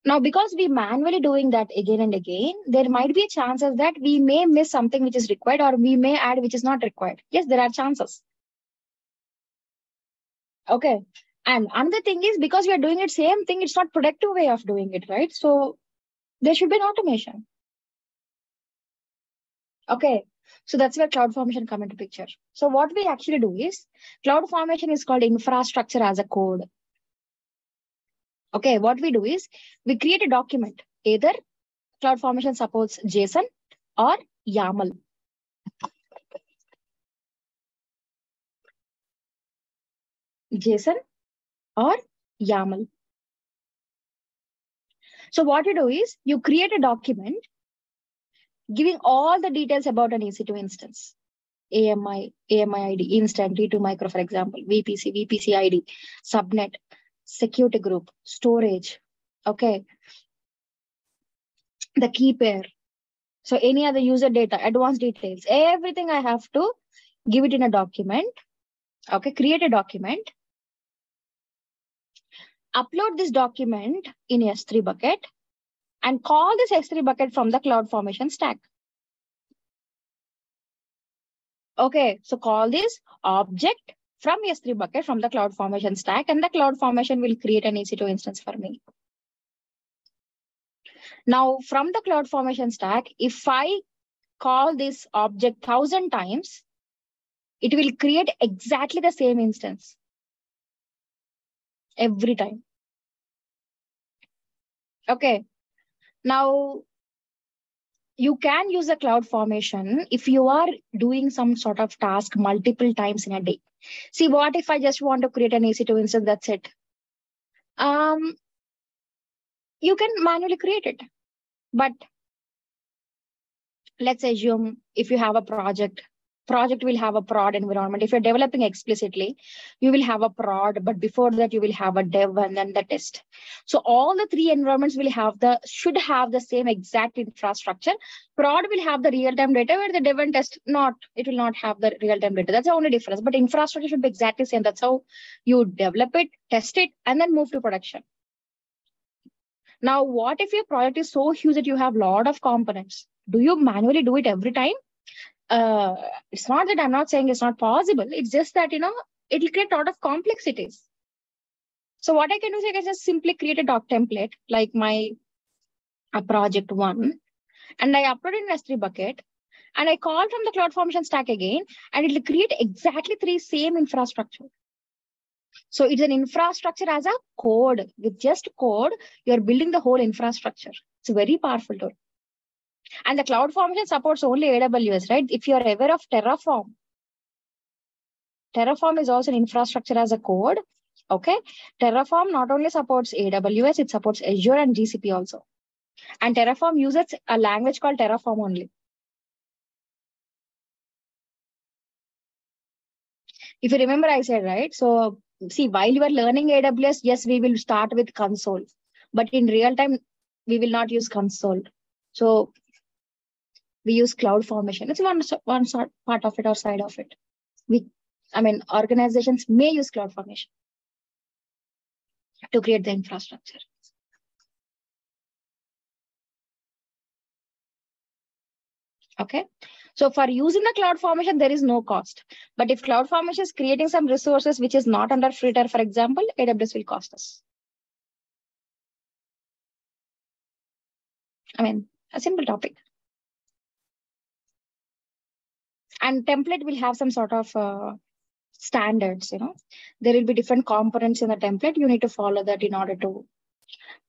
Now, because we manually doing that again and again, there might be chances that we may miss something which is required, or we may add which is not required. Yes, there are chances. Okay. And another thing is, because we are doing it same thing, it's not productive way of doing it, right? So there should be an automation. Okay. So that's where CloudFormation come into picture. So what we actually do is, CloudFormation is called infrastructure as a code. Okay, what we do is, we create a document. Either CloudFormation supports JSON or YAML. JSON or YAML. So what you do is, you create a document giving all the details about an EC2 instance. AMI ID, instant, T2 micro, for example, VPC ID, subnet, security group, storage, okay, the key pair. So any other user data, advanced details, everything I have to give it in a document. Okay, create a document, upload this document in S3 bucket, and call this S3 bucket from the CloudFormation stack. Okay, so call this object from S3 bucket from the CloudFormation stack, and the CloudFormation will create an EC2 instance for me. Now, from the CloudFormation stack, if I call this object 1,000 times, it will create exactly the same instance every time. Okay. Now, you can use a CloudFormation if you are doing some sort of task multiple times in a day. See, what if I just want to create an EC2 instance? That's it. You can manually create it. But let's assume if you have a project will have a prod environment. If you're developing explicitly, you will have a prod, but before that you will have a dev and then the test. So all the three environments should have the same exact infrastructure. Prod will have the real-time data, where the dev and test it will not have the real-time data. That's the only difference. But infrastructure should be exactly the same. That's how you develop it, test it, and then move to production. Now, what if your project is so huge that you have a lot of components? Do you manually do it every time? It's not that I'm not saying it's not possible. It's just that, it'll create a lot of complexities. So what I can do is I can just simply create a doc template like my project 1, and I upload it in S3 bucket, and I call from the CloudFormation stack again, and it'll create exactly 3 same infrastructure. So it's an infrastructure as a code. With just code, you're building the whole infrastructure. It's a very powerful tool. And the CloudFormation supports only AWS, right? If you're aware of Terraform is also an infrastructure as a code. Okay. Terraform not only supports AWS, it supports Azure and GCP also. And Terraform uses a language called Terraform only. If you remember, I said, right? So see, while you are learning AWS, yes, we will start with console. But in real time, we will not use console. So we use CloudFormation. It's one sort part of it or side of it. Organizations may use CloudFormation to create the infrastructure. Okay. So for using the CloudFormation, there is no cost. But if CloudFormation is creating some resources which is not under free tier, for example, AWS will cost us. A simple topic. And template will have some sort of standards, There will be different components in the template. You need to follow that in order to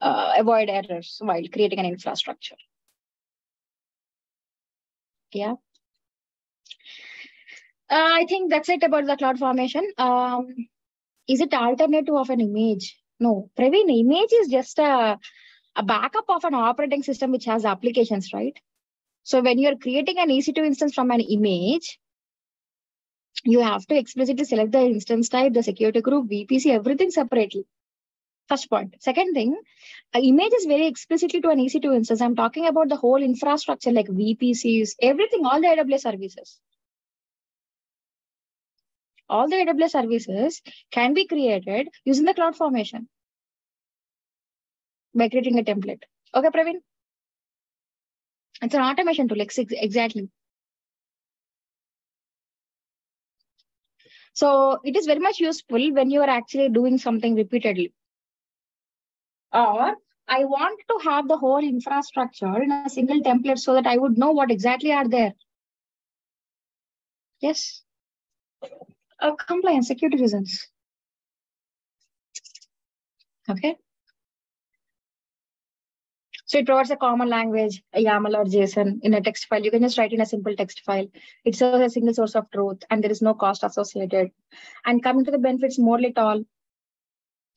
avoid errors while creating an infrastructure. Yeah. I think that's it about the cloud formation. Is it alternative of an image? No, Praveen, image is just a backup of an operating system which has applications, right? So when you're creating an EC2 instance from an image, you have to explicitly select the instance type, the security group, VPC, everything separately. First point. Second thing, an image is very explicitly to an EC2 instance. I'm talking about the whole infrastructure like VPCs, everything, all the AWS services. All the AWS services can be created using the cloud formation by creating a template. Okay, Praveen? It's an automation tool, exactly. So it is very much useful when you are actually doing something repeatedly. Or I want to have the whole infrastructure in a single template so that I would know what exactly are there. Yes. Compliance, security reasons. Okay. So it provides a common language, a YAML or JSON in a text file. You can just write in a simple text file. It serves as a single source of truth and there is no cost associated. And coming to the benefits, more little.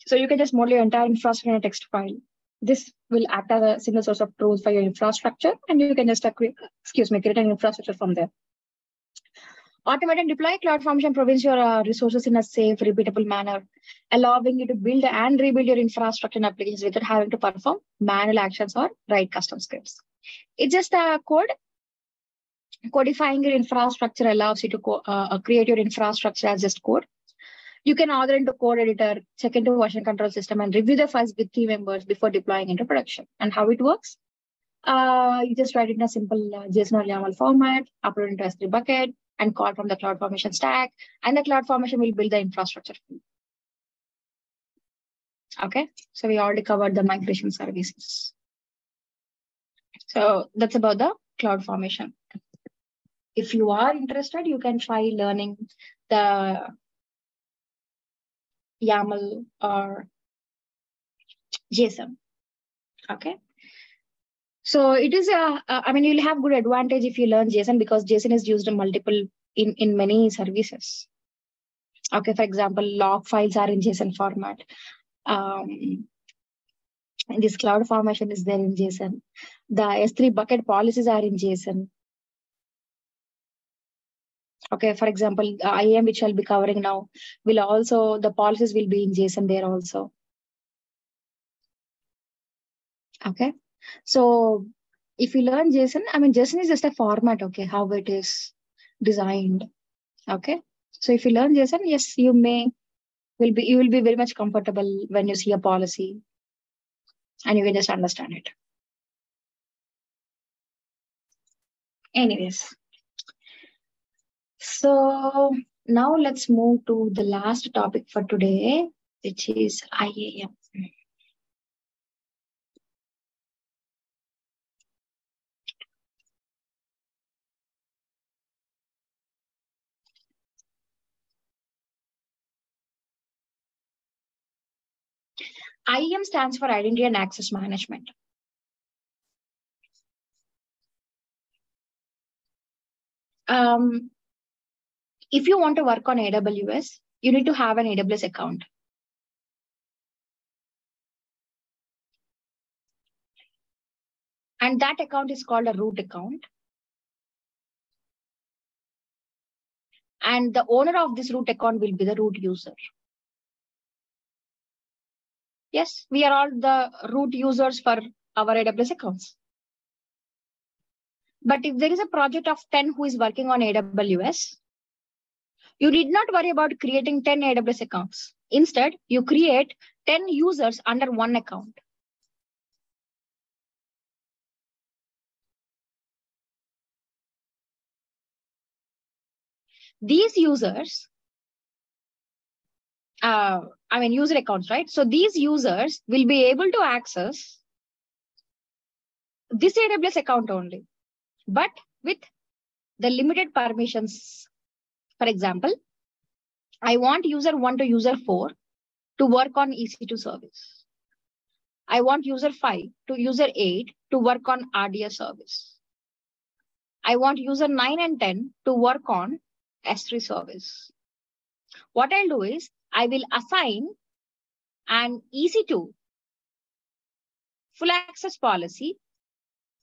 So you can just model your entire infrastructure in a text file. This will act as a single source of truth for your infrastructure and you can just create an infrastructure from there. Automate and deploy cloud formation provides your resources in a safe, repeatable manner, allowing you to build and rebuild your infrastructure and applications without having to perform manual actions or write custom scripts. It's just a code. Codifying your infrastructure allows you to create your infrastructure as just code. You can order into code editor, check into version control system, and review the files with team members before deploying into production. And how it works? You just write it in a simple JSON or YAML format, upload into S3 bucket, and call from the cloud formation stack, and the cloud formation will build the infrastructure. Okay, so we already covered the migration services. So that's about the cloud formation. If you are interested, you can try learning the YAML or JSON. Okay. So it is you'll have good advantage if you learn JSON because JSON is used in many services. Okay, for example, log files are in JSON format. And this cloud formation is there in JSON. The S3 bucket policies are in JSON. Okay, for example, IAM, which I'll be covering now, the policies will be in JSON there also. Okay. So if you learn JSON, JSON is just a format, okay, how it is designed. Okay. So if you learn JSON, yes, you will be very much comfortable when you see a policy and you can just understand it. Anyways. So now let's move to the last topic for today, which is IAM. IAM stands for Identity and Access Management. If you want to work on AWS, you need to have an AWS account. And that account is called a root account. And the owner of this root account will be the root user. Yes, we are all the root users for our AWS accounts. But if there is a project of 10 who is working on AWS, you need not worry about creating 10 AWS accounts. Instead, you create 10 users under one account. These users, user accounts, right? So these users will be able to access this AWS account only, but with the limited permissions. For example, I want user 1 to user 4 to work on EC2 service. I want user 5 to user 8 to work on RDS service. I want user 9 and 10 to work on S3 service. What I'll do is I will assign an EC2 full access policy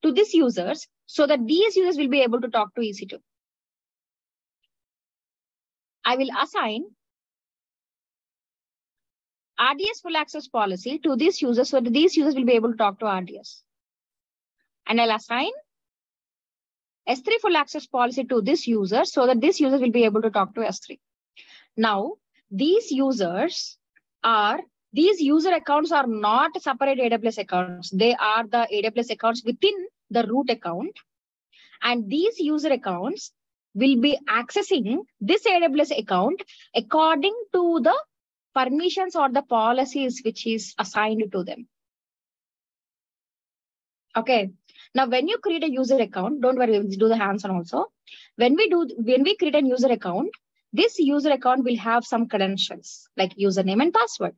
to these users so that these users will be able to talk to EC2. I will assign RDS full access policy to these users so that these users will be able to talk to RDS. And I'll assign S3 full access policy to this user so that this user will be able to talk to S3. Now, these user accounts are not separate AWS accounts. They are the AWS accounts within the root account. And these user accounts will be accessing this AWS account according to the permissions or the policies which is assigned to them. Okay. Now, when you create a user account, don't worry, we'll do the hands-on also. When we create a user account, this user account will have some credentials like username and password.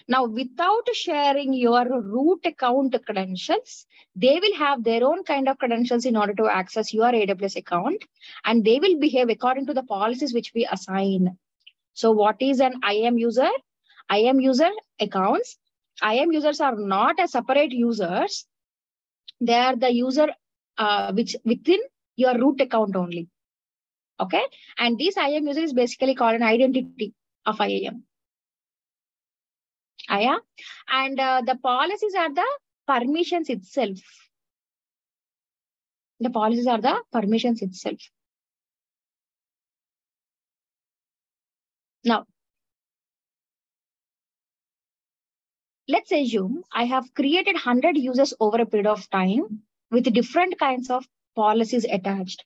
Now, without sharing your root account credentials, they will have their own kind of credentials in order to access your AWS account, and they will behave according to the policies which we assign. So what is an IAM user? IAM user accounts. IAM users are not a separate users. They are the user which within your root account only. Okay. And this IAM user is basically called an identity of IAM. And the policies are the permissions itself. The policies are the permissions itself. Now, let's assume I have created 100 users over a period of time with different kinds of policies attached.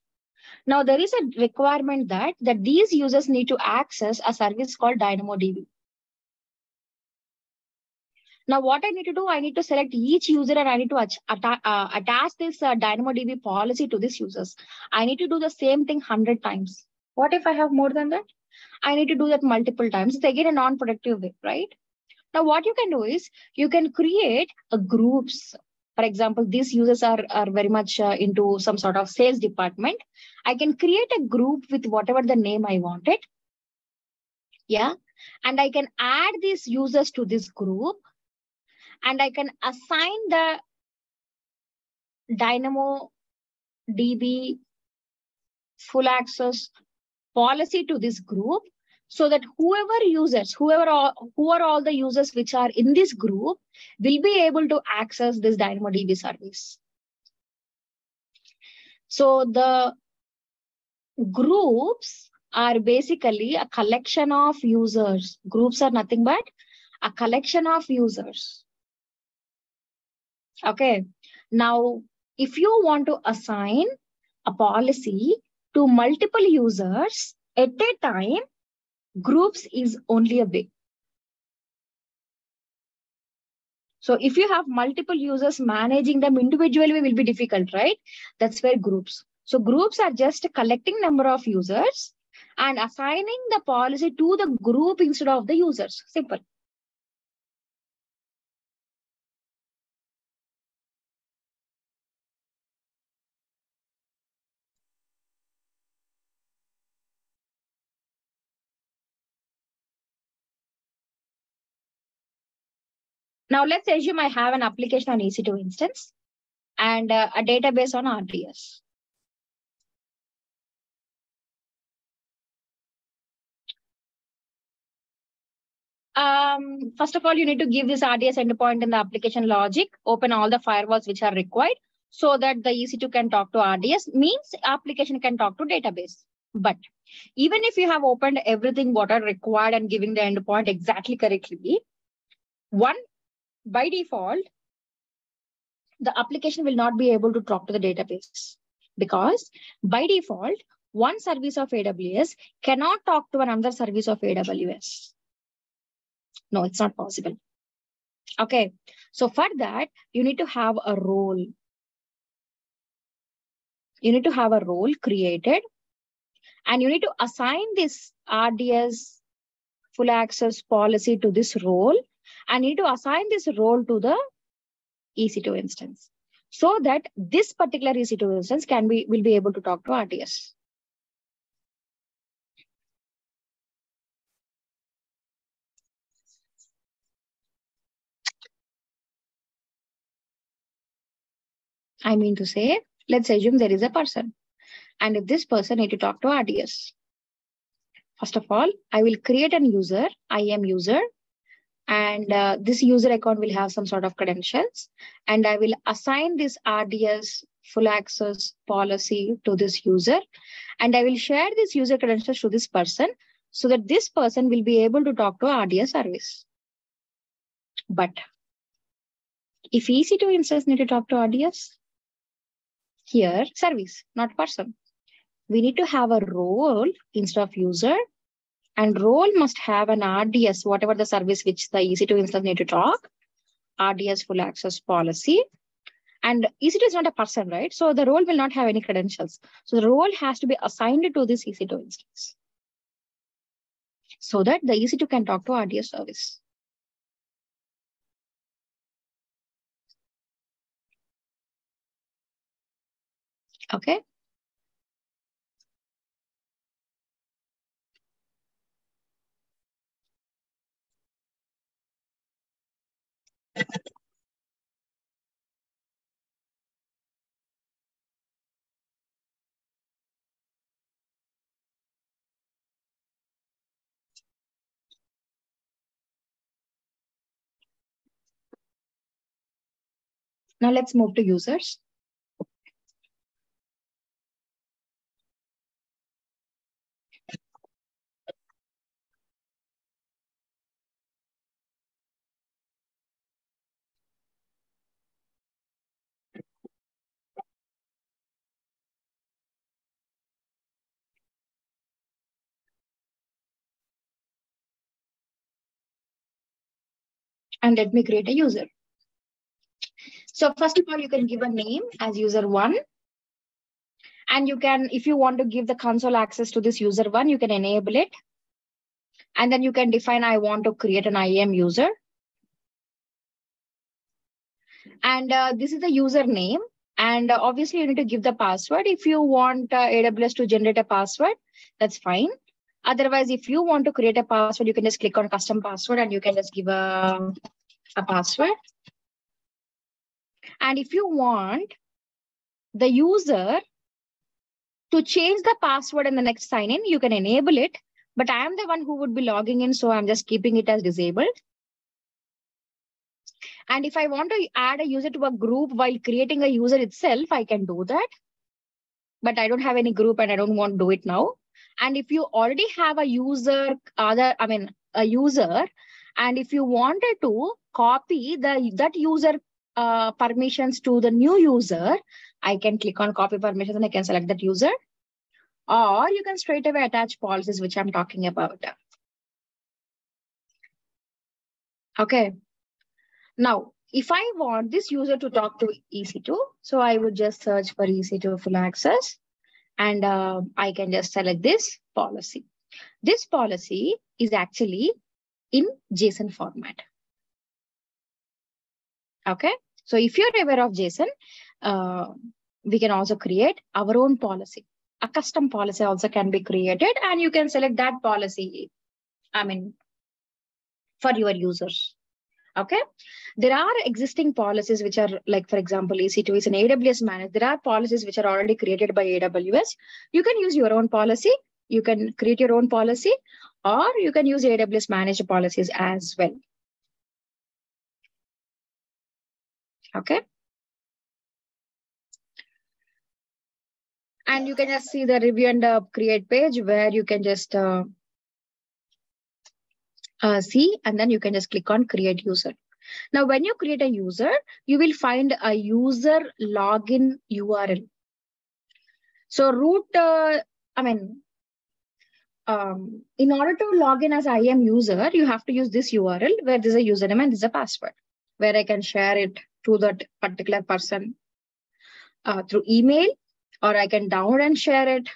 Now, there is a requirement that these users need to access a service called DynamoDB. Now, what I need to do, I need to select each user and I need to attach this DynamoDB policy to these users. I need to do the same thing 100 times. What if I have more than that? I need to do that multiple times. It's again a non-productive way, right? Now, what you can do is you can create groups. For example, these users are very much into some sort of sales department. I can create a group with whatever the name I wanted. Yeah. And I can add these users to this group. And I can assign the DynamoDB full access policy to this group so that who are all the users which are in this group will be able to access this DynamoDB service. So the groups are basically a collection of users. Groups are nothing but a collection of users. Okay. Now, if you want to assign a policy to multiple users at a time, groups is only a way. So if you have multiple users, managing them individually will be difficult, right? That's where groups. So groups are just collecting number of users and assigning the policy to the group instead of the users. Simple. Now, let's assume I have an application on EC2 instance and a database on RDS. First of all, you need to give this RDS endpoint in the application logic, open all the firewalls which are required so that the EC2 can talk to RDS, means application can talk to database. But even if you have opened everything what are required and giving the endpoint exactly correctly, by default, the application will not be able to talk to the database because by default, one service of AWS cannot talk to another service of AWS. No, it's not possible. Okay. So for that, you need to have a role. You need to have a role created and you need to assign this RDS full access policy to this role and you need to assign this role to the EC2 instance so that this particular EC2 instance will be able to talk to RDS. I mean to say, let's assume there is a person. And if this person need to talk to RDS. First of all, I will create an user, IAM user, and this user account will have some sort of credentials. And I will assign this RDS full access policy to this user. And I will share this user credentials to this person so that this person will be able to talk to RDS service. But if EC2 instance need to talk to RDS, here service, not person. We need to have a role instead of user, and role must have an RDS, whatever the service which the EC2 instance need to talk, RDS full access policy. And EC2 is not a person, right? So the role will not have any credentials. So the role has to be assigned to this EC2 instance so that the EC2 can talk to RDS service. Okay. Now let's move to users. And let me create a user. So first of all, you can give a name as user1. And you can, if you want to give the console access to this user1, you can enable it. And then you can define, I want to create an IAM user. And this is the username. And obviously, you need to give the password. If you want AWS to generate a password, that's fine. Otherwise, if you want to create a password, you can just click on custom password and you can just give a password. And if you want the user to change the password in the next sign in, you can enable it. But I am the one who would be logging in, so I'm just keeping it as disabled. And if I want to add a user to a group while creating a user itself, I can do that. But I don't have any group and I don't want to do it now. And if you already have a user, a user, and if you wanted to copy that user permissions to the new user, I can click on copy permissions and I can select that user. Or you can straight away attach policies, which I'm talking about. Okay. Now, if I want this user to talk to EC2, so I would just search for EC2 full access and I can just select this policy. This policy is actually in JSON format. Okay. So if you're aware of JSON, we can also create our own policy. A custom policy also can be created and you can select that policy, for your users. Okay. There are existing policies which are like, for example, EC2 is an AWS managed. There are policies which are already created by AWS. You can use your own policy. You can create your own policy, or you can use AWS managed policies as well. Okay. And you can just see the review and create page where you can just see, and then you can just click on create user. Now, when you create a user, you will find a user login URL. So root, in order to log in as IAM user, you have to use this URL where there's a username and there's a password, where I can share it to that particular person through email, or I can download and share it.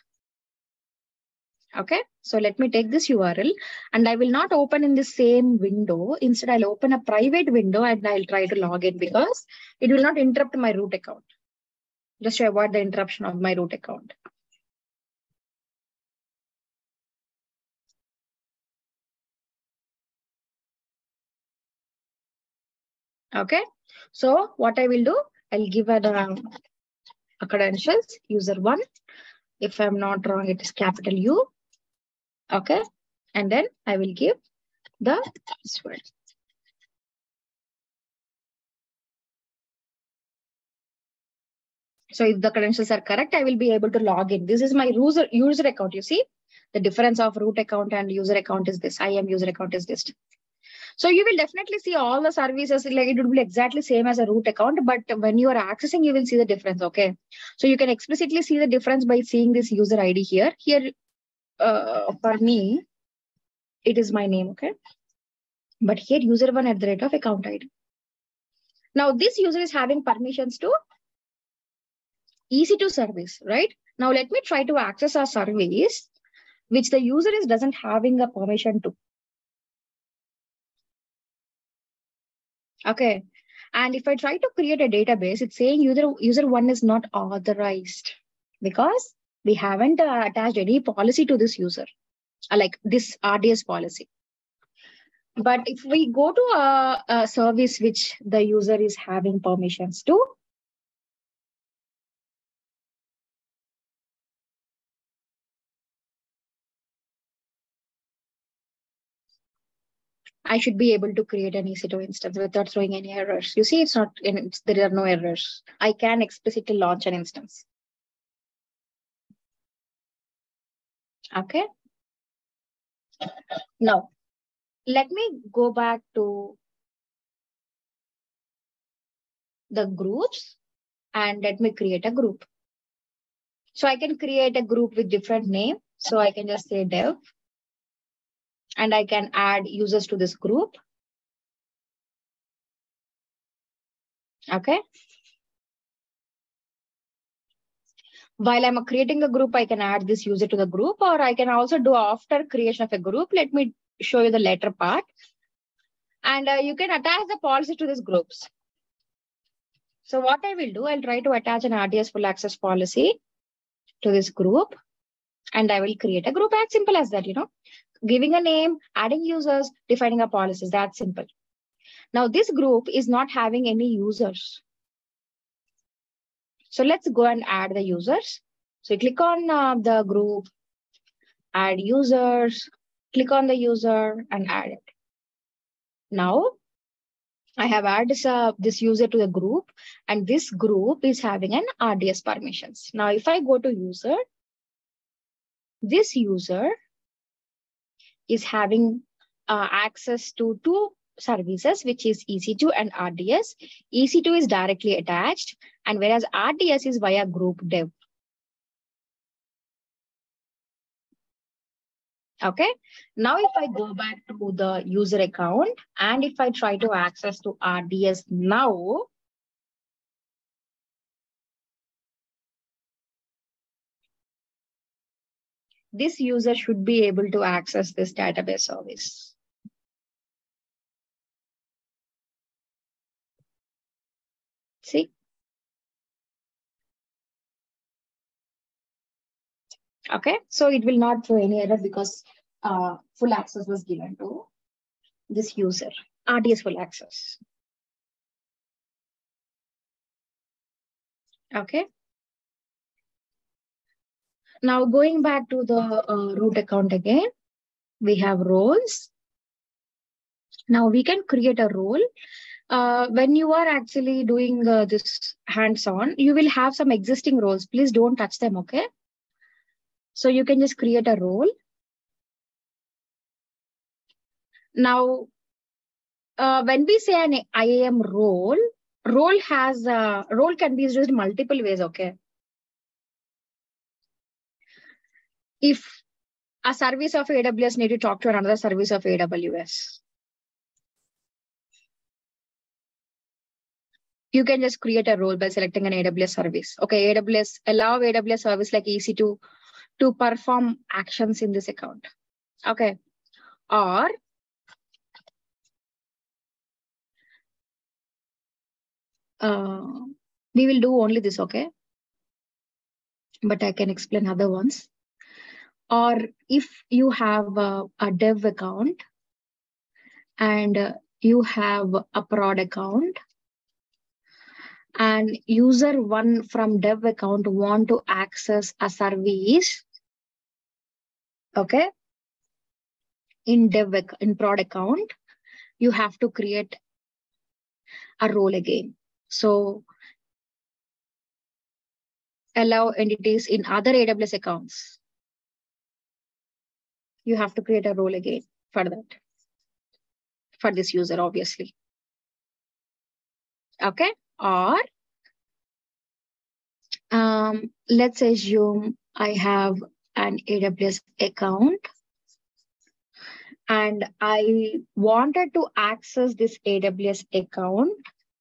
Okay, so let me take this URL and I will not open in the same window. Instead, I'll open a private window and I'll try to log in because it will not interrupt my root account. Just to avoid the interruption of my root account. Okay, so what I will do, I'll give a credentials, user1. If I'm not wrong, it is capital U. Okay. And then I will give the password. So if the credentials are correct, I will be able to log in. This is my user account. You see, the difference of root account and user account is this. IAM user account is this. So you will definitely see all the services, like it will be exactly same as a root account, but when you are accessing, you will see the difference. Okay. So you can explicitly see the difference by seeing this user ID here. Here, for me, it is my name. Okay. But here user1 at the rate of account ID. Now this user is having permissions to EC2 service, right? Now let me try to access a service which the user is doesn't having a permission to. Okay. And if I try to create a database, it's saying user1 is not authorized because we haven't attached any policy to this user, like this RDS policy. But if we go to a service which the user is having permissions to, I should be able to create an EC2 instance without throwing any errors. You see, there are no errors. I can explicitly launch an instance. Okay. Now, let me go back to the groups and let me create a group. So I can create a group with different name. So I can just say dev and I can add users to this group. Okay. While I'm creating a group, I can add this user to the group, or I can also do after creation of a group. Let me show you the later part. And you can attach the policy to these groups. So what I will do, I'll try to attach an RDS full access policy to this group. And I will create a group as simple as that, giving a name, adding users, defining a policies. That's simple. Now this group is not having any users. So let's go and add the users. So click on the group, add users, click on the user and add it. Now I have added this user to the group and this group is having an RDS permissions. Now if I go to user, this user is having access to two services, which is EC2 and RDS. EC2 is directly attached, and whereas RDS is via group dev. Okay. Now, if I go back to the user account and if I try to access to RDS now, this user should be able to access this database service. See? Okay, so it will not throw any error because full access was given to this user, RDS full access. Okay. Now going back to the root account again, we have roles. Now we can create a role. When you are actually doing this hands-on, you will have some existing roles. Please don't touch them, okay? So you can just create a role. Now, when we say an IAM role can be used in multiple ways, okay? If a service of AWS need to talk to another service of AWS, you can just create a role by selecting an AWS service. Okay, allow AWS service like EC2 to perform actions in this account. Okay, or we will do only this, okay? But I can explain other ones. Or if you have a dev account and you have a prod account, and user one from dev account want to access a service, okay, in prod account, you have to create a role again. So allow entities in other AWS accounts. You have to create a role again for that, for this user, obviously. Okay, or let's assume I have an AWS account and I wanted to access this AWS account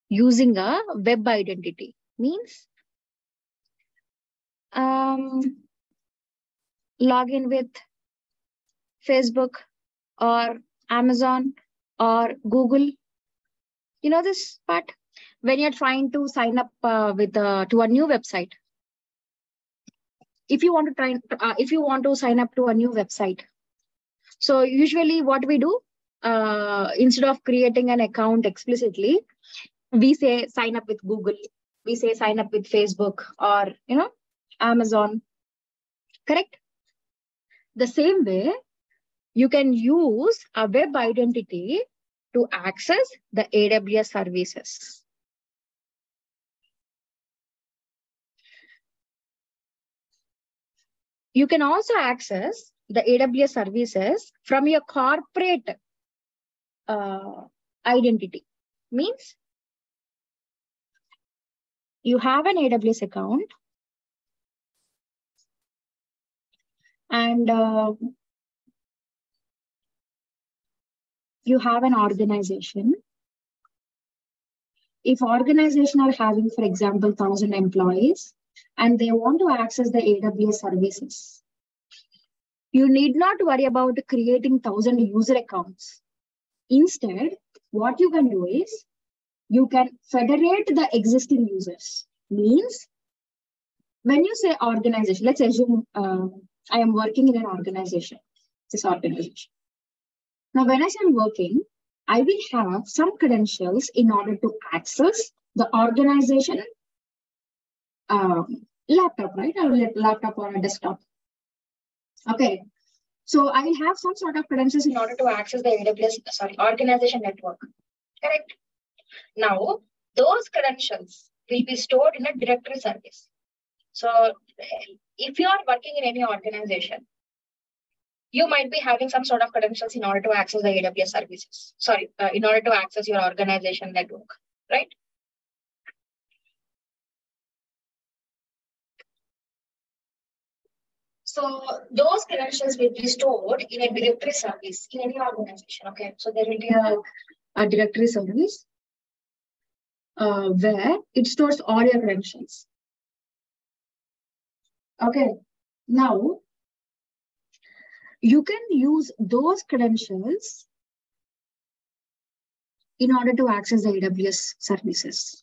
using a web identity. Means log in with Facebook or Amazon or Google. You know this part? When you're trying to sign up to a new website. If you want to sign up to a new website. So usually what we do, instead of creating an account explicitly, we say sign up with Google. We say sign up with Facebook or, Amazon. Correct? The same way, you can use a web identity to access the AWS services. You can also access the AWS services from your corporate identity. Means you have an AWS account and you have an organization. If organization are having, for example, 1,000 employees and they want to access the AWS services, you need not worry about creating 1,000 user accounts. Instead, what you can do is you can federate the existing users. Means when you say organization, let's assume I am working in an organization, this organization. Now, when I say I'm working, I will have some credentials in order to access the organization laptop, right? Or laptop or a desktop. Okay. So I will have some sort of credentials in order to access the organization network. Correct. Now, those credentials will be stored in a directory service. So if you are working in any organization, you might be having some sort of credentials in order to access the AWS services. In order to access your organization network, right? So those credentials will be stored in a directory service in any organization. Okay, so there will be a directory service where it stores all your credentials. Okay, now you can use those credentials in order to access the AWS services.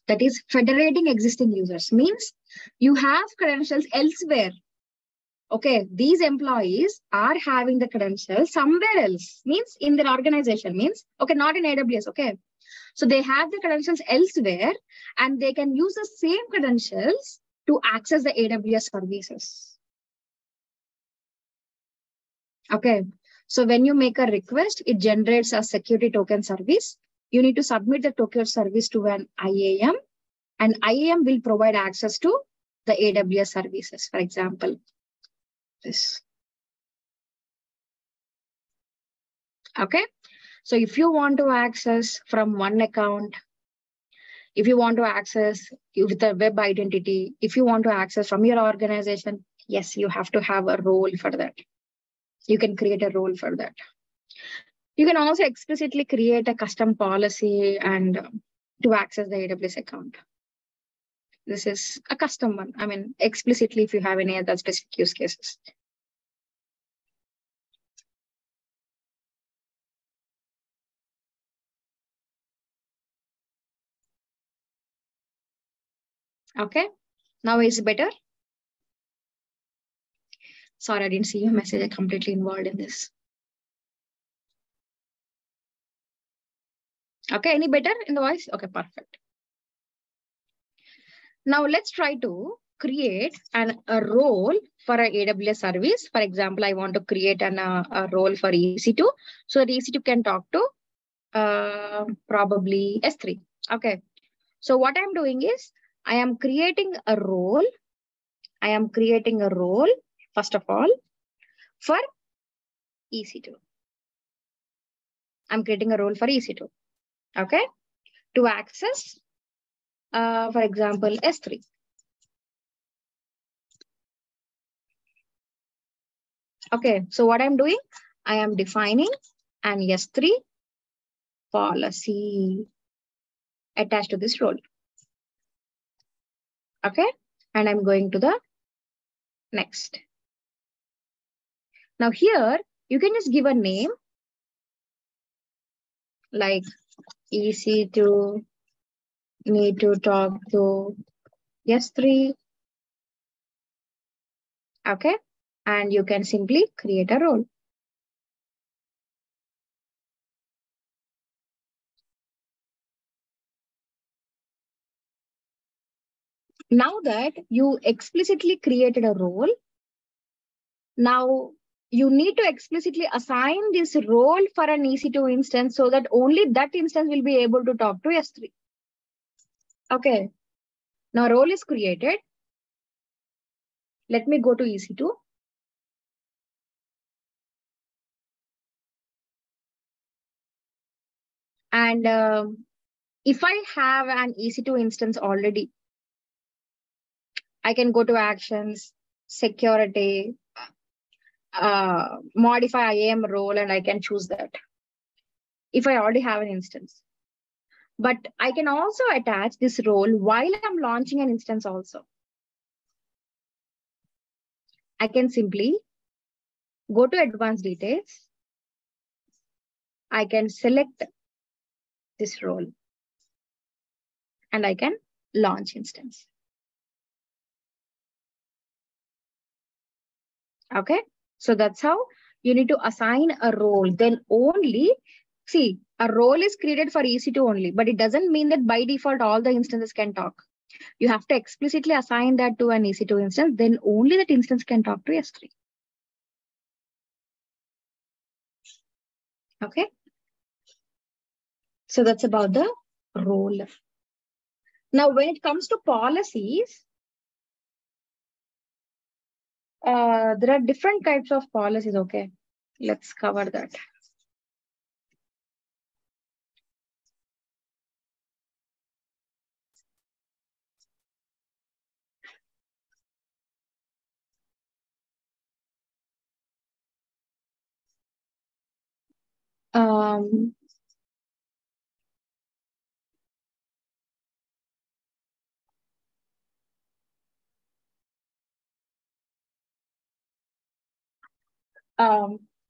That is federating existing users. Means you have credentials elsewhere. Okay, these employees are having the credentials somewhere else. Means in their organization. Means, okay, not in AWS. Okay, so they have the credentials elsewhere and they can use the same credentials to access the AWS services. Okay, so when you make a request, it generates a security token service. You need to submit the token service to an IAM, and IAM will provide access to the AWS services. For example, this. Okay, so if you want to access from one account, if you want to access with a web identity, if you want to access from your organization, yes, you have to have a role for that. You can create a role for that. You can also explicitly create a custom policy and to access the AWS account. This is a custom one. I mean, explicitly if you have any other specific use cases. Okay, now is it better? Sorry, I didn't see your message. I'm completely involved in this. Okay, any better in the voice? Okay, perfect. Now let's try to create a role for an AWS service. For example, I want to create a role for EC2. So that EC2 can talk to probably S3. Okay. So what I'm doing is I am creating a role. I am creating a role, first of all, for EC2. I'm creating a role for EC2. Okay. To access, for example, S3. Okay. So what I'm doing, I am defining an S3 policy attached to this role. Okay. And I'm going to the next. Now here, you can just give a name like EC2 need to talk to S3. Okay. And you can simply create a role. Now that you explicitly created a role, now you need to explicitly assign this role for an EC2 instance so that only that instance will be able to talk to S3. Okay. Now role is created. Let me go to EC2. And if I have an EC2 instance already, I can go to actions, security, modify IAM role, and I can choose that if I already have an instance. But I can also attach this role while I'm launching an instance also. I can simply go to advanced details. I can select this role and I can launch instance. Okay. So that's how you need to assign a role. Then only, see, a role is created for EC2 only, but it doesn't mean that by default, all the instances can talk. You have to explicitly assign that to an EC2 instance, then only that instance can talk to S3. Okay. So that's about the role. Now, when it comes to policies, there are different types of policies. Okay. Let's cover that.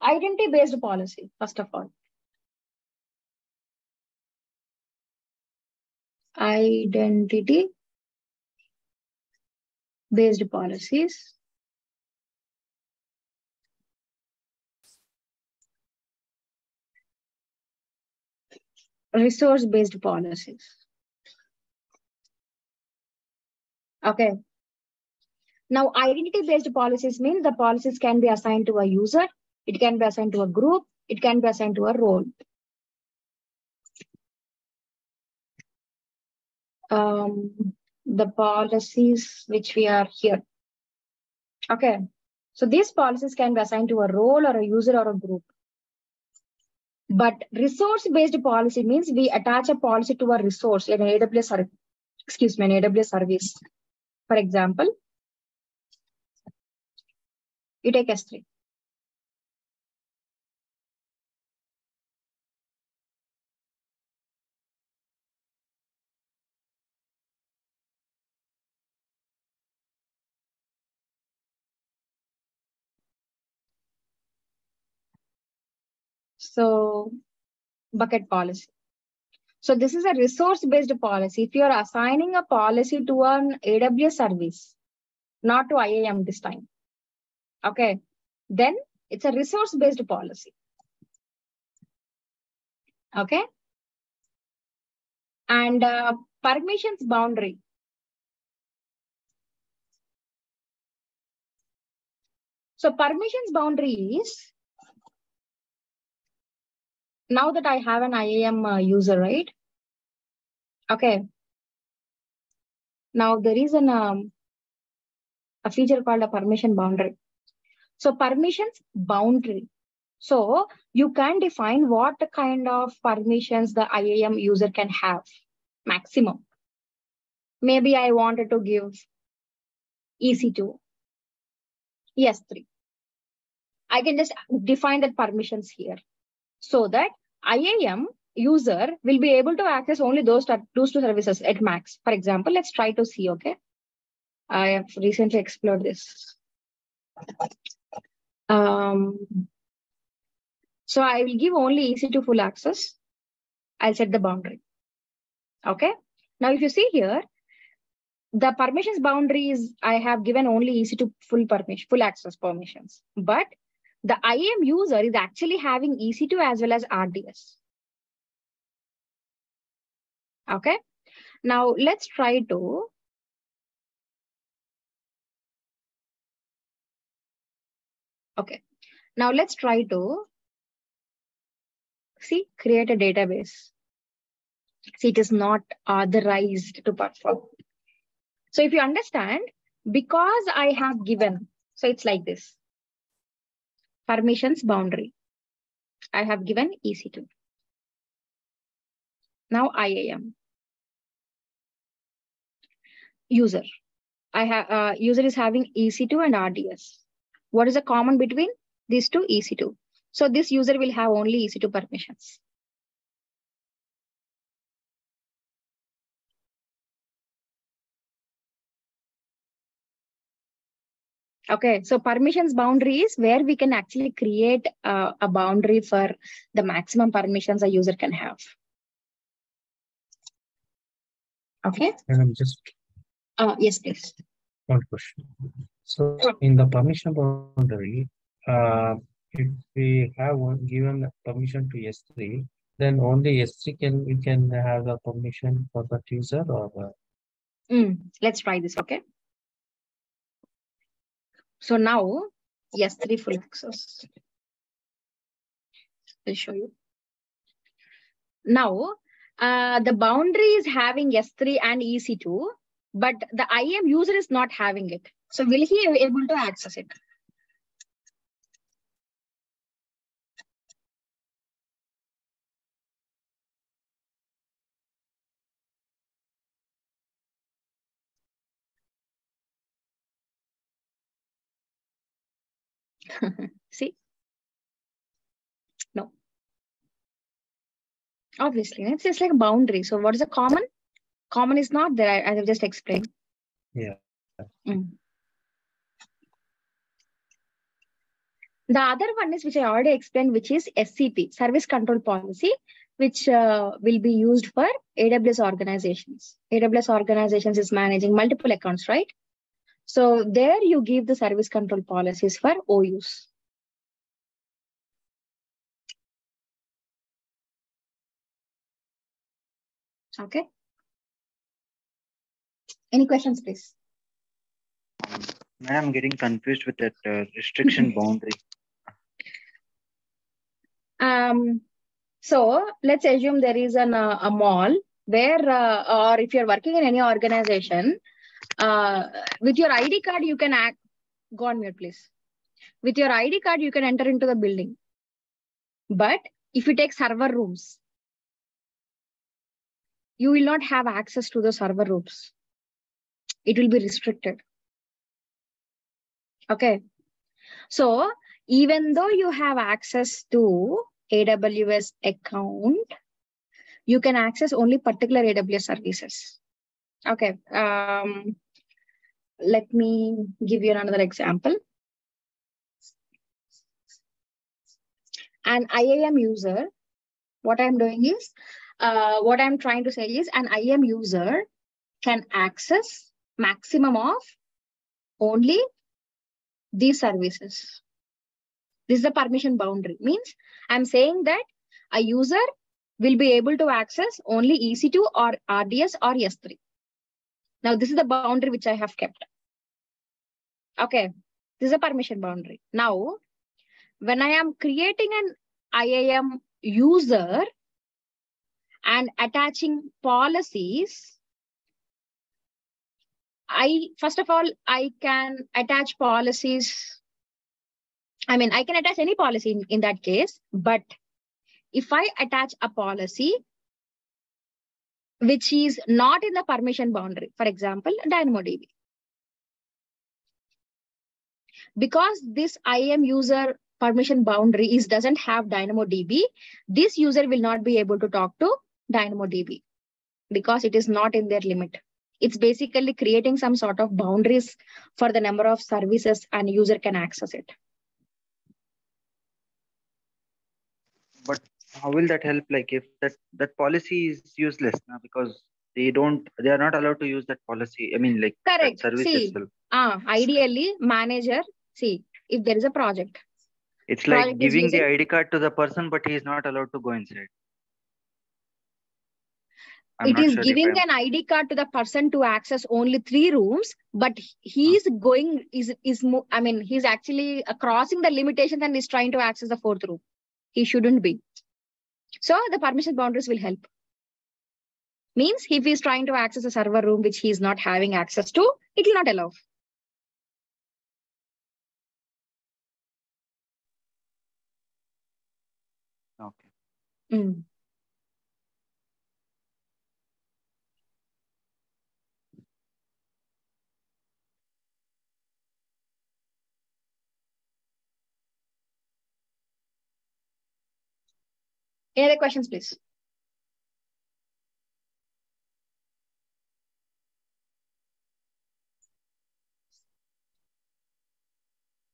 Identity-based policy, first of all. Identity-based policies. Resource-based policies. Okay. Now, identity-based policies means the policies can be assigned to a user, it can be assigned to a group, it can be assigned to a role. The policies which we are here. Okay. So these policies can be assigned to a role or a user or a group. But resource-based policy means we attach a policy to a resource in an AWS service. Excuse me, an AWS service. For example, you take S3. So bucket policy. So this is a resource-based policy. If you are assigning a policy to an AWS service, not to IAM this time, okay, then it's a resource-based policy. Okay. And permissions boundary. So permissions boundary is, now that I have an IAM user, right? Okay. Now there is a feature called a permission boundary. So permissions boundary. So you can define what kind of permissions the IAM user can have, maximum. Maybe I wanted to give EC2, ES3. I can just define that permissions here so that IAM user will be able to access only those two services at max. For example, let's try to see, okay? I have recently explored this. So I will give only EC2 full access. I'll set the boundary. Okay. Now, if you see here, the permissions boundary is I have given only EC2 full access permissions, but the IAM user is actually having EC2 as well as RDS. Okay. Now let's try to see, create a database. See, it is not authorized to perform. So if you understand, because I have given, so it's like this. Permissions boundary. I have given EC2. Now IAM. User. User is having EC2 and RDS. What is the common between these two? EC2. So this user will have only EC2 permissions. Okay, so permissions boundary is where we can actually create a boundary for the maximum permissions a user can have. Okay. And just yes, please. one question. So in the permission boundary, if we have given permission to S3, then only S3 we can have the permission for that user, or let's try this. Okay. So now S3 full access. I'll show you. Now the boundary is having S3 and EC2, but the IAM user is not having it. So will he be able to access it? See? No. Obviously, it's just like a boundary. So what is a common? Common is not there, as I've just explained. Yeah. The other one is, which I already explained, which is SCP, Service Control Policy, which will be used for AWS organizations. AWS organizations is managing multiple accounts, right? So there you give the service control policies for OUs. Okay. Any questions, please? I'm getting confused with that restriction boundary. So let's assume there is a mall where, or if you're working in any organization, with your ID card, you can act. Go on mute, please. With your ID card, you can enter into the building. But if you take server rooms, you will not have access to the server rooms. It will be restricted. Okay. So even though you have access to AWS account, you can access only particular AWS services. Okay. Let me give you another example. An IAM user, what I'm doing is, what I'm trying to say is an IAM user can access maximum of only these services. This is the permission boundary. Means I'm saying that a user will be able to access only EC2 or RDS or S3. Now, this is the boundary which I have kept. Okay. This is a permission boundary. Now, when I am creating an IAM user and attaching policies, first of all, I can attach policies. I mean, I can attach any policy in that case, but if I attach a policy which is not in the permission boundary, for example, DynamoDB, because this IAM user permission boundary doesn't have DynamoDB, this user will not be able to talk to DynamoDB because it is not in their limit. It's basically creating some sort of boundaries for the number of services and user can access it. But how will that help? Like if that policy is useless now because they are not allowed to use that policy. I mean, like Correct. that service See, itself. Ideally, manager, see, if there is a project. It's like Project is giving the using- ID card to the person, but he is not allowed to go inside. It is giving an ID card to the person to access only 3 rooms, but he's actually crossing the limitations and is trying to access the 4th room. He shouldn't be. So the permission boundaries will help. Means if he's trying to access a server room which he's not having access to, it will not allow. Okay. Mm. Any other questions, please?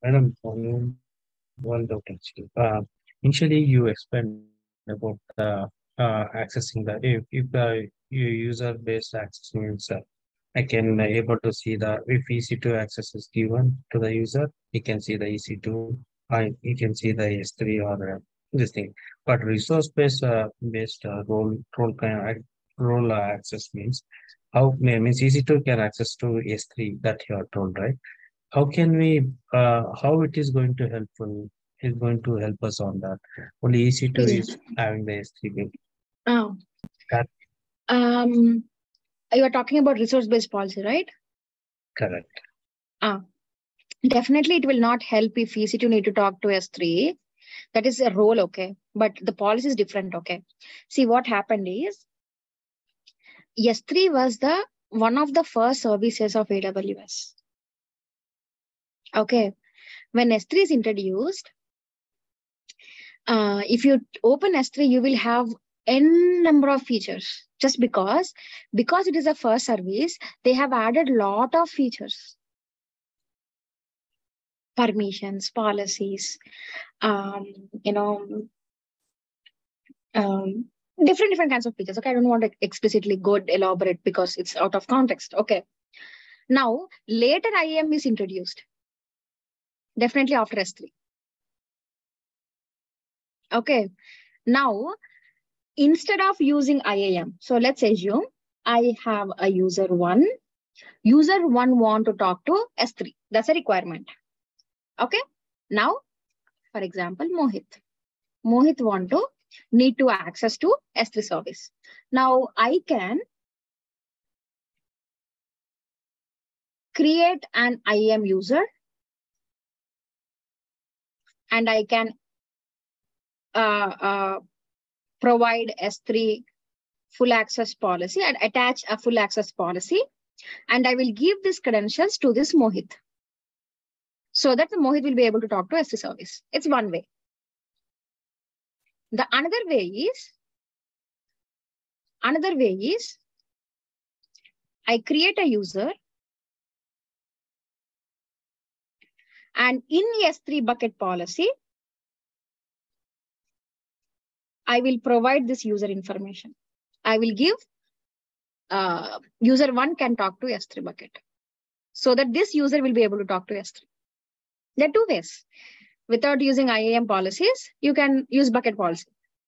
Madam, one doubt actually. Initially, you explained about accessing if the user-based access means I can able to see if EC2 access is given to the user, he can see the EC2, he can see the S3 or this thing. But resource-based role access means means EC2 can access to S3 that you are told, right? How can we how it is going to help us on that? Only EC2 is having the S3 bit. Oh. That you are talking about resource-based policy, right? correct. Definitely it will not help if EC2 need to talk to S3. That is a role, okay? But the policy is different, okay? See, what happened is S3 was one of the first services of AWS. Okay. When S3 is introduced, if you open S3, you will have n number of features. Just because it is a first service, they have added a lot of features. Permissions, policies, different kinds of features. Okay, I don't want to explicitly go elaborate because it's out of context. Okay. Now, later IAM is introduced. Definitely after S3. Okay. Now, instead of using IAM, so let's assume I have a user 1. User 1 want to talk to S3. That's a requirement. Okay. Now, for example, Mohit. Mohit need to access to S3 service. Now, I can create an IAM user and I can provide S3 full access policy and attach a full access policy. And I will give these credentials to this Mohit so that the Mohit will be able to talk to S3 service. It's one way. The another way is I create a user and in S3 bucket policy, I will provide this user information. I will give user 1 can talk to S3 bucket so that this user will be able to talk to S3. There are 2 ways. Without using IAM policies, you can use bucket policy.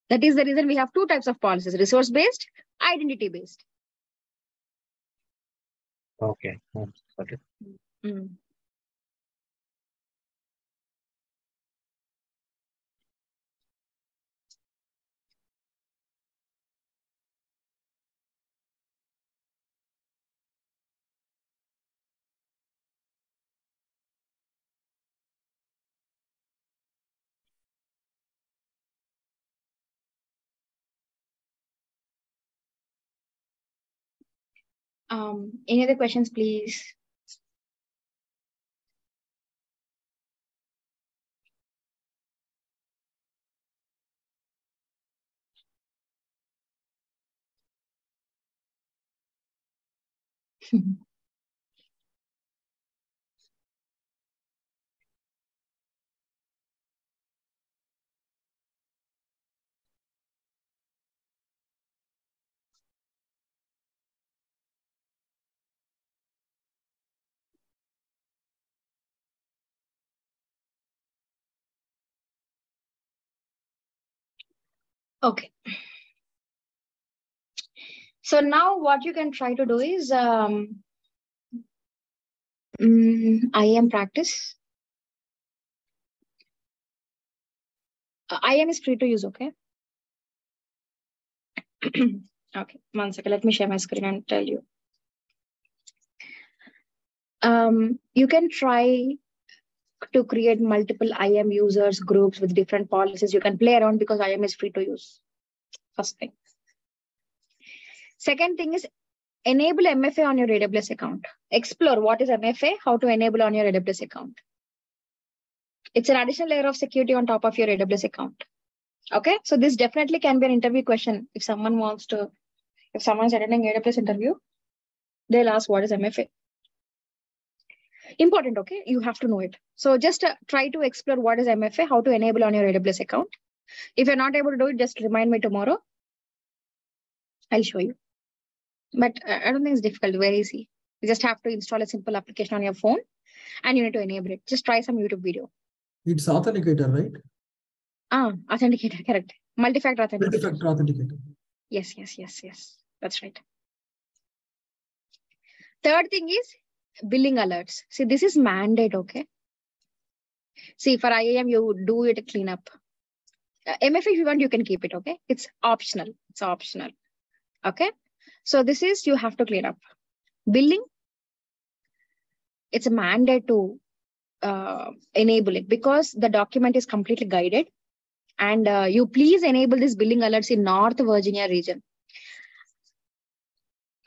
That is the reason we have 2 types of policies, resource-based, identity-based. Okay. Okay. Any other questions, please? Okay. So now what you can try to do is IAM practice. IAM is free to use, okay? Okay, 1 second. Let me share my screen and tell you. You can try to create multiple IAM users groups with different policies. You can play around because IAM is free to use. First thing. Second thing is enable MFA on your AWS account. Explore what is MFA, how to enable on your AWS account. It's an additional layer of security on top of your AWS account. Okay, so this definitely can be an interview question. If someone's attending AWS interview, they'll ask what is MFA. Important, okay? You have to know it. So just try to explore what is MFA, how to enable on your AWS account. If you're not able to do it, just remind me tomorrow. I'll show you. But I don't think it's difficult, very easy. You just have to install a simple application on your phone and you need to enable it. Just try some YouTube video. It's authenticator, right? Authenticator, correct. Multi-factor authenticator. Multi-factor authenticator. Yes. That's right. Third thing is billing alerts. See, this is mandate, okay? See, for IAM, you do it cleanup. MFA, if you want, you can keep it, okay? It's optional. It's optional. Okay? So this is, you have to clean up. Billing, it's a mandate to enable it because the document is completely guided. And you please enable this billing alerts in North Virginia region.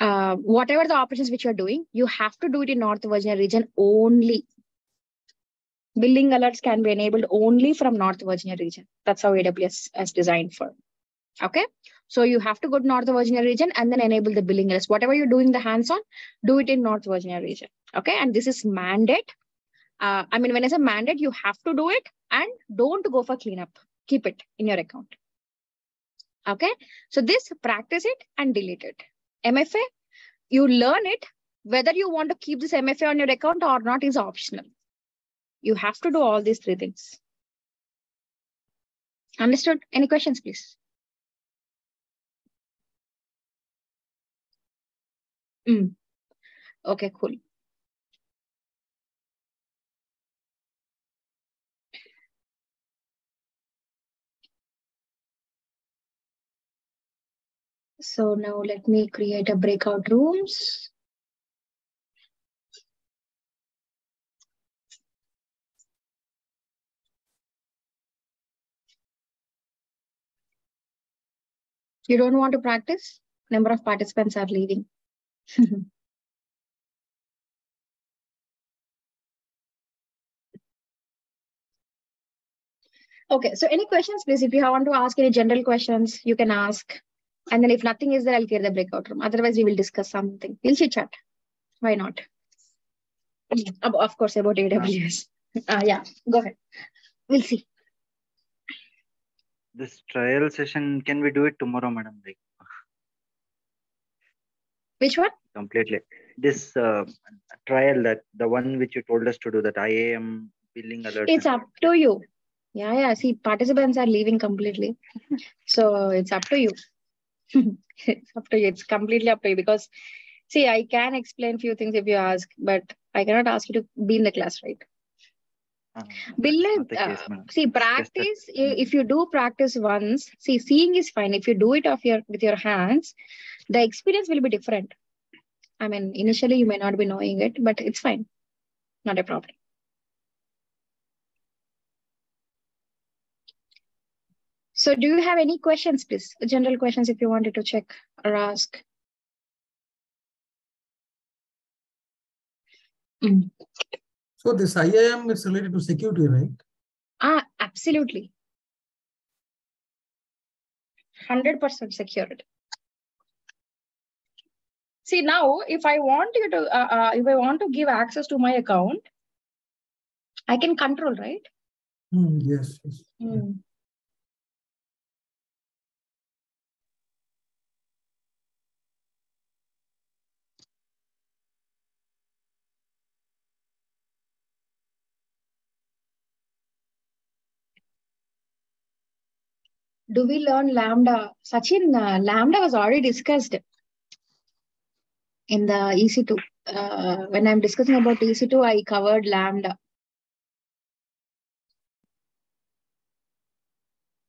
Whatever the operations which you're doing, you have to do it in North Virginia region only. Billing alerts can be enabled only from North Virginia region. That's how AWS is designed for. Okay. So you have to go to North Virginia region and then enable the billing alerts. Whatever you're doing the hands-on, do it in North Virginia region. Okay. And this is mandate. I mean, when I say mandate, you have to do it and don't go for cleanup. Keep it in your account. Okay. So this, practice it and delete it. MFA, you learn it. Whether you want to keep this MFA on your account or not is optional. You have to do all these three things. Understood? Any questions, please? Okay, cool. So now let me create a breakout rooms. You don't want to practice? Number of participants are leaving. Okay, so any questions, please? If you want to ask any general questions, you can ask. And then if nothing is there, I'll create the breakout room. Otherwise, we will discuss something. We'll chit chat. Why not? Of course, about AWS. Yeah, go ahead. We'll see. This trial session, can we do it tomorrow, madam? Like, Which one? completely. This trial, that the one which you told us to do, that IAM billing alert. It's up to you. Yeah. See, participants are leaving completely. So it's up to you. It's up to you. It's completely up to you because, see, I can explain few things if you ask, but I cannot ask you to be in the class, right? See, practice, if you do practice once, see, seeing is fine. If you do it with your hands, the experience will be different. I mean, initially you may not be knowing it, but it's fine. Not a problem. So do you have any questions, please? General questions if you wanted to check or ask. Mm. So this IAM is related to security, right? Absolutely. 100% secured. See, now if I want you to, if I want to give access to my account, I can control, right? Yes. Mm. Do we learn Lambda? Sachin, Lambda was already discussed in the EC2. When I'm discussing about EC2, I covered Lambda.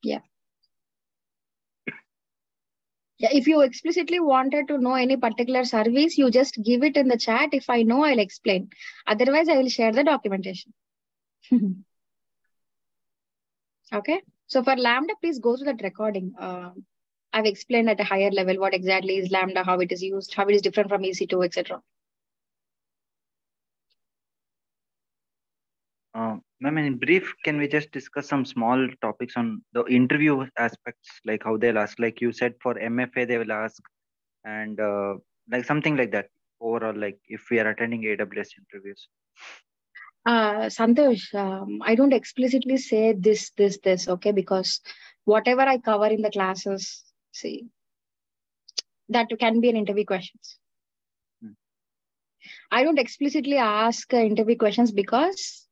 Yeah. Yeah, if you explicitly wanted to know any particular service, you just give it in the chat. If I know, I'll explain. Otherwise, I will share the documentation. Okay. So for Lambda, please go to that recording. I've explained at a higher level what exactly is Lambda, how it is used, how it is different from EC2, etc. Ma'am, in brief, can we just discuss some small topics on the interview aspects, like how they'll ask, like you said, for MFA they will ask, and like something like that. Overall, like if we are attending AWS interviews. Santosh, I don't explicitly say this, okay? Because whatever I cover in the classes, see, that can be an interview questions. I don't explicitly ask interview questions because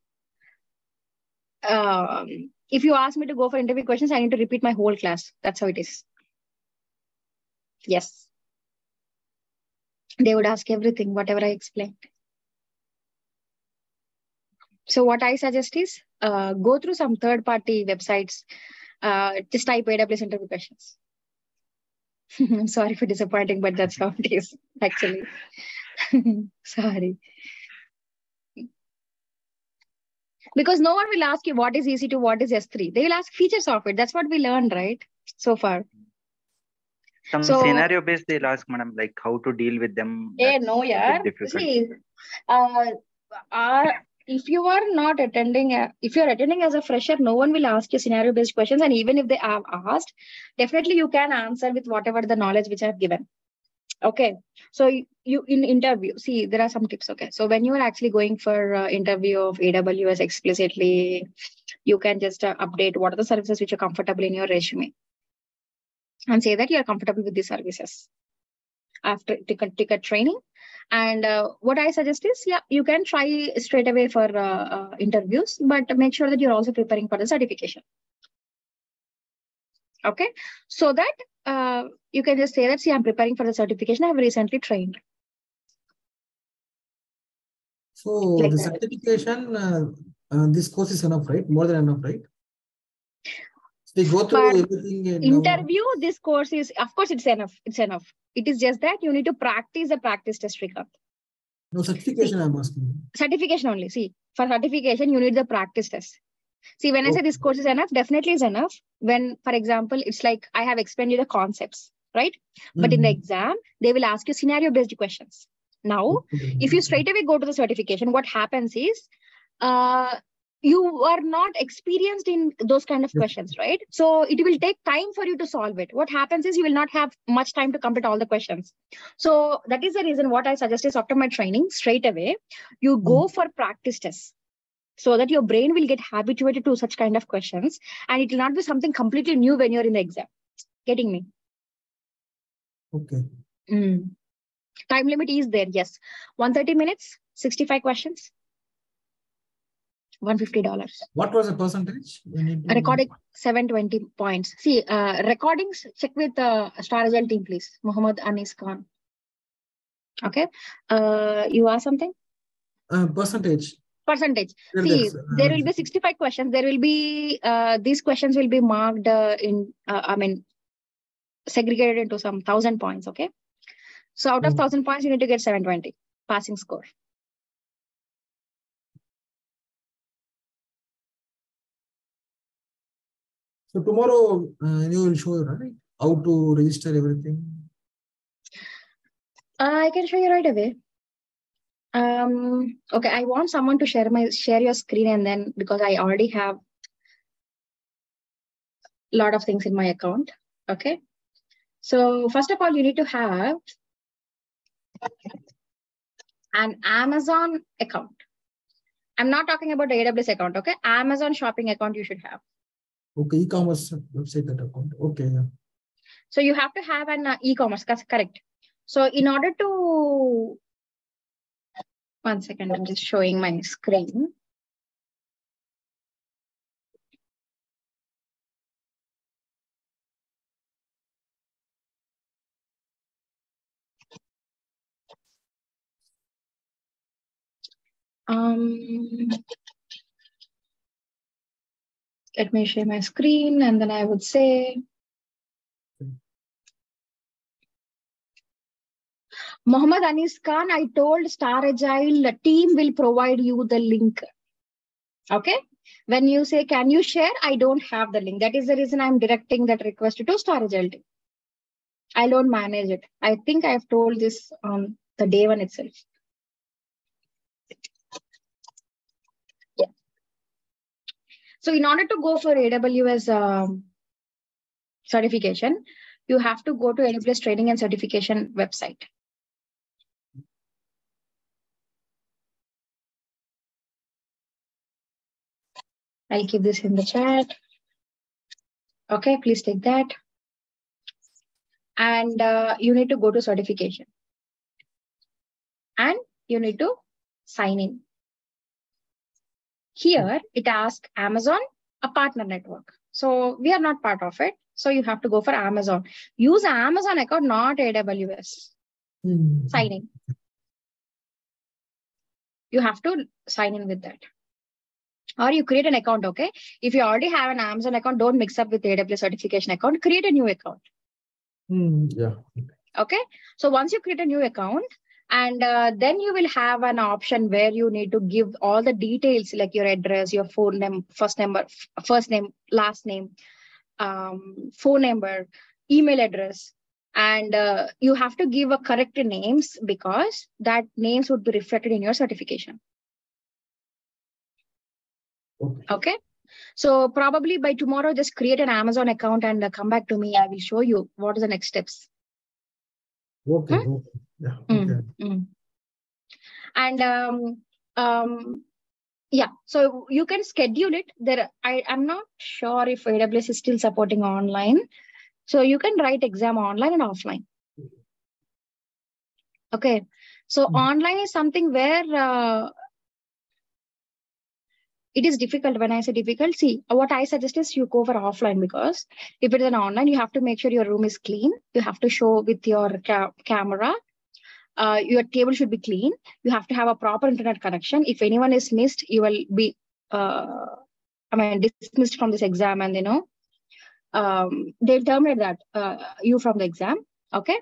if you ask me to go for interview questions, I need to repeat my whole class. That's how it is. Yes. They would ask everything, whatever I explained. So what I suggest is go through some third-party websites. Just type AWS interview questions. I'm sorry for disappointing, but that's how it is, actually. Sorry. Because no one will ask you what is EC2, what is S3. They will ask features of it. That's what we learned, right? So far. Some scenario based they'll ask, madam, like how to deal with them. No, yeah. See, if you are not attending, if you're attending as a fresher, no one will ask you scenario based questions. And even if they have asked, definitely you can answer with whatever the knowledge which I have given. Okay. So you in interview, see, there are some tips. Okay. So when you are actually going for interview of AWS explicitly, you can just update what are the services which are comfortable in your resume and say that you are comfortable with these services after take a training. And what I suggest is, yeah, you can try straight away for interviews, but make sure that you're also preparing for the certification. Okay. So that you can just say that, see, I'm preparing for the certification. I've recently trained. So like the certification, this course is enough, right? More than enough, right? So they go through everything. Interview, this course is, of course, it's enough. It's enough. It is just that you need to practice the practice test, Srikanth. No certification, I'm asking. Certification only. See, for certification, you need the practice test. See, when I say this course is enough, definitely is enough. When, for example, it's like I have explained you the concepts, right? But in the exam, they will ask you scenario-based questions. Now, if you straight away go to the certification, what happens is you are not experienced in those kind of questions, right? So it will take time for you to solve it. What happens is you will not have much time to complete all the questions. So that is the reason what I suggest is after my training, straight away, you go for practice tests, so that your brain will get habituated to such kind of questions and it will not be something completely new when you're in the exam. Getting me? Okay. Time limit is there, yes. 130 minutes, 65 questions, $150. What was the percentage? Recording 720 points. See, recordings, check with Star Agile team, please. Muhammad Anis Khan. Okay. You asked something? Percentage. See, there will be 65 questions. There will be, these questions will be marked segregated into some 1,000 points. Okay. So out of 1,000 points, you need to get 720 passing score. So tomorrow you will show, right, how to register everything. I can show you right away. Okay, I want someone to share your screen, and then because I already have a lot of things in my account. Okay. So first of all, you need to have an Amazon account. I'm not talking about the AWS account. Okay. Amazon shopping account you should have. Okay, e-commerce website that account. Okay, yeah. So you have to have an e-commerce, correct. So in order to, one second, I'm just showing my screen. Let me share my screen, and then I would say, Mohammed Anis Khan, I told Star Agile team will provide you the link. Okay. When you say, can you share? I don't have the link. That is the reason I'm directing that request to Star Agile team. I don't manage it. I think I've told this on the day one itself. Yeah. So in order to go for AWS certification, you have to go to AWS training and certification website. I'll keep this in the chat. Okay, please take that. And you need to go to certification. And you need to sign in. Here, it asks Amazon, a partner network. So we are not part of it. So you have to go for Amazon. Use Amazon account, not AWS. Sign in. You have to sign in with that. Or you create an account, okay? If you already have an Amazon account, don't mix up with the AWS certification account. Create a new account. Yeah. Okay. So once you create a new account, and then you will have an option where you need to give all the details like your address, your phone name, first name, last name, phone number, email address. And you have to give a correct names because that names would be reflected in your certification. Okay. So probably by tomorrow, just create an Amazon account and come back to me. I will show you what are the next steps. Okay. Yeah. Okay. And yeah, so you can schedule it there. I'm not sure if AWS is still supporting online. So you can write exam online and offline. Okay. So online is something where it is difficult. When I say difficult, see, what I suggest is you go for offline, because if it is an online, you have to make sure your room is clean. You have to show with your camera. Your table should be clean. You have to have a proper internet connection. If anyone is missed, you will be dismissed from this exam, and they'll terminate that you from the exam. Okay.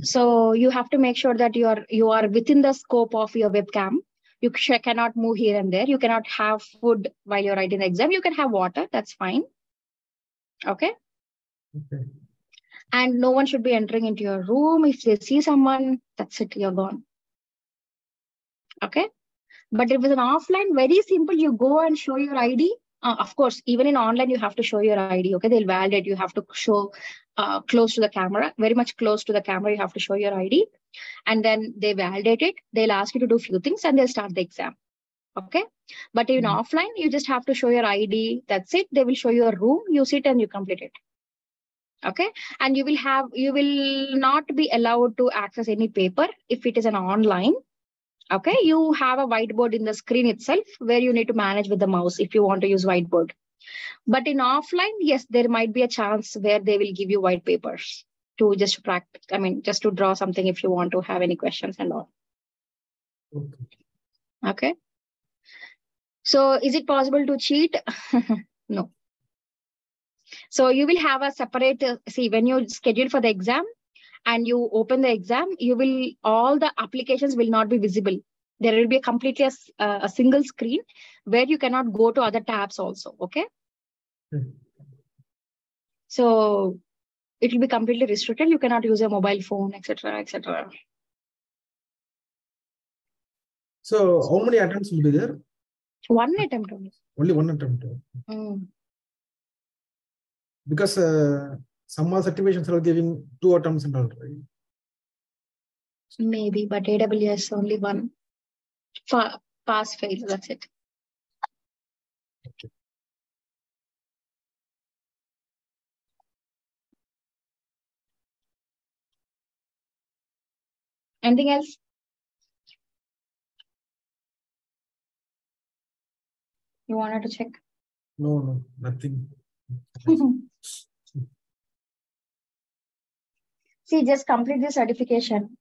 So you have to make sure that you are within the scope of your webcam. You cannot move here and there. You cannot have food while you're writing the exam. You can have water. That's fine. Okay. And no one should be entering into your room. If they see someone, that's it. You're gone. Okay. But if it's an offline, very simple. You go and show your ID. Of course, even in online, you have to show your ID. Okay. They'll validate. You have to show close to the camera, very much close to the camera. You have to show your ID. And then they validate it. They'll ask you to do a few things and they'll start the exam. Okay. But in offline, you just have to show your ID. That's it. They will show you a room. You sit and you complete it. Okay. And you will not be allowed to access any paper if it is an online. Okay. You have a whiteboard in the screen itself where you need to manage with the mouse if you want to use whiteboard. But in offline, yes, there might be a chance where they will give you white papers to just practice. Just to draw something if you want to have any questions and all. Okay. So is it possible to cheat? No. So you will have a separate, see, when you schedule for the exam and you open the exam, all the applications will not be visible. There will be completely a single screen where you cannot go to other tabs also. Okay. So it will be completely restricted. You cannot use a mobile phone, etc., etc. So how many attempts will be there? One attempt only. Only one attempt. Because some certifications are giving 2 attempts and all, right? Maybe, but AWS only one. Pass fail. That's it. Okay. Anything else? You wanted to check? No, nothing. See, just complete the certification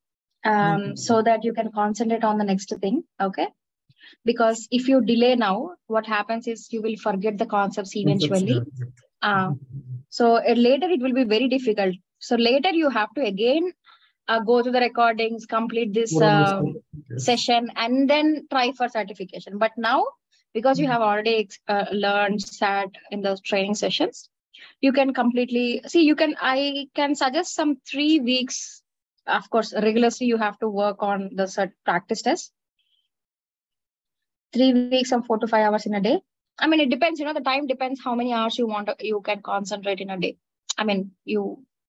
so that you can concentrate on the next thing. Okay. Because if you delay now, what happens is you will forget the concepts eventually. So later it will be very difficult. So later you have to again go to the recordings, complete this session, and then try for certification. But now, because you have already learned, sat in those training sessions, you can completely see. I can suggest some 3 weeks. Of course, rigorously you have to work on the practice test. 3 weeks of 4 to 5 hours in a day. I mean, it depends. The time depends how many hours you can concentrate in a day. I mean,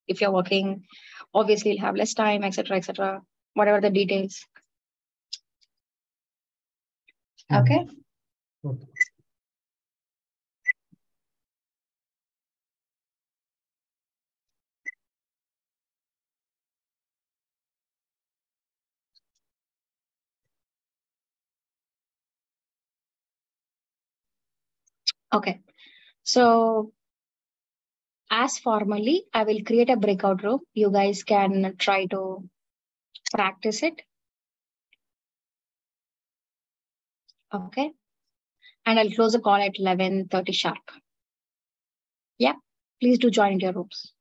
if you're working, obviously you'll have less time, etc., whatever the details. Okay. Okay. So as formally, I will create a breakout room. You guys can try to practice it. Okay. And I'll close the call at 11:30 sharp. Yeah. Please do join your rooms.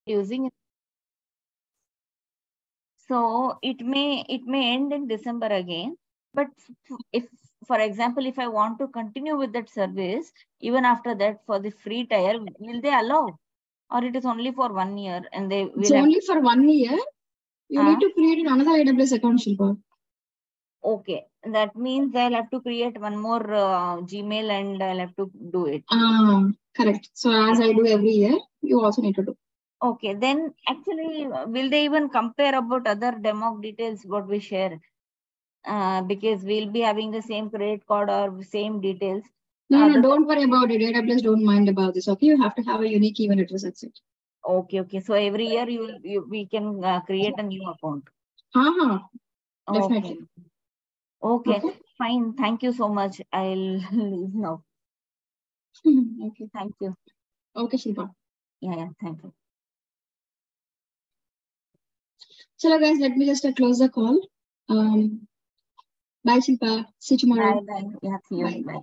using. So it may end in December again. But if, for example, if I want to continue with that service, even after that for the free tier, will they allow? Or it is only for 1 year and they will It's only for 1 year. You need to create another AWS account, Shilpa. Okay, that means I'll have to create one more Gmail and I'll have to do it. Correct. So as I do every year, you also need to do. Okay, then actually, will they even compare about other demo details what we share? Because we'll be having the same credit card or same details. No, don't worry about it. AWS don't mind about this. Okay, you have to have a unique email address. That's it. Okay. So every year we can create a new account. Definitely. Okay, fine. Thank you so much. I'll leave now. Okay. Thank you. Okay, Shilpa. Yeah, thank you. So guys, let me just close the call. Bye, Shilpa. See you tomorrow. Bye. Yeah, see you. Bye.